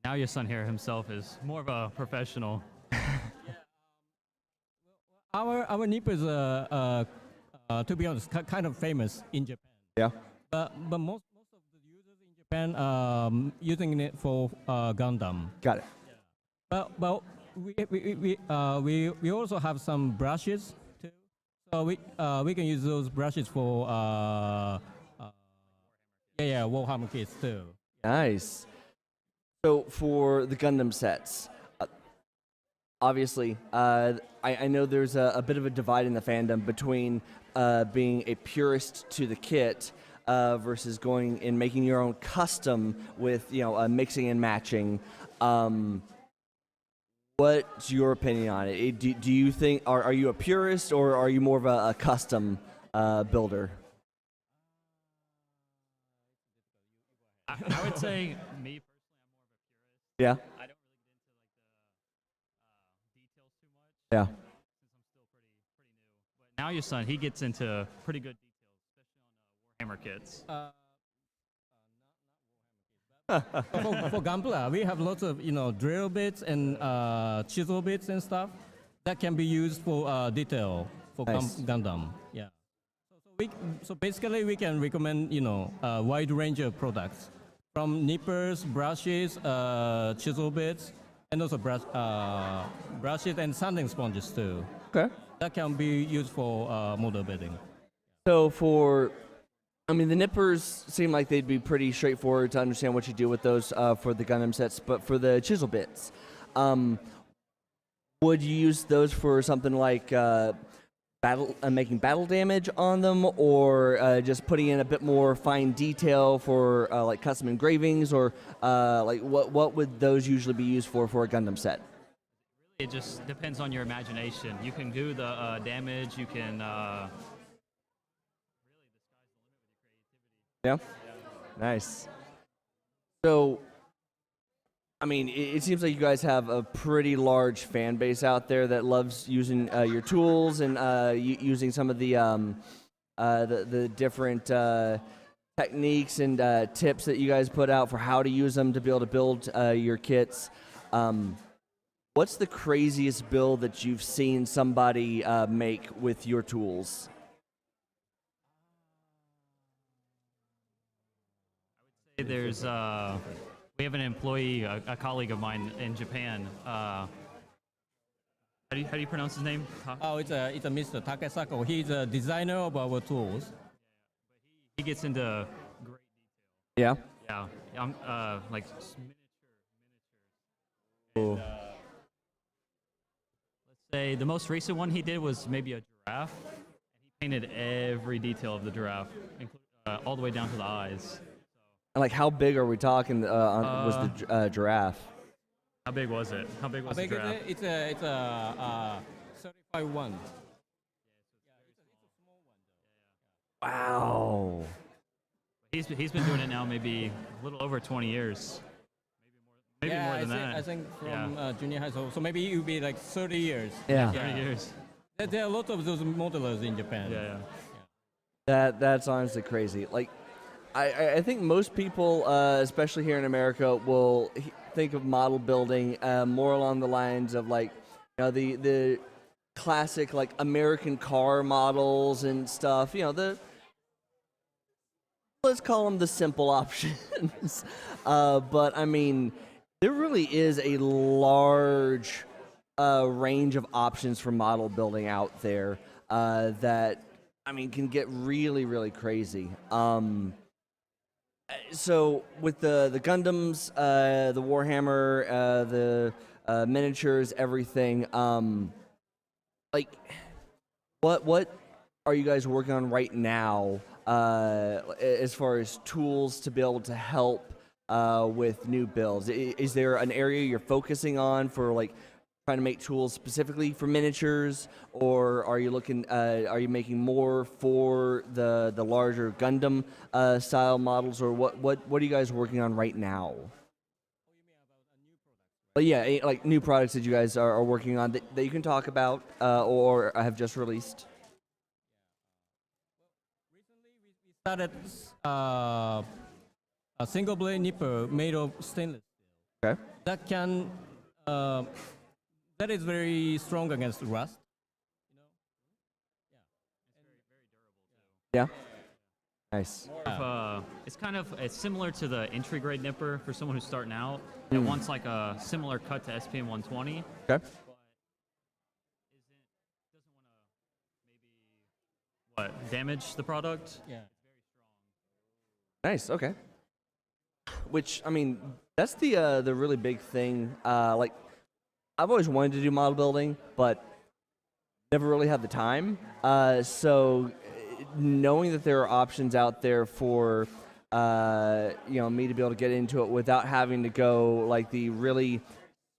Now your son here himself is more of a professional. Our nipper is, to be honest, kind of famous in Japan. Yeah. But most of the users in Japan using it for Gundam. Got it. But we also have some brushes too. So we can use those brushes for Warhammer kits too. Nice. So for the Gundam sets, obviously, I know there's a bit of a divide in the fandom between being a purist to the kit versus going and making your own custom with mixing and matching. What's your opinion on it? Do you think are you a purist, or are you more of a custom builder? I would say me personally, Yeah. I don't really get into details too much. Yeah. Since I'm still pretty new. But now your son, he gets into pretty good details, especially on Warhammer kits. For Gunpla, we have lots of drill bits and chisel bits and stuff that can be used for detail for Nice. Gundam. Yeah. So basically, we can recommend a wide range of products from nippers, brushes, chisel bits, and also brushes and sanding sponges too. Okay. That can be used for model building. So the nippers seem like they'd be pretty straightforward to understand what you do with those for the Gundam sets, but for the chisel bits, would you use those for something like making battle damage on them, or just putting in a bit more fine detail for like custom engravings, or like what would those usually be used for a Gundam set? It just depends on your imagination. You can do the damage. You can. Yeah. Nice. So, it seems like you guys have a pretty large fan base out there that loves using your tools and using some of the different techniques and tips that you guys put out for how to use them to be able to build your kits. What's the craziest build that you've seen somebody make with your tools? There's we have an employee, a colleague of mine in Japan. How do you pronounce his name? Oh, it's a Mr. Takesako. He's a designer of our tools. He gets into great Yeah. detail. Yeah, I'm like Cool. let's say the most recent one he did was maybe a giraffe, and he painted every detail of the giraffe, all the way down to the eyes. And like, how big are we talking? Was the giraffe? How big was it? How big was the giraffe? It's a 35-1. Wow. He's been doing it now maybe a little over 20 years. Maybe more than that. I think from junior high, so maybe it would be like 30 years. Yeah. 30 years. There are a lot of those modelers in Japan. Yeah. That's honestly crazy. Like, I think most people, especially here in America, will think of model building more along the lines of like, the classic like American car models and stuff. Let's call them the simple options. But there really is a large range of options for model building out there that can get really, really crazy. So with the Gundams, the Warhammer, the miniatures, everything, like what are you guys working on right now as far as tools to be able to help with new builds? Is there an area you're focusing on for like trying to make tools specifically for miniatures, or are you making more for the larger Gundam style models, or what are you guys working on right now? Yeah, like new products that you guys are working on that you can talk about or have just released. Recently, we started a single blade nipper made of stainless steel. Okay. That is very strong against rust. Yeah. Nice. It's similar to the entry grade nipper for someone who's starting out and wants like a similar cut to SPM 120. Okay. Damage the product. Yeah. Nice. Okay. Which that's the really big thing. Like, I've always wanted to do model building, but never really had the time. So knowing that there are options out there for me to be able to get into it without having to go like the really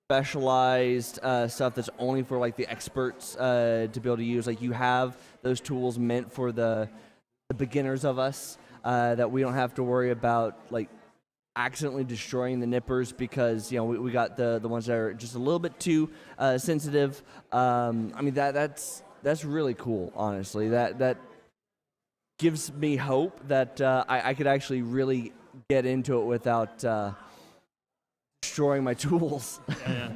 specialized stuff that's only for like the experts to be able to use. Like, you have those tools meant for the beginners of us that we don't have to worry about like accidentally destroying the nippers because we got the ones that are just a little bit too sensitive. I mean that's really cool. Honestly, that gives me hope that I could actually really get into it without destroying my tools. Yeah.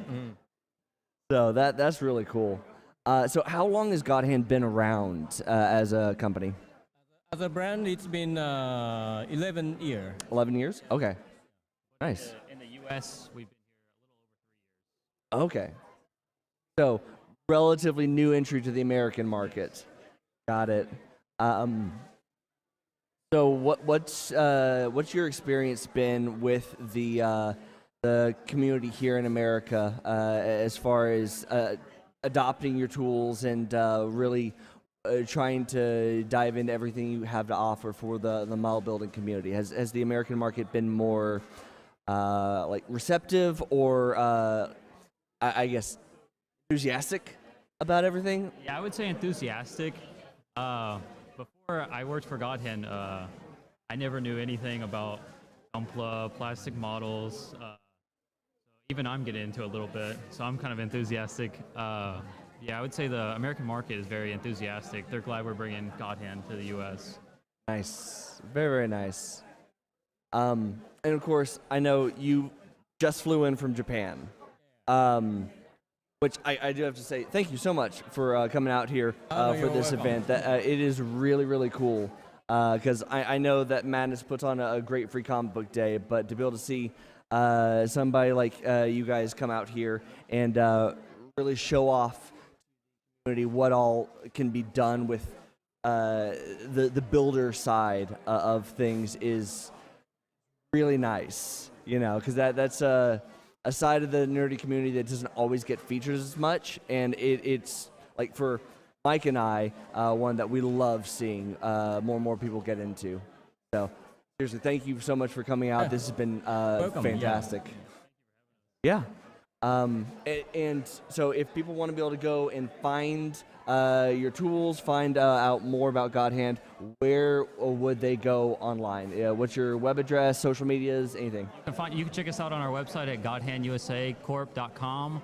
So that's really cool. So how long has Godhand been around as a company? As a brand, it's been 11 years. 11 years? Okay. Nice. In the U.S., we've been here a little over 3 years. Okay. So relatively new entry to the American market. Got it. So what's your experience been with the community here in America as far as adopting your tools and really trying to dive into everything you have to offer for the model building community? Has the American market been more like receptive or I guess enthusiastic about everything? Yeah, I would say enthusiastic. Before I worked for Godhand, I never knew anything about Umpla, plastic models. Even I'm getting into it a little bit, so I'm kind of enthusiastic. Yeah, I would say the American market is very enthusiastic. They're glad we're bringing Godhand to the U.S. Nice. Very, very nice. And of course, I know you just flew in from Japan, which I do have to say thank you so much for coming out here for you're this welcome. event. That it is really, really cool because I know that Madness puts on a great free comic book day, but to be able to see somebody like you guys come out here and really show off what all can be done with the builder side of things is really nice, because that's a side of the nerdy community that doesn't always get featured as much, and it's like for Mike and I, one that we love seeing more and more people get into. So seriously, thank you so much for coming out. This has been Welcome. fantastic. Yeah. And so if people want to be able to go and find your tools, find out more about Godhand, where would they go online? What's your web address, social medias, anything? You can check us out on our website at godhandusacorp.com.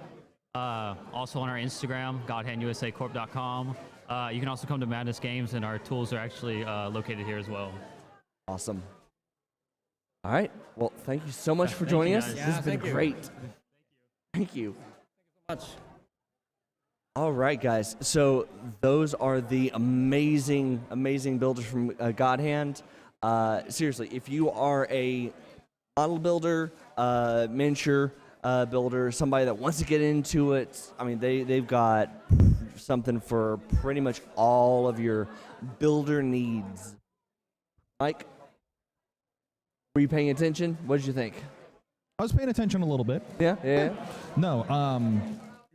Also on our Instagram, godhandusacorp.com. You can also come to Madness Games, and our tools are actually located here as well. Awesome. All right. Well, thank you so much for joining you, us. guys. This has been thank you. great. Thank you. Much. All right, guys. So those are the amazing, amazing builders from Godhand. Seriously, if you are a model builder, miniature builder, somebody that wants to get into it, I mean, they've got something for pretty much all of your builder needs. Mike, were you paying attention? What did you think? I was paying attention a little bit. Yeah. No,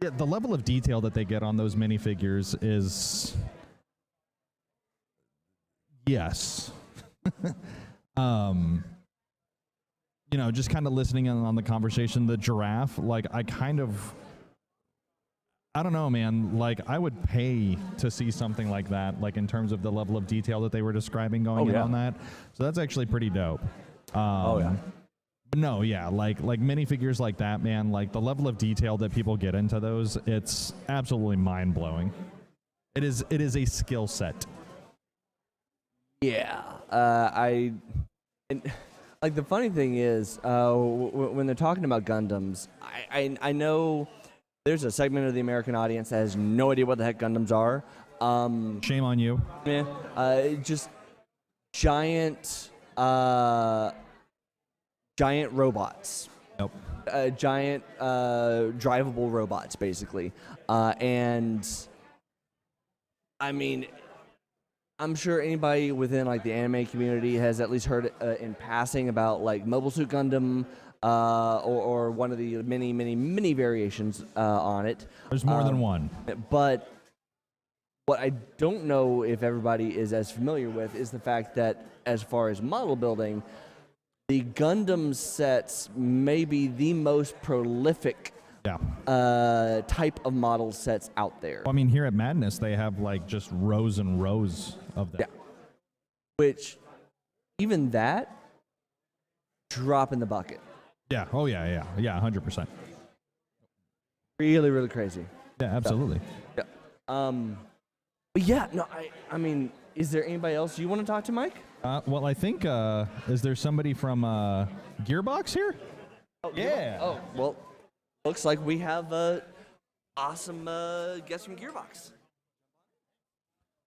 yeah, the level of detail that they get on those minifigures is yes. Just kind of listening in on the conversation, the giraffe, like I don't know, man. Like I would pay to see something like that, like in terms of the level of detail that they were describing going in on that. So that's actually pretty dope. But no, yeah, like minifigures like that, man, like the level of detail that people get into those, it's absolutely mind-blowing. It is a skill set. Yeah. Like the funny thing is, when they're talking about Gundams, I know there's a segment of the American audience that has no idea what the heck Gundams are. Shame on you. Yeah. Just giant robots. Nope. Giant drivable robots, basically. And I mean, I'm sure anybody within like the anime community has at least heard in passing about like Mobile Suit Gundam or one of the many variations on it. There's more than one. But what I don't know if everybody is as familiar with is the fact that as far as model building, the Gundam sets may be the most prolific type of model sets out there. Well, I mean, here at Madness, they have like just rows and rows of them. Yeah. Which, even that, drop in the bucket. Yeah. Oh yeah. 100%. Really, really crazy. Yeah, absolutely. Yeah. But yeah, no, I mean, is there anybody else you want to talk to, Mike? Well, I think is there somebody from Gearbox here? Oh, yeah. Oh, well, looks like we have a awesome guest from Gearbox.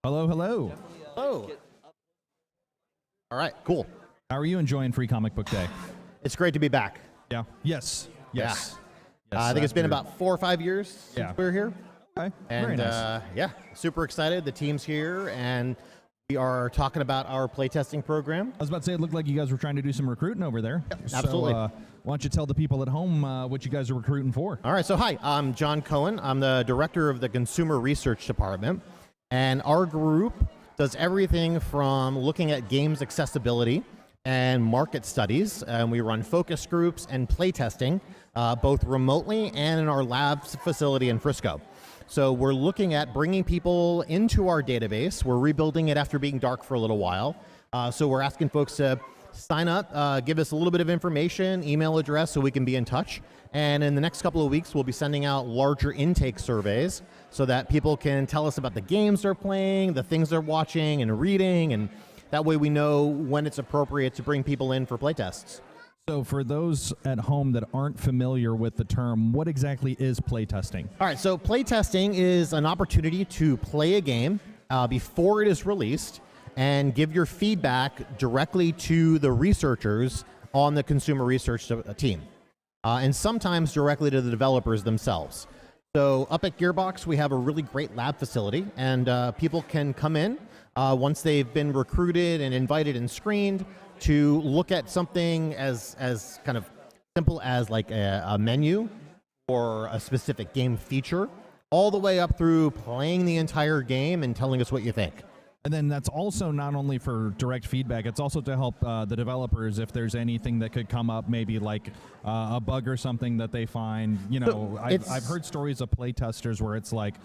Hello. Oh. All right, cool. How are you enjoying Free Comic Book Day? It's great to be back. Yeah. Yes. Yes. I think it's been about 4 or 5 years since we were here. Okay. And Very nice. yeah, super excited. The team's here, and we are talking about our playtesting program. I was about to say it looked like you guys were trying to do some recruiting over there. So, absolutely. why don't you tell the people at home what you guys are recruiting for? All right, so hi, I'm John Cohen. I'm the director of the Consumer Research Department, and our group does everything from looking at games accessibility and market studies, and we run focus groups and playtesting, both remotely and in our labs facility in Frisco. So we're looking at bringing people into our database. We're rebuilding it after being dark for a little while. So we're asking folks to sign up, give us a little bit of information, email address, so we can be in touch. And in the next couple of weeks, we'll be sending out larger intake surveys so that people can tell us about the games they're playing, the things they're watching and reading, and that way we know when it's appropriate to bring people in for playtests. So for those at home that aren't familiar with the term, what exactly is playtesting? All right, so playtesting is an opportunity to play a game before it is released and give your feedback directly to the researchers on the consumer research team, and sometimes directly to the developers themselves. So up at Gearbox, we have a really great lab facility, and people can come in once they've been recruited and invited and screened to look at something as kind of simple as like a menu or a specific game feature, all the way up through playing the entire game and telling us what you think. And then that's also not only for direct feedback, it's also to help the developers if there's anything that could come up, maybe like a bug or something that they find. You know, I've heard stories of playtesters where it's like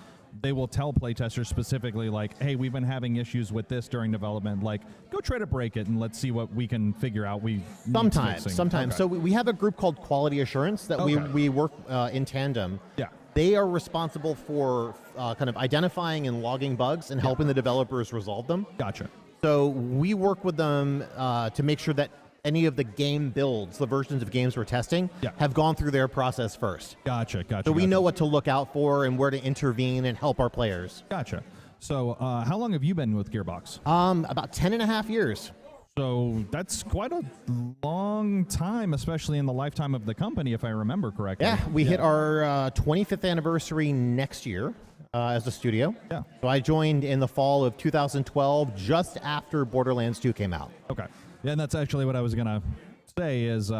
they will tell playtesters specifically like, hey, we've been having issues with this during development. Like, go try to break it and let's see what we can figure out. Sometimes. Okay. So we have a group called Quality Assurance that we work in tandem. Yeah. They are responsible for kind of identifying and logging bugs and helping the developers resolve them. Gotcha. So we work with them to make sure that any of the game builds, the versions of games we're testing, have gone through their process first. Gotcha. So we know what to look out for and where to intervene and help our players. Gotcha. So how long have you been with Gearbox? About 10.5 years. So that's quite a long time, especially in the lifetime of the company, if I remember correctly. Yeah, we hit our 25th anniversary next year as a studio. Yeah. So I joined in the fall of 2012, just after Borderlands 2 came out. Okay. Yeah, and that's actually what I was going to say is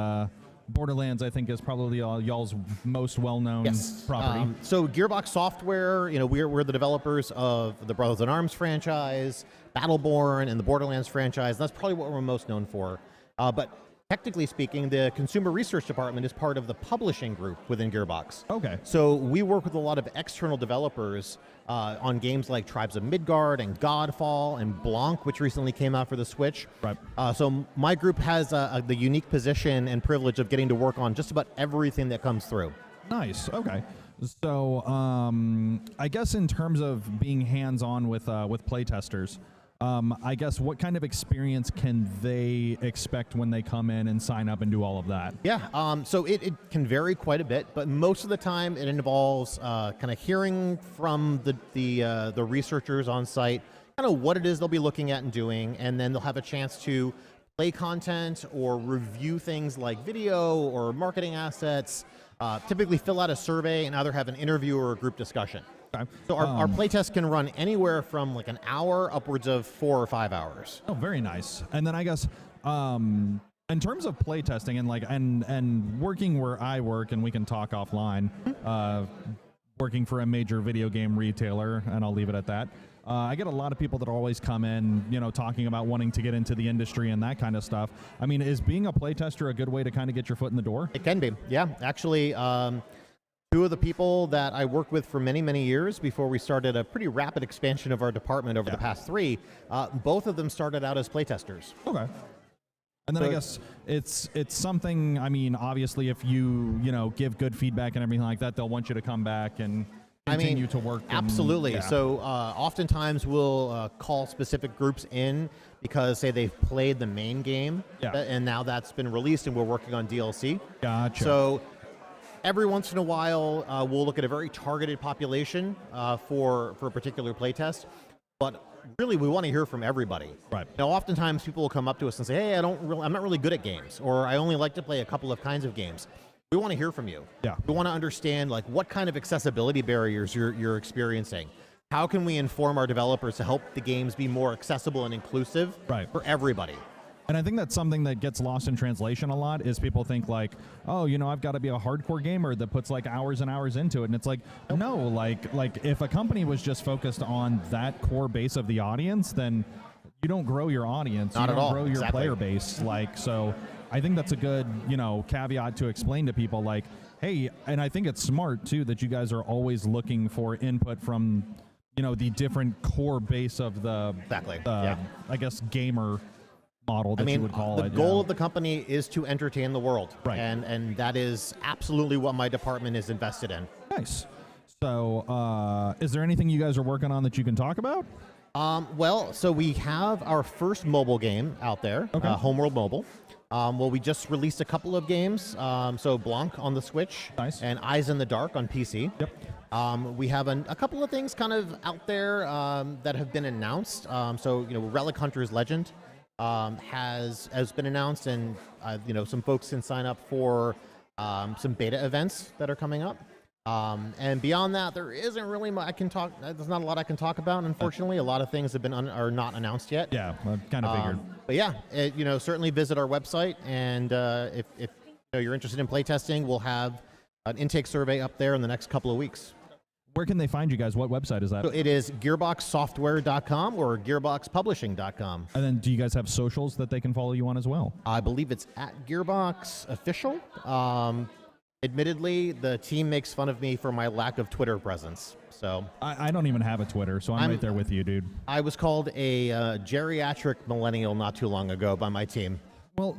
Borderlands, I think, is probably y'all's most well-known property. So Gearbox Software, you know, we're the developers of the Brothers in Arms franchise, Battleborn, and the Borderlands franchise. That's probably what we're most known for. But technically speaking, the Consumer Research Department is part of the publishing group within Gearbox. Okay. So we work with a lot of external developers on games like Tribes of Midgard and Godfall and Blanc, which recently came out for the Switch. Right. So my group has the unique position and privilege of getting to work on just about everything that comes through. Nice. Okay. So I guess in terms of being hands-on with playtesters, I guess what kind of experience can they expect when they come in and sign up and do all of that? Yeah, so it can vary quite a bit, but most of the time it involves kind of hearing from the researchers on site, kind of what it is they'll be looking at and doing, and then they'll have a chance to play content or review things like video or marketing assets, typically fill out a survey and either have an interview or a group discussion. Okay. So our playtest can run anywhere from like an hour upwards of 4 or 5 hours. Oh, very nice. And then I guess in terms of playtesting and working where I work, and we can talk offline, working for a major video game retailer, and I'll leave it at that. I get a lot of people that always come in, you know, talking about wanting to get into the industry and that kind of stuff. I mean, is being a playtester a good way to kind of get your foot in the door? It can be, yeah. Actually, two of the people that I worked with for many, many years before we started a pretty rapid expansion of our department over the past 3, both of them started out as playtesters. Okay. And then So I guess it's something. I mean, obviously, if you give good feedback and everything like that, they'll want you to come back and continue to work. Absolutely. Yeah. So oftentimes we'll call specific groups in because, say, they've played the main game, and now that's been released, and we're working on DLC. Gotcha. So every once in a while, we'll look at a very targeted population for a particular playtest, but really we want to hear from everybody. Right. Now, oftentimes people will come up to us and say, "Hey, I'm not really good at games, or I only like to play a couple of kinds of games." We want to hear from you. Yeah. We want to understand what kind of accessibility barriers you're experiencing. How can we inform our developers to help the games be more accessible and inclusive for everybody? And I think that's something that gets lost in translation a lot is people think like, oh, I've got to be a hardcore gamer that puts like hours and hours into it. And it's like, no, like if a company was just focused on that core base of the audience, then you don't grow your audience. Not you at don't all. grow your player base. So I think that's a good, caveat to explain to people like, hey, and I think it's smart too that you guys are always looking for input from, the different core base of the, I guess, gamer model that you would call the it. The goal of the company is to entertain the world. Right. And that is absolutely what my department is invested in. Nice. So is there anything you guys are working on that you can talk about? So we have our first mobile game out there, Homeworld Mobile. We just released a couple of games. So Blanc on the Switch, and Eyes in the Dark on PC. Yep. We have a couple of things kind of out there that have been announced. Relic Hunter's Legend has been announced, and some folks can sign up for some beta events that are coming up. And beyond that, there isn't really much I can talk. There's not a lot I can talk about, unfortunately. A lot of things have been are not announced yet. Yeah, I kind of figured. But yeah, certainly visit our website, and if you're interested in playtesting, we'll have an intake survey up there in the next couple of weeks. Where can they find you guys? What website is that? So it is gearboxsoftware.com or gearboxpublishing.com. And then do you guys have socials that they can follow you on as well? I believe it's at Gearbox Official. Admittedly, the team makes fun of me for my lack of Twitter presence. So I don't even have a Twitter, so I'm right there with you, dude. I was called a geriatric millennial not too long ago by my team. Well,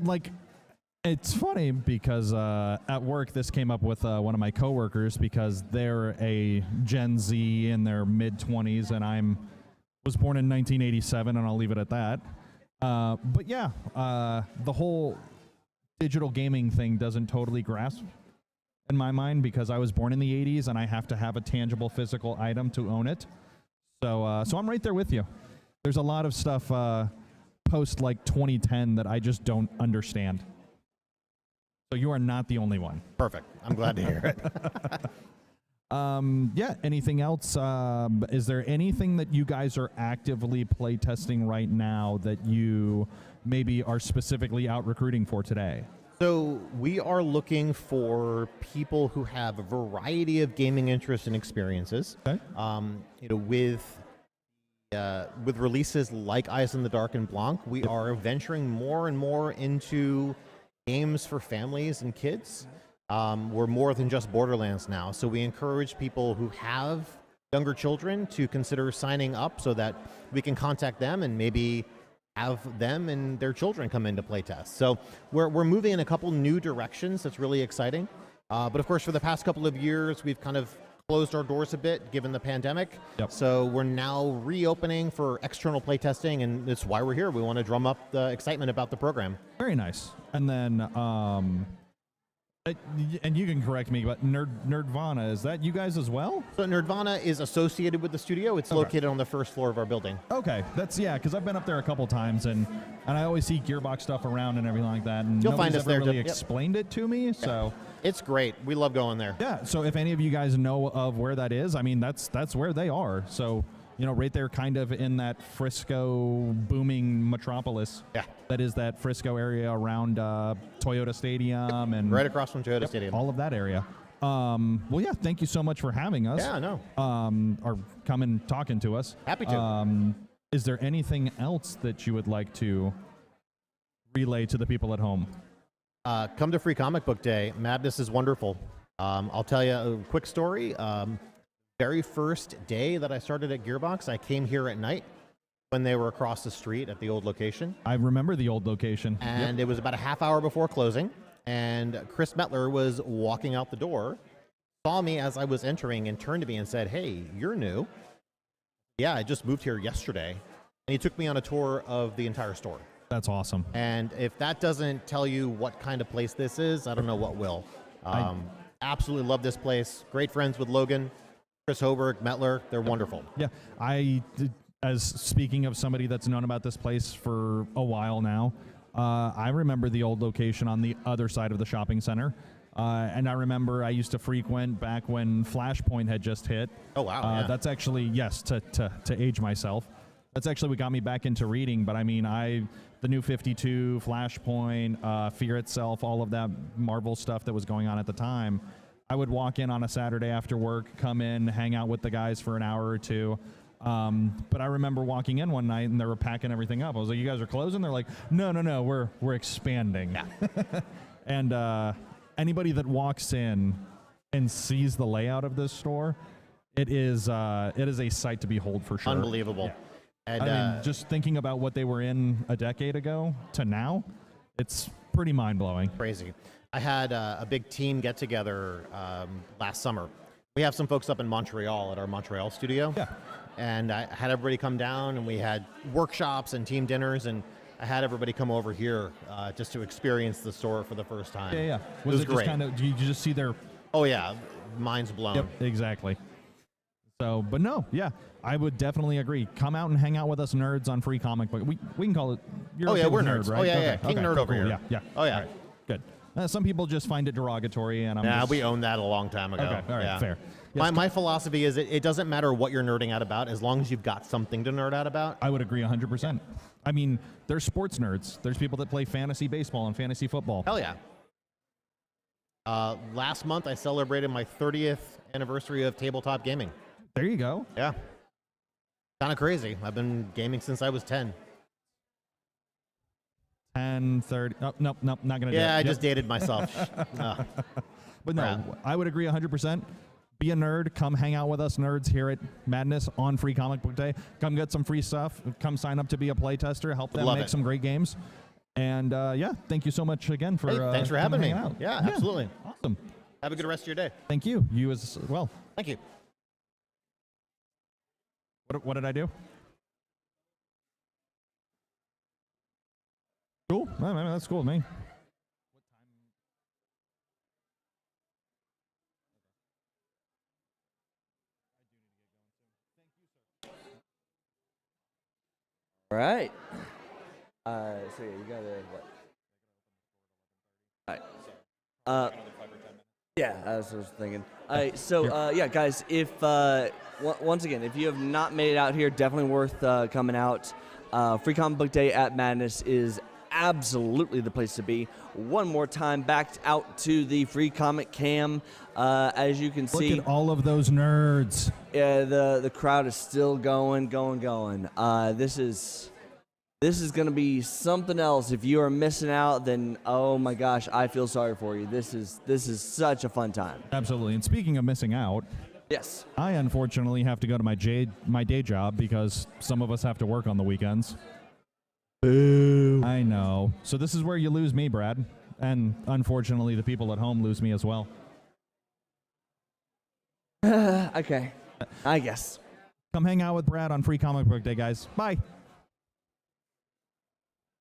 it's funny because at work this came up with one of my coworkers because they're a Gen Z in their mid-20s, and was born in 1987, and I'll leave it at that. But yeah, the whole digital gaming thing doesn't totally grasp in my mind because I was born in the 80s and I have to have a tangible physical item to own it. So I'm right there with you. There's a lot of stuff post 2010 that I just don't understand. So you are not the only one. Perfect. I'm glad to hear it. Yeah, anything else? Is there anything that you guys are actively play testing right now that you maybe are specifically out recruiting for today? So we are looking for people who have a variety of gaming interests and experiences. Okay. With releases like Eyes in the Dark and Blanc, we are venturing more and more into games for families and kids. We're more than just Borderlands now, so we encourage people who have younger children to consider signing up so that we can contact them and maybe have them and their children come in to play test. So we're moving in a couple new directions that's really exciting. But of course, for the past couple of years, we've kind of closed our doors a bit given the pandemic. Yep. So we're now reopening for external playtesting, and that's why we're here. We want to drum up the excitement about the program. Very nice. And then, and you can correct me, but Nerdvana, is that you guys as well? So Nerdvana is associated with the studio. It's located on the first floor of our building. Okay, that's because I've been up there a couple times, and I always see Gearbox stuff around and everything like that, and You'll nobody's find us ever there, really yep. explained it to me. So it's great. We love going there. yeah. So if any of you guys know of where that is, I mean that's where they are. So right there, kind of in that Frisco booming metropolis. Yeah. That is that Frisco area around Toyota Stadium and right across from Toyota Stadium. all of that area. Well, yeah, thank you so much for having us. Yeah, no. Or coming talking to us. Happy to. Is there anything else that you would like to relay to the people at home? Come to Free Comic Book Day. Madness is wonderful. I'll tell you a quick story. Very first day that I started at Gearbox, I came here at night, when they were across the street at the old location. I remember the old location. And it was about a half hour before closing. And Chris Metler was walking out the door, saw me as I was entering, and turned to me and said, "Hey, you're new." "Yeah, I just moved here yesterday." And he took me on a tour of the entire store. That's awesome. And if that doesn't tell you what kind of place this is, I don't know what will. Absolutely love this place. Great friends with Logan, Chris Hoberg, Metler. They're wonderful. Yeah, as speaking of somebody that's known about this place for a while now, I remember the old location on the other side of the shopping center. And I remember I used to frequent back when Flashpoint had just hit. Oh, wow. Yeah. That's actually, yes, to age myself. That's actually what got me back into reading. But I mean, the New 52, Flashpoint, Fear Itself, all of that Marvel stuff that was going on at the time, I would walk in on a Saturday after work, come in, hang out with the guys for an hour or two. But I remember walking in one night and they were packing everything up. I was like, "You guys are closing?" They're like, No, we're expanding. Yeah. And anybody that walks in and sees the layout of this store, it is a sight to behold for sure. Unbelievable. Yeah. And I mean, just thinking about what they were in a decade ago to now, it's pretty mind-blowing. Crazy. I had a big team get-together last summer. We have some folks up in Montreal at our Montreal studio. Yeah. And I had everybody come down, and we had workshops and team dinners, and I had everybody come over here just to experience the store for the first time. Yeah. It was great. Do you just see their... Oh, yeah. Mind's blown. Yep, exactly. So, but no, yeah, I would definitely agree. Come out and hang out with us nerds on Free Comic Book. We can call it... You're we're nerd, nerds. right? Oh, yeah, okay. yeah. King nerd cool, over here. Yeah. Oh, yeah. Right. Good. Some people just find it derogatory, and we owned that a long time ago. Okay, all right, yeah. fair. Yes, My philosophy is it doesn't matter what you're nerding out about as long as you've got something to nerd out about. I would agree 100%. I mean, there's sports nerds. There's people that play fantasy baseball and fantasy football. Hell yeah. Last month, I celebrated my 30th anniversary of tabletop gaming. There you go. Yeah. Kind of crazy. I've been gaming since I was 10. 10, 30. Oh, nope, not going to do it. Yeah, I just dated myself. But no, I would agree 100%. Be a nerd. Come hang out with us nerds here at Madness on Free Comic Book Day. Come get some free stuff. Come sign up to be a playtester. Help them make some great games. And yeah, thank you so much again for thanks for having me. Out. Yeah, absolutely. Awesome. Have a good rest of your day. Thank you. You as well. Thank you. What did I do? Cool. I mean, that's cool with me. All right. So yeah, you gotta what? All right. Yeah, that's what I was thinking. All right. So yeah, guys, if once again, if you have not made it out here, definitely worth coming out. Free Comic Book Day at Madness is absolutely the place to be. One more time, back out to the Free Comic Cam. As you can see, look at all of those nerds. Yeah, the crowd is still going. This is going to be something else. If you are missing out, then oh my gosh, I feel sorry for you. This is such a fun time. Absolutely. And speaking of missing out, yes, I unfortunately have to go to my day job because some of us have to work on the weekends. Boo. I know. So this is where you lose me, Brad. And unfortunately, the people at home lose me as well. Okay, I guess. Come hang out with Brad on Free Comic Book Day, guys. Bye.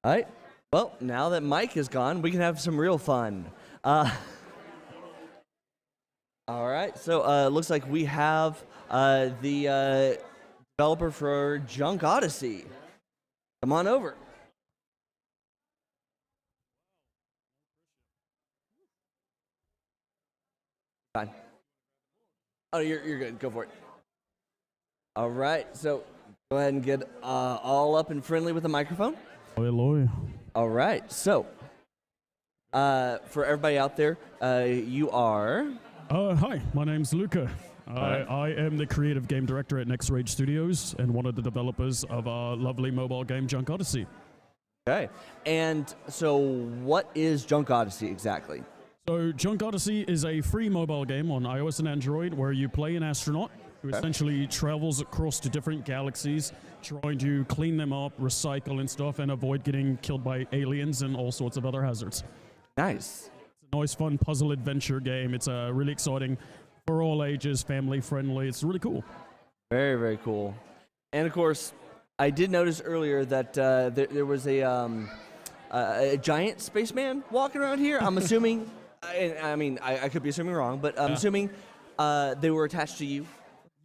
All right. Well, now that Mike is gone, we can have some real fun. All right. So it looks like we have the developer for Junk Odyssey. Come on over. Fine. Oh, you're good. Go for it. All right. So go ahead and get all up and friendly with the microphone. Hello. All right. So for everybody out there, you are. Hi, my name's Luca. I am the creative game director at Next Rage Studios and one of the developers of our lovely mobile game Junk Odyssey. Okay. And so what is Junk Odyssey exactly? So Junk Odyssey is a free mobile game on iOS and Android where you play an astronaut who essentially travels across to different galaxies, trying to clean them up, recycle and stuff, and avoid getting killed by aliens and all sorts of other hazards. Nice. It's a nice, fun puzzle adventure game. It's really exciting for all ages, family friendly. It's really cool. Very, very cool. And of course, I did notice earlier that there was a giant spaceman walking around here. I'm assuming, I mean, I could be assuming wrong, but I'm assuming they were attached to you.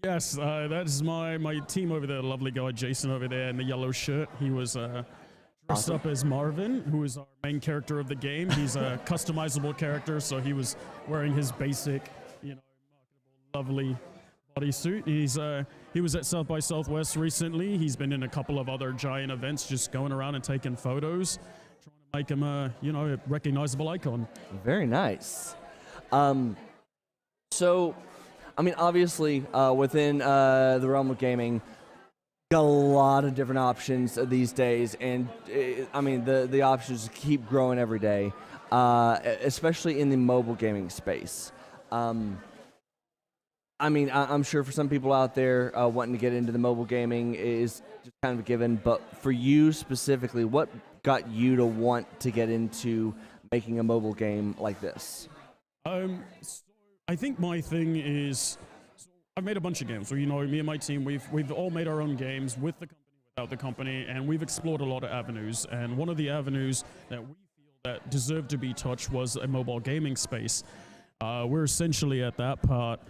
Yes, that is my team over there, the lovely guy Jason over there in the yellow shirt. He was dressed up as Marvin, who is our main character of the game. He's a customizable character, so he was wearing his basic, marketable, lovely bodysuit. He was at South by Southwest recently. He's been in a couple of other giant events, just going around and taking photos, trying to make him a recognizable icon. Very nice. So, I mean, obviously, within the realm of gaming, got a lot of different options these days, and I mean, the options keep growing every day, especially in the mobile gaming space. I mean, I'm sure for some people out there wanting to get into the mobile gaming is just kind of a given, but for you specifically, what got you to want to get into making a mobile game like this? So I think my thing is, I've made a bunch of games. So, me and my team, we've all made our own games with the company, without the company, and we've explored a lot of avenues. And one of the avenues that we feel that deserved to be touched was a mobile gaming space. We're essentially at that part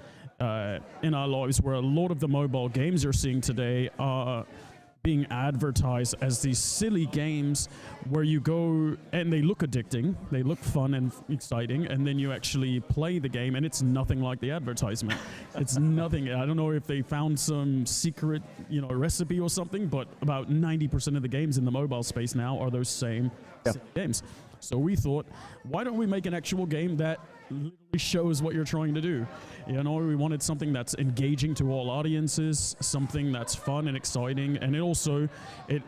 in our lives where a lot of the mobile games you're seeing today are being advertised as these silly games where you go and they look addicting, they look fun and exciting, and then you actually play the game and it's nothing like the advertisement. It's nothing. I don't know if they found some secret, recipe or something, but about 90% of the games in the mobile space now are those same games. So we thought, why don't we make an actual game that literally shows what you're trying to do? We wanted something that's engaging to all audiences, something that's fun and exciting, and it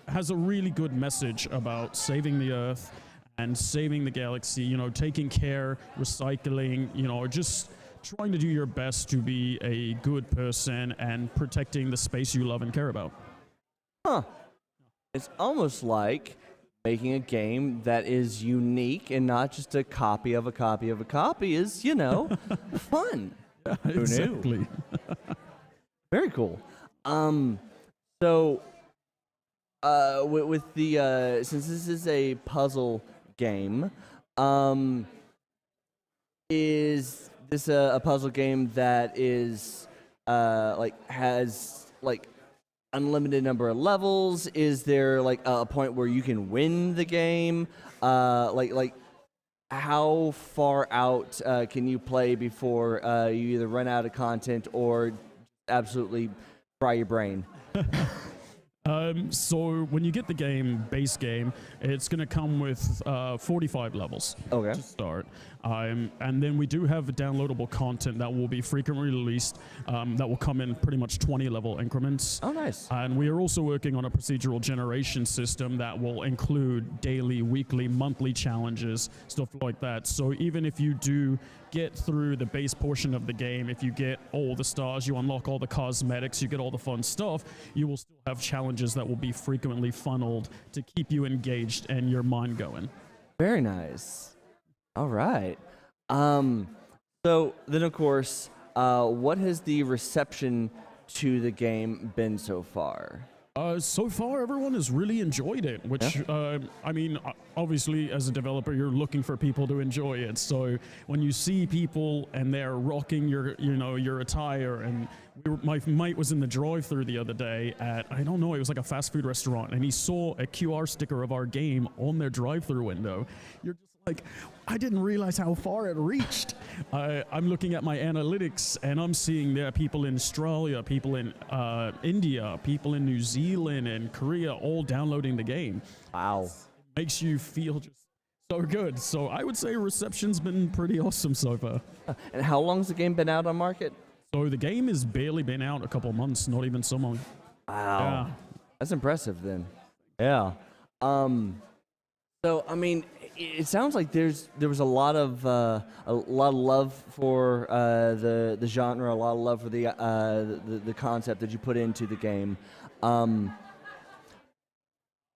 has a really good message about saving the Earth and saving the galaxy. Taking care, recycling. Just trying to do your best to be a good person and protecting the space you love and care about. Huh? It's almost like making a game that is unique and not just a copy of a copy of a copy is, fun. Yeah, Who exactly. knew? Very cool. So, with the since this is a puzzle game, is this a puzzle game that is has unlimited number of levels? Is there a point where you can win the game? How far out can you play before you either run out of content or absolutely fry your brain? So when you get the base game, it's going to come with 45 levels to start. And then we do have downloadable content that will be frequently released that will come in pretty much 20 level increments. Oh, nice. And we are also working on a procedural generation system that will include daily, weekly, monthly challenges, stuff like that. So even if you do get through the base portion of the game, if you get all the stars, you unlock all the cosmetics, you get all the fun stuff, you will still have challenges that will be frequently funneled to keep you engaged and your mind going. Very nice. All right. So then, of course, what has the reception to the game been so far? So far, everyone has really enjoyed it, which, I mean, obviously, as a developer, you're looking for people to enjoy it. So when you see people and they're rocking your attire, and my mate was in the drive-thru the other day at, I don't know, it was like a fast food restaurant, and he saw a QR sticker of our game on their drive-thru window. You're just like, I didn't realize how far it reached. I'm looking at my analytics, and I'm seeing there are people in Australia, people in India, people in New Zealand and Korea all downloading the game. Wow. It makes you feel just so good. So I would say reception's been pretty awesome so far. And how long has the game been out on market? So the game has barely been out a couple months, not even so long. Wow. Yeah. That's impressive then. Yeah. So, I mean, it sounds like there was a lot of love for the genre, a lot of love for the concept that you put into the game.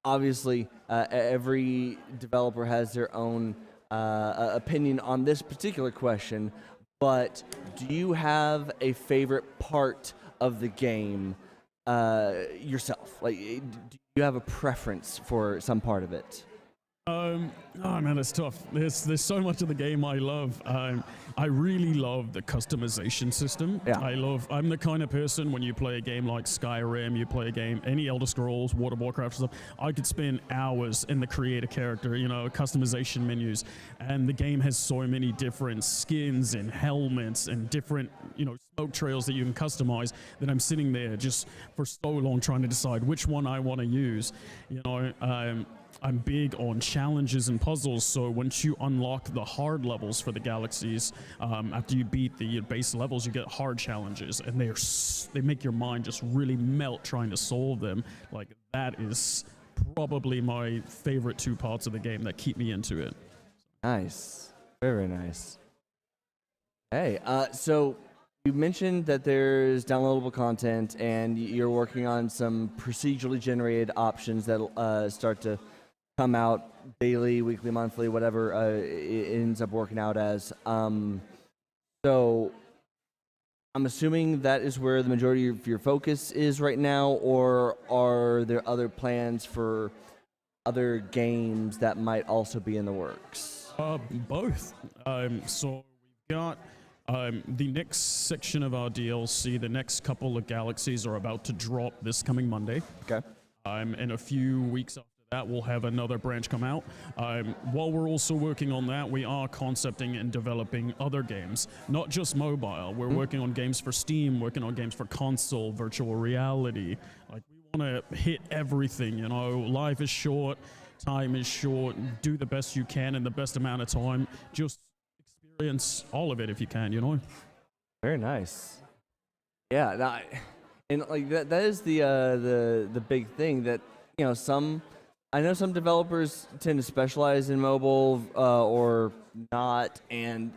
Obviously, every developer has their own opinion on this particular question, but do you have a favorite part of the game yourself? Like, do you have a preference for some part of it? Oh man, it's tough. There's so much of the game I love. I really love the customization system. Yeah. I'm the kind of person, when you play a game like Skyrim, you play a game, any Elder Scrolls, World of Warcraft stuff, I could spend hours in the create a character, customization menus. And the game has so many different skins and helmets and different, smoke trails that you can customize, that I'm sitting there just for so long trying to decide which one I want to use. I'm big on challenges and puzzles, so once you unlock the hard levels for the galaxies, after you beat the base levels, you get hard challenges, and they make your mind just really melt trying to solve them. Like, that is probably my favorite two parts of the game that keep me into it. Nice. Very nice. Hey, so you mentioned that there's downloadable content, and you're working on some procedurally generated options that'll start to come out daily, weekly, monthly, whatever it ends up working out as. So I'm assuming that is where the majority of your focus is right now, or are there other plans for other games that might also be in the works? Both. So we've got the next section of our DLC, the next couple of galaxies are about to drop this coming Monday. Okay. In a few weeks after that, we'll have another branch come out. While we're also working on that, we are concepting and developing other games, not just mobile. We're working on games for Steam, working on games for console, virtual reality. Like, we want to hit everything, Life is short, time is short. Do the best you can in the best amount of time. Just experience all of it if you can, Very nice. Yeah, and like that is the big thing that I know some developers tend to specialize in mobile or not, and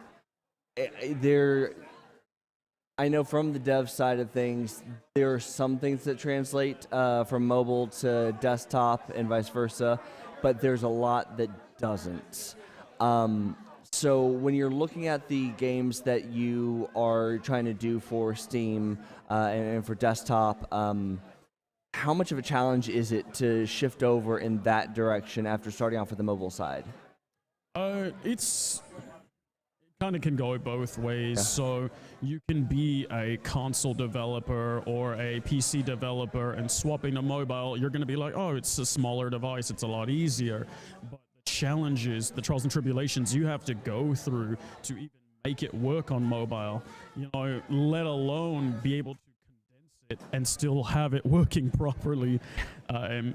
I know from the dev side of things, there are some things that translate from mobile to desktop and vice versa, but there's a lot that doesn't. So when you're looking at the games that you are trying to do for Steam and for desktop, how much of a challenge is it to shift over in that direction after starting off with the mobile side? It kind of can go both ways. Yeah. So you can be a console developer or a PC developer, and swapping to mobile, you're going to be like, oh, it's a smaller device, it's a lot easier. But the challenges, the trials and tribulations you have to go through to even make it work on mobile, let alone be able to it and still have it working properly.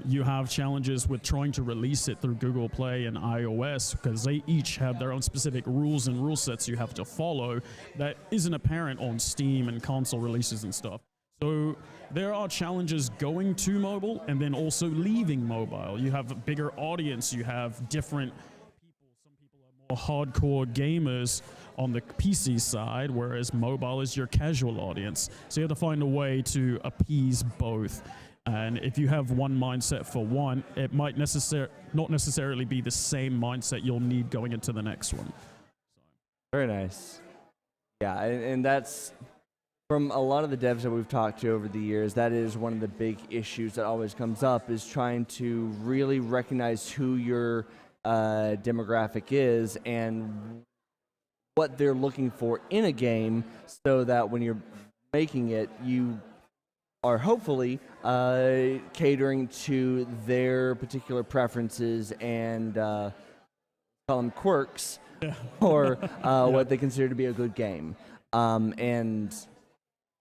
You have challenges with trying to release it through Google Play and iOS, because they each have their own specific rules and rule sets you have to follow that isn't apparent on Steam and console releases and stuff. So there are challenges going to mobile and then also leaving mobile. You have a bigger audience, you have different people. Some people are more hardcore gamers on the PC side, whereas mobile is your casual audience. So you have to find a way to appease both. And if you have one mindset for one, it might not necessarily be the same mindset you'll need going into the next one. Very nice. Yeah, and that's, from a lot of the devs that we've talked to over the years, that is one of the big issues that always comes up, is trying to really recognize who your demographic is and what they're looking for in a game, so that when you're making it, you are hopefully catering to their particular preferences and call them quirks, or what they consider to be a good game. And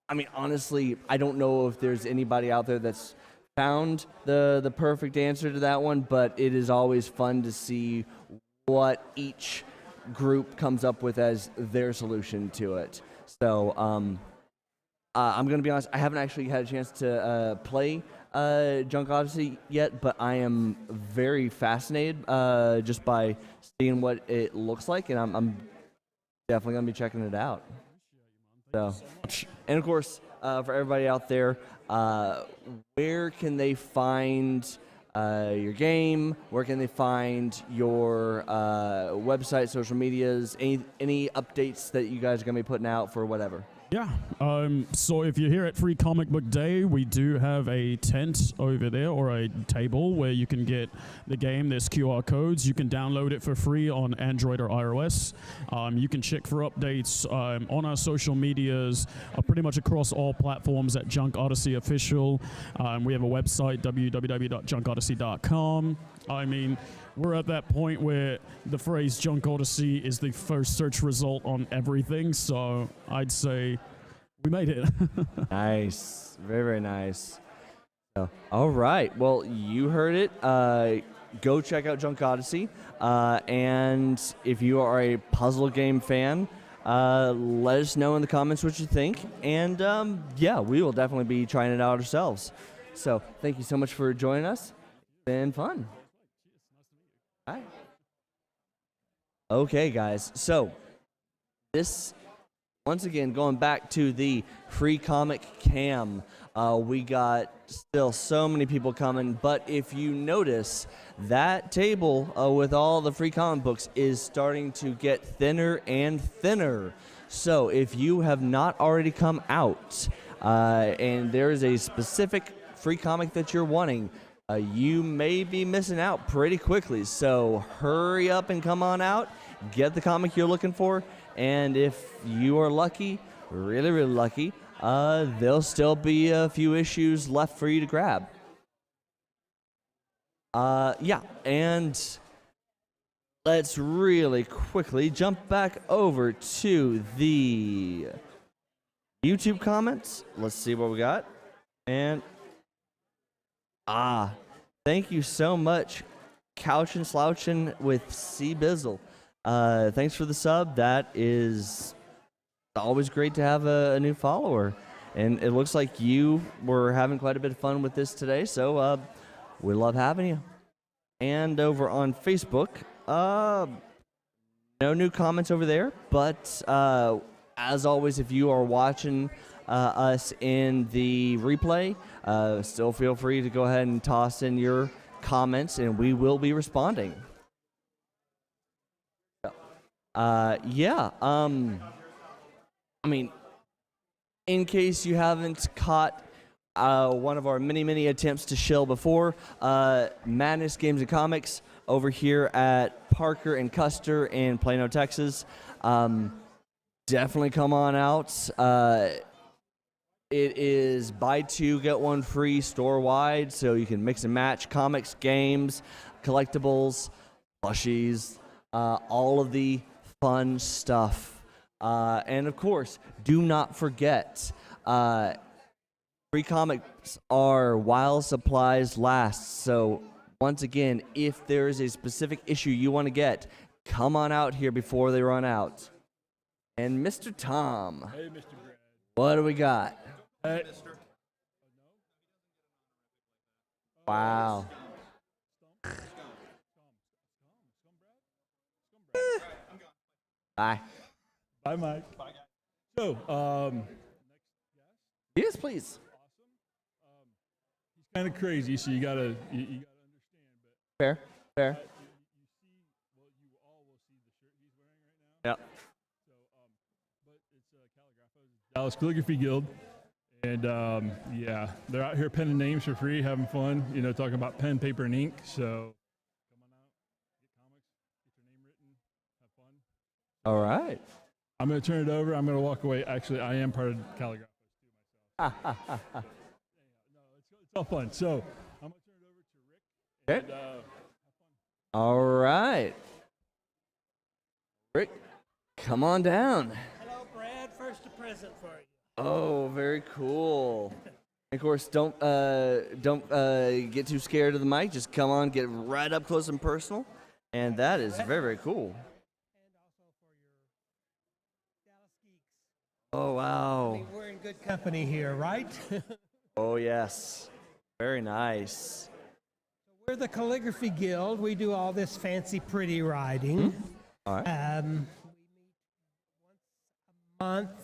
I mean, honestly, I don't know if there's anybody out there that's found the perfect answer to that one, but it is always fun to see what each group comes up with as their solution to it. So I'm going to be honest, I haven't actually had a chance to play Junk Odyssey yet, but I am very fascinated just by seeing what it looks like, and I'm definitely gonna be checking it out. So, and of course, for everybody out there, where can they find your game? Where can they find your website, social medias, any updates that you guys are gonna be putting out for whatever? Yeah. So if you're here at Free Comic Book Day, we do have a tent over there or a table where you can get the game. There's QR codes. You can download it for free on Android or iOS. You can check for updates on our social medias, pretty much across all platforms at Junk Odyssey Official. We have a website, www.junkodyssey.com. I mean, we're at that point where the phrase Junk Odyssey is the first search result on everything, so I'd say we made it. Nice. Very, very nice. So, all right. Well, you heard it. Go check out Junk Odyssey. And if you are a puzzle game fan, let us know in the comments what you think. And, yeah, we will definitely be trying it out ourselves. So thank you so much for joining us. It's been fun. Hi. Okay, guys. So this, once again, going back to the free comic cam, we got still so many people coming. But if you notice, that table with all the free comic books is starting to get thinner and thinner. So if you have not already come out and there is a specific free comic that you're wanting, you may be missing out pretty quickly. So hurry up and come on out, get the comic you're looking for, and if you are lucky, really, really lucky, there'll still be a few issues left for you to grab. Yeah, and let's really quickly jump back over to the YouTube comments. Let's see what we got. And thank you so much, Couchin' Slouchin' with C Bizzle. Thanks for the sub. That is always great to have a new follower. And it looks like you were having quite a bit of fun with this today, so we love having you. And over on Facebook, no new comments over there, but as always, if you are watching us in the replay, still feel free to go ahead and toss in your comments, and we will be responding. Yeah, I mean, in case you haven't caught one of our many attempts to shill before, Madness Games and Comics over here at Parker and Custer in Plano, Texas. Definitely come on out. It is buy two, get one free store-wide, so you can mix and match comics, games, collectibles, plushies, all of the fun stuff. And, of course, do not forget, free comics are while supplies last. So, once again, if there is a specific issue you want to get, come on out here before they run out. And Mr. Tom, Hey, Mr. Brad. what do we got? Hey. Wow. Bye. Bye, Mike. Bye, guys. So, Yes, please. he's kind of crazy, so you gotta understand. But Fair. Fair. you see, well, you all will see the shirt he's wearing right now. Yep. So, but it's Kaligrafos Dallas Calligraphy Guild, and yeah, they're out here penning names for free, having fun. You know, talking about pen, paper, and ink. So, come on out, get comics, get your name written, have fun. All right. I'm gonna turn it over. I'm gonna walk away. Actually, I am part of Kaligrafos too myself. No, it's all fun. So, I'm gonna turn it over to Rick. Okay. And, have fun. All right. Rick, come on down. Hello, Brad. First a present for you. Oh, very cool. Of course, don't get too scared of the mic. Just come on, get right up close and personal, and that is very, very cool. And also for your Dallas Geeks. Oh I wow. mean, we're in good company here, right? Oh yes. Very nice. We're the Calligraphy Guild. We do all this fancy, pretty writing. All right. We meet once a month, about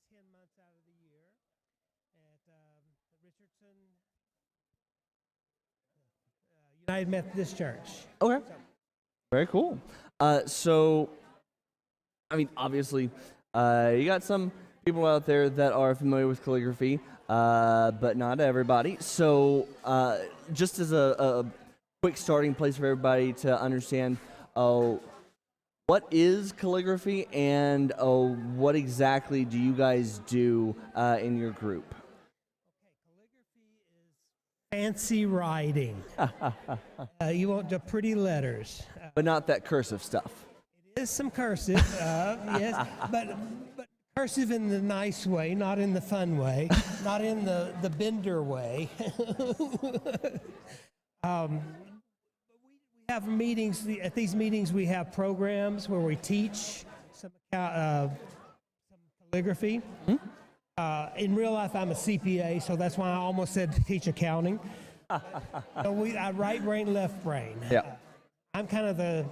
10 months out of the year, at the Richardson United Methodist Church. Okay. Very cool. So, I mean, obviously, you got some people out there that are familiar with calligraphy, but not everybody. So, just as a quick starting place for everybody to understand, what is calligraphy and what exactly do you guys do in your group? Fancy writing. You want the pretty letters. But not that cursive stuff. It is some cursive, yes, but cursive in the nice way, not in the fun way, not in the bender way. We have meetings. At these meetings, we have programs where we teach some calligraphy. In real life, I'm a CPA, so that's why I almost said teach accounting. So I right brain, left brain. Yeah. I'm kind of the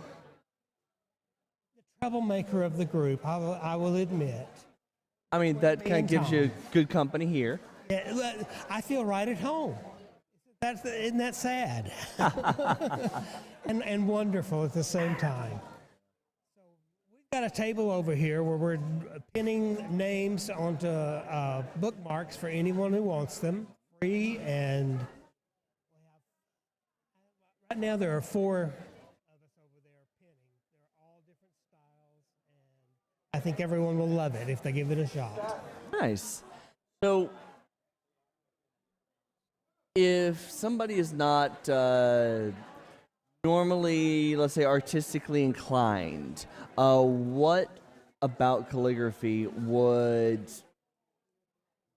troublemaker of the group, I will admit. I mean, that kind of gives you good company here. Yeah, I feel right at home. Isn't that sad? and wonderful at the same time. So we've got a table over here where we're pinning names onto bookmarks for anyone who wants them, free, and right now there are 4 of us over there pinning. They're all different styles, and I think everyone will love it if they give it a shot. Nice. So, if somebody is not normally, let's say, artistically inclined, what about calligraphy would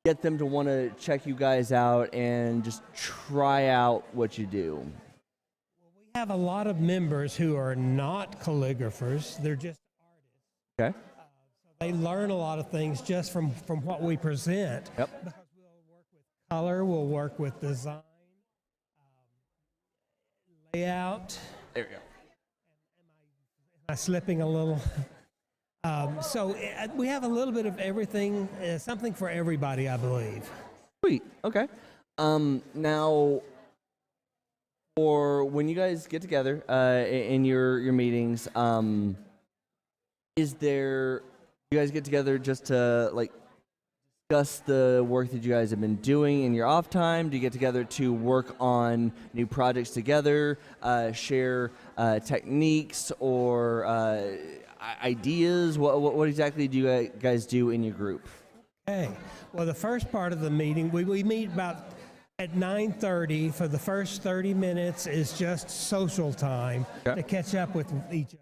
get them to want to check you guys out and just try out what you do? We have a lot of members who are not calligraphers. They're just artists. Okay. So they learn a lot of things just from what we present. Yep. Because we'll work with color, we'll work with design, layout. There we go. Am I slipping a little? So we have a little bit of everything, something for everybody, I believe. Sweet. Okay. Now, for when you guys get together in your meetings, is there, you guys get together just to like discuss the work that you guys have been doing in your off time? Do you get together to work on new projects together, share techniques or ideas? What exactly do you guys do in your group? Okay. Well, the first part of the meeting, we meet about at 9:30. For the first 30 minutes is just social time to catch up with each other.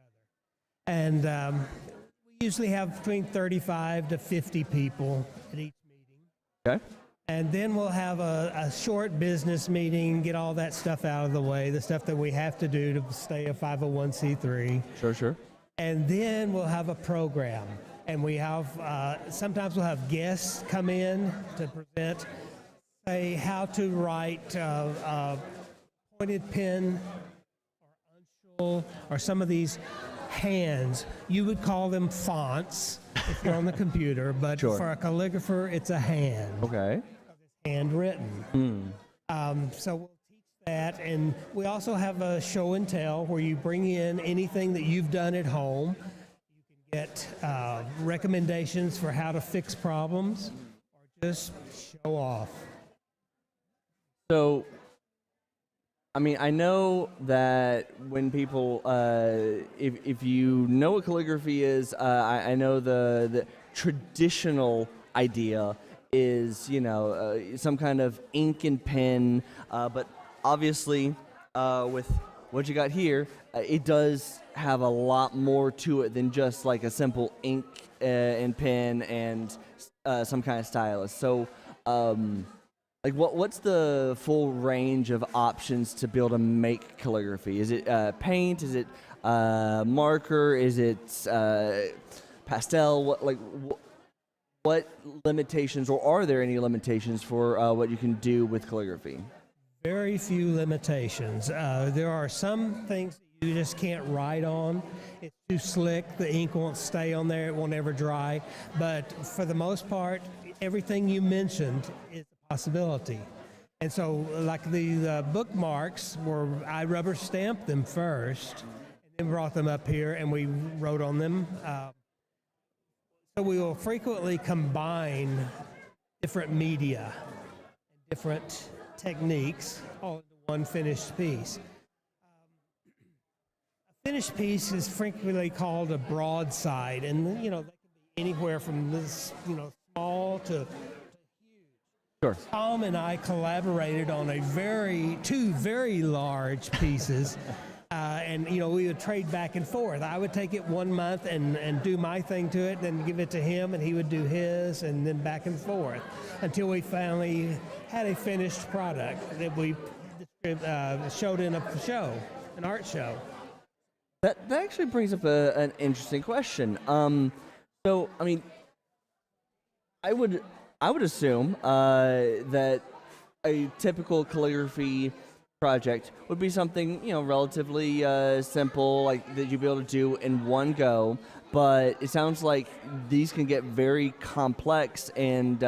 And we usually have between 35 to 50 people at each meeting. Okay. And then we'll have a short business meeting, get all that stuff out of the way, the stuff that we have to do to stay a 501c3. Sure. And then we'll have a program. And we have, sometimes we'll have guests come in to present, say, how to write pointed pen or uncial or some of these hands. You would call them fonts if you're on the computer, but for a calligrapher, it's a hand. Okay. Handwritten. So we'll teach that, and we also have a show and tell where you bring in anything that you've done at home. You can get recommendations for how to fix problems or just show off. So, I mean, I know that when people, if you know what calligraphy is, I know the traditional idea is, you know, some kind of ink and pen, but obviously with what you got here, it does have a lot more to it than just like a simple ink and pen and some kind of stylus. So, like, what's the full range of options to be able to make calligraphy? Is it paint? Is it marker? Is it pastel? What limitations, or are there any limitations for what you can do with calligraphy? very few limitations. There are some things that you just can't write on. It's too slick. The ink won't stay on there. It won't ever dry. But for the most part, everything you mentioned is a possibility. And so, like the bookmarks, I rubber stamped them first, and then brought them up here, and we wrote on them. So we will frequently combine different media, different techniques, all into one finished piece. A finished piece is frequently called a broadside, and they can be anywhere from this, small to Sure. Tom and I collaborated on two very large pieces, and we would trade back and forth. I would take it 1 month and do my thing to it, then give it to him, and he would do his, and then back and forth until we finally had a finished product that we showed in a show, an art show. That actually brings up an interesting question. So, I mean, I would assume that a typical calligraphy project would be something relatively simple, like that you'd be able to do in one go. But it sounds like these can get very complex and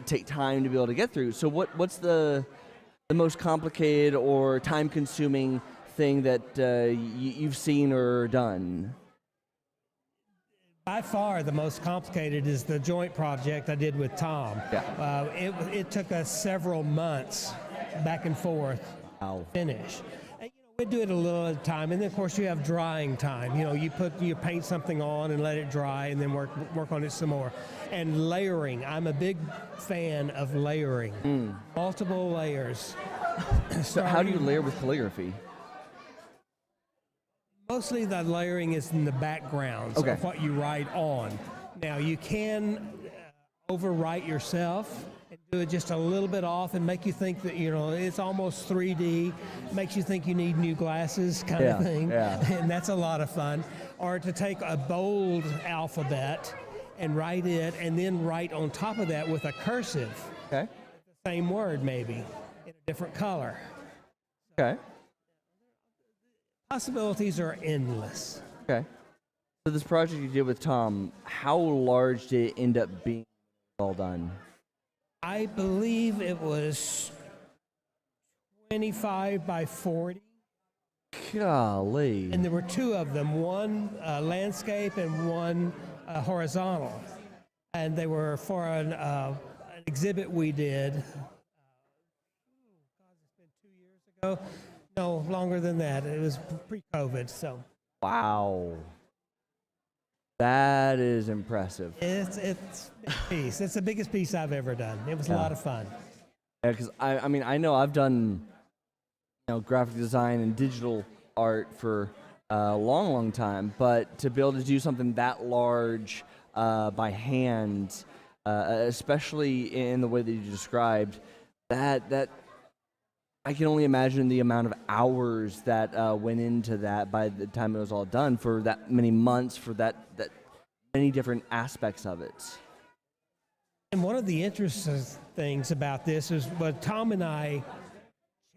take time to be able to get through. So what's the most complicated or time-consuming thing that you've seen or done? By far, the most complicated is the joint project I did with Tom. Yeah. It took us several months back and forth to finish. And, we'd do it a little at a time, and then of course you have drying time. You paint something on and let it dry, and then work on it some more. And layering. I'm a big fan of layering. Multiple layers. So how do you layer with calligraphy? Mostly the layering is in the backgrounds of what you write on. Now you can overwrite yourself and do it just a little bit off and make you think that it's almost 3D, makes you think you need new glasses kind of thing, and that's a lot of fun. Or to take a bold alphabet and write it, and then write on top of that with a cursive. Okay. The same word maybe in a different color. Okay. Possibilities are endless. Okay. So this project you did with Tom, how large did it end up being all done? I believe it was 25 by 40. Golly. And there were two of them, one landscape and one horizontal. And they were for an exhibit we did. It's been 2 years ago. No, longer than that. It was pre-COVID, so. Wow. That is impressive. It's a big piece. It's the biggest piece I've ever done. It was a lot of fun. Yeah, because I know I've done graphic design and digital art for a long, long time, but to be able to do something that large by hand, especially in the way that you described, that I can only imagine the amount of hours that went into that by the time it was all done, for that many months, for that many different aspects of it. And one of the interesting things about this is what Tom and I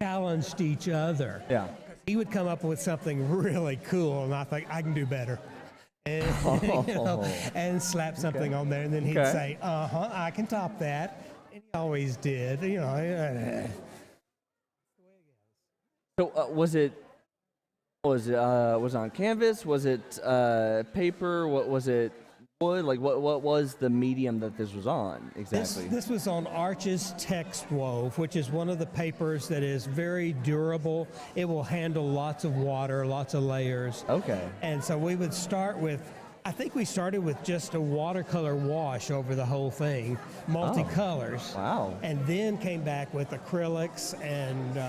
challenged each other. Yeah. He would come up with something really cool, and I think I can do better. And, and slap something on there, and then he'd say, I can top that. And he always did, So was it on canvas? Was it paper? What was it? Wood? Like what was the medium that this was on exactly? This was on Arches Text Wove, which is one of the papers that is very durable. It will handle lots of water, lots of layers. Okay. And so we would start with, I think we started with just a watercolor wash over the whole thing, multicolors. Wow. And then came back with acrylics and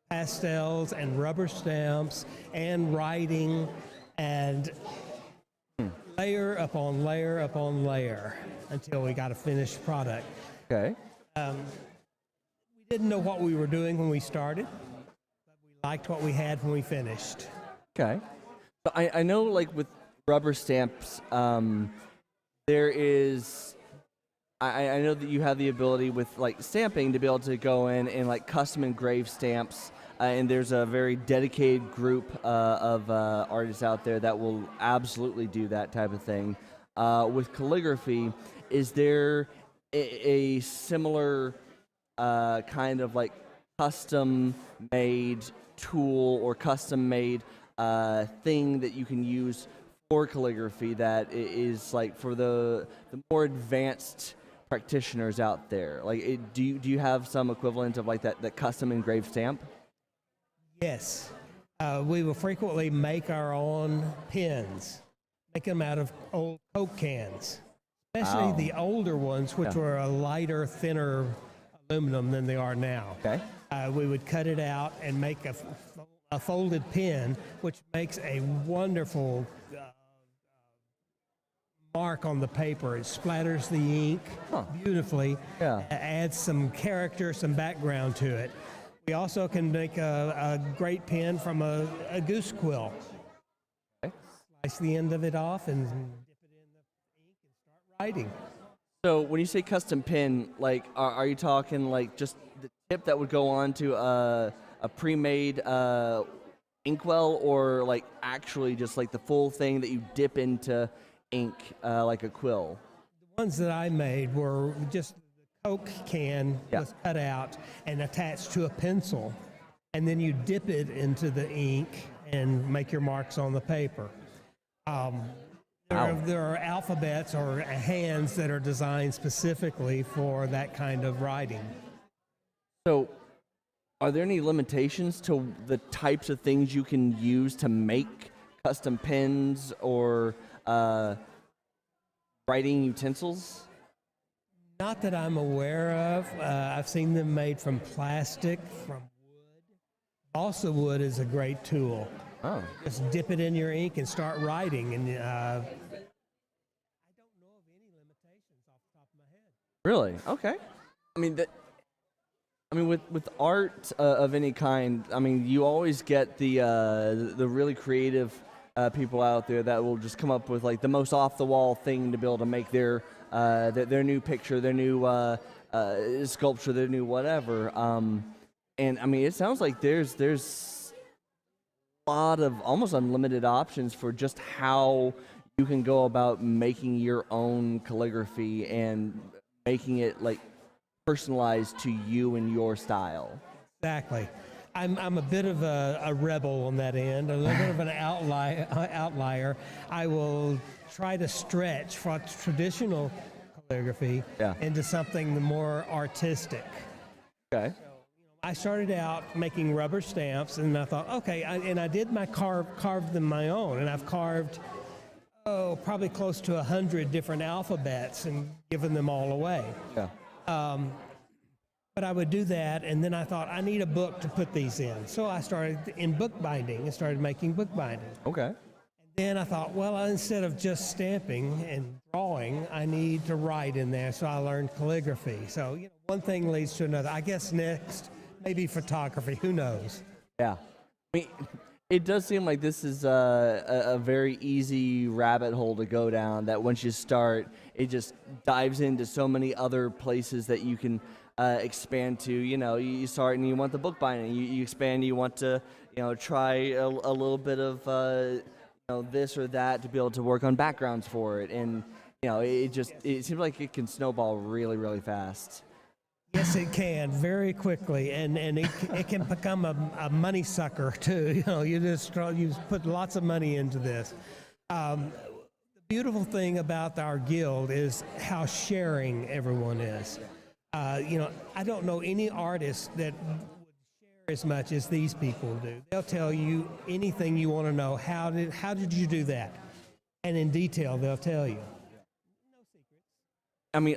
pastels and rubber stamps and writing and layer upon layer upon layer until we got a finished product. Okay. We didn't know what we were doing when we started, but we liked what we had when we finished. Okay. So I know, like with rubber stamps, there is I know that you have the ability with like stamping to be able to go in and like custom engrave stamps, and there's a very dedicated group of artists out there that will absolutely do that type of thing. With calligraphy, is there a similar kind of like custom made tool or custom made thing that you can use for calligraphy that is like for the more advanced practitioners out there? Like, do you have some equivalent of like that custom engraved stamp? Yes. We will frequently make our own pens, make them out of old Coke cans, especially the older ones, which were a lighter, thinner aluminum than they are now. Okay. We would cut it out and make a folded pen, which makes a wonderful mark on the paper. It splatters the ink beautifully, adds some character, some background to it. We also can make a great pen from a goose quill. Okay. Slice the end of it off and dip it in the ink and start writing. So when you say custom pen, like are you talking like just the tip that would go on to a pre-made inkwell, or like actually just like the full thing that you dip into ink like a quill? The ones that I made were just the Coke can was cut out and attached to a pencil, and then you dip it into the ink and make your marks on the paper. There are alphabets or hands that are designed specifically for that kind of writing. So are there any limitations to the types of things you can use to make custom pens or writing utensils? Not that I'm aware of. I've seen them made from plastic, from wood. Balsa wood is a great tool. Oh. Just dip it in your ink and start writing. And I don't know of any limitations off the top of my head. Really? Okay. I mean, with art of any kind, I mean, you always get the really creative people out there that will just come up with like the most off the wall thing to be able to make their new picture, their new sculpture, their new whatever. And I mean, it sounds like there's a lot of almost unlimited options for just how you can go about making your own calligraphy and making it like personalized to you and your style. Exactly. I'm a bit of a rebel on that end, a little bit of an outlier. I will try to stretch from traditional calligraphy into something more artistic. Okay. I started out making rubber stamps, and I thought, okay, I did my carved them my own, and I've carved probably close to 100 different alphabets and given them all away. Yeah. But I would do that, and then I thought, I need a book to put these in. So I started in bookbinding and started making bookbinding. Okay. And then I thought, well, instead of just stamping and drawing, I need to write in there. So I learned calligraphy. So one thing leads to another. I guess next, maybe photography. Who knows? Yeah. I mean, it does seem like this is a very easy rabbit hole to go down, that once you start, it just dives into so many other places that you can expand to. You start and you want the bookbinding, you expand, you want to try a little bit of this or that to be able to work on backgrounds for it, and it seems like it can snowball really, really fast. Yes, it can, very quickly, and it can become a money sucker too. You put lots of money into this. The beautiful thing about our guild is how sharing everyone is. I don't know any artist that would share as much as these people do. They'll tell you anything you want to know. How did you do that? And in detail, they'll tell you. No secrets. I mean,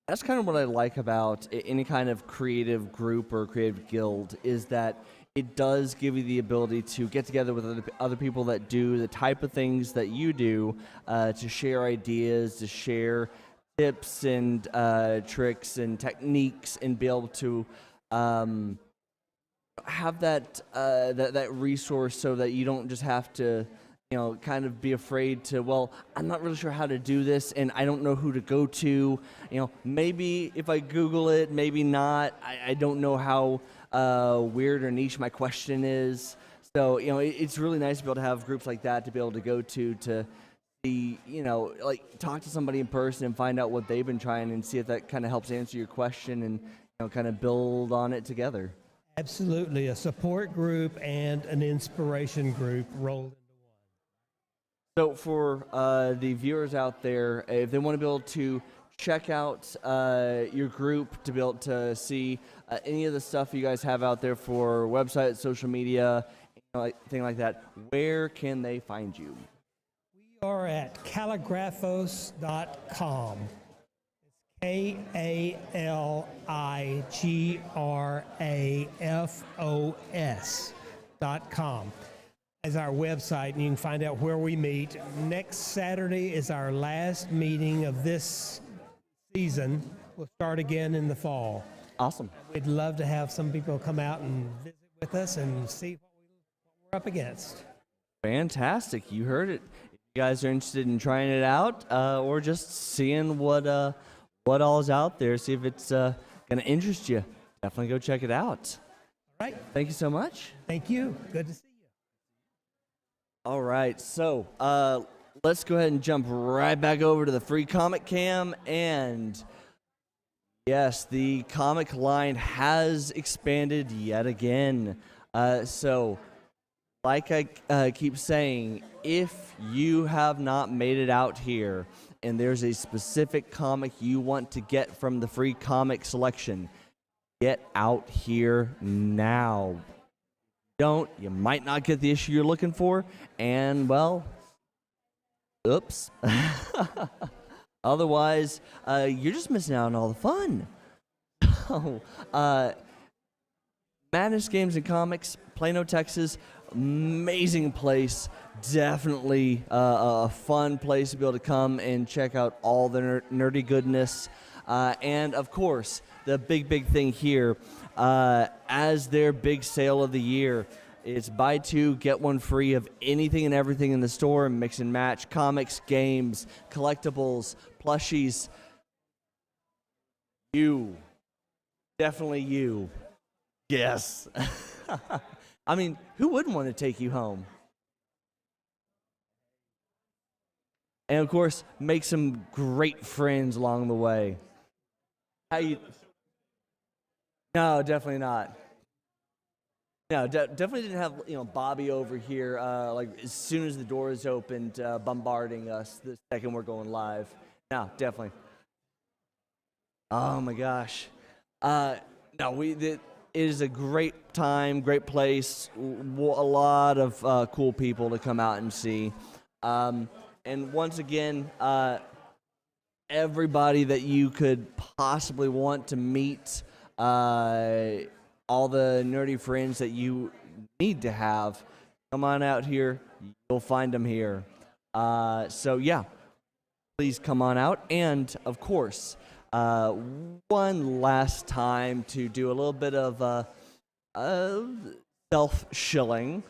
that's kind of what I like about any kind of creative group or creative guild, is that it does give you the ability to get together with other people that do the type of things that you do, to share ideas, to share tips and tricks and techniques, and be able to have that resource, so that you don't just have to kind of be afraid to, well, I'm not really sure how to do this, and I don't know who to go to. Maybe if I Google it, maybe not. I don't know how weird or niche my question is. So, it's really nice to be able to have groups like that to be able to go to see, talk to somebody in person and find out what they've been trying and see if that kind of helps answer your question and, kind of build on it together. Absolutely. A support group and an inspiration group rolled into one. So for the viewers out there, if they want to be able to check out your group to be able to see any of the stuff you guys have out there for website, social media, thing like that, where can they find you? We are at Kaligrafos.com. Kaligrafos.com as our website, and you can find out where we meet. Next Saturday is our last meeting of this season. We'll start again in the fall. Awesome. We'd love to have some people come out and visit with us and see what we're up against. Fantastic. You heard it. If you guys are interested in trying it out or just seeing what all is out there, see if it's going to interest you, definitely go check it out. All right. Thank you so much. Thank you. Good to see you. All right. So let's go ahead and jump right back over to the free comic cam. And yes, the comic line has expanded yet again. So like I keep saying, if you have not made it out here and there's a specific comic you want to get from the free comic selection, get out here now. You might not get the issue you're looking for, and well, oops. Otherwise, you're just missing out on all the fun. Madness Games and Comics, Plano, Texas. Amazing place. Definitely a fun place to be able to come and check out all the nerdy goodness. And of course, the big thing here, as their big sale of the year, it's buy two, get one free of anything and everything in the store. Mix and match, comics, games, collectibles, plushies. You. Definitely you. Yes. I mean, who wouldn't want to take you home? And of course, make some great friends along the way. How you? No, definitely not. No, definitely didn't have Bobby over here like as soon as the doors opened, bombarding us the second we're going live. No, definitely. Oh my gosh. No, it is a great time, great place, a lot of cool people to come out and see. And once again, everybody that you could possibly want to meet, all the nerdy friends that you need to have, come on out here. You'll find them here. So yeah, please come on out. And of course, one last time to do a little bit of self-shilling.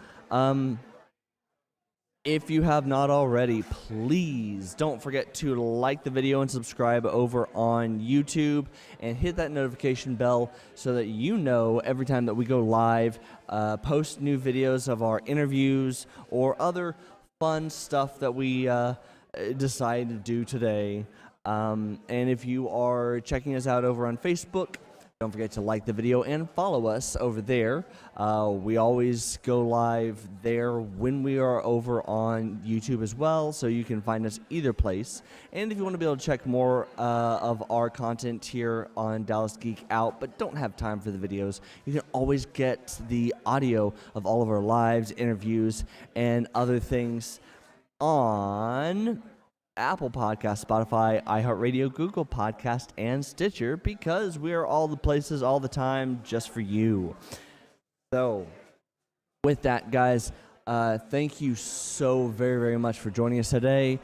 If you have not already, please don't forget to like the video and subscribe over on YouTube and hit that notification bell so that you know every time that we go live, post new videos of our interviews or other fun stuff that we decide to do today. And if you are checking us out over on Facebook, don't forget to like the video and follow us over there. We always go live there when we are over on YouTube as well, so you can find us either place. And if you want to be able to check more of our content here on Dallas Geek Out, but don't have time for the videos, you can always get the audio of all of our lives, interviews, and other things on Apple Podcast, Spotify, iHeartRadio, Google Podcast, and Stitcher, because we are all the places all the time just for you. So with that, guys, thank you so very much for joining us today.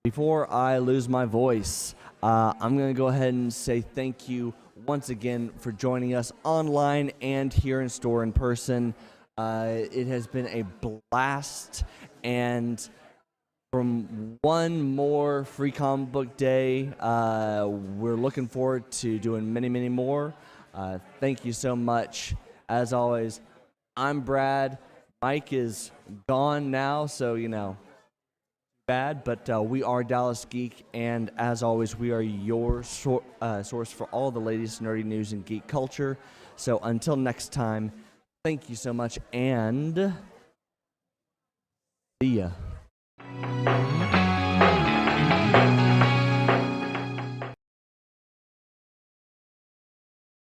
Before I lose my voice, I'm going to go ahead and say thank you once again for joining us online and here in store in person. It has been a blast, and from one more free comic book day, we're looking forward to doing many, many more. Thank you so much. As always, I'm Brad. Mike is gone now, so, you know, bad, but we are Dallas Geek, and as always, we are your source for all the latest nerdy news and geek culture. So until next time, thank you so much, and see ya.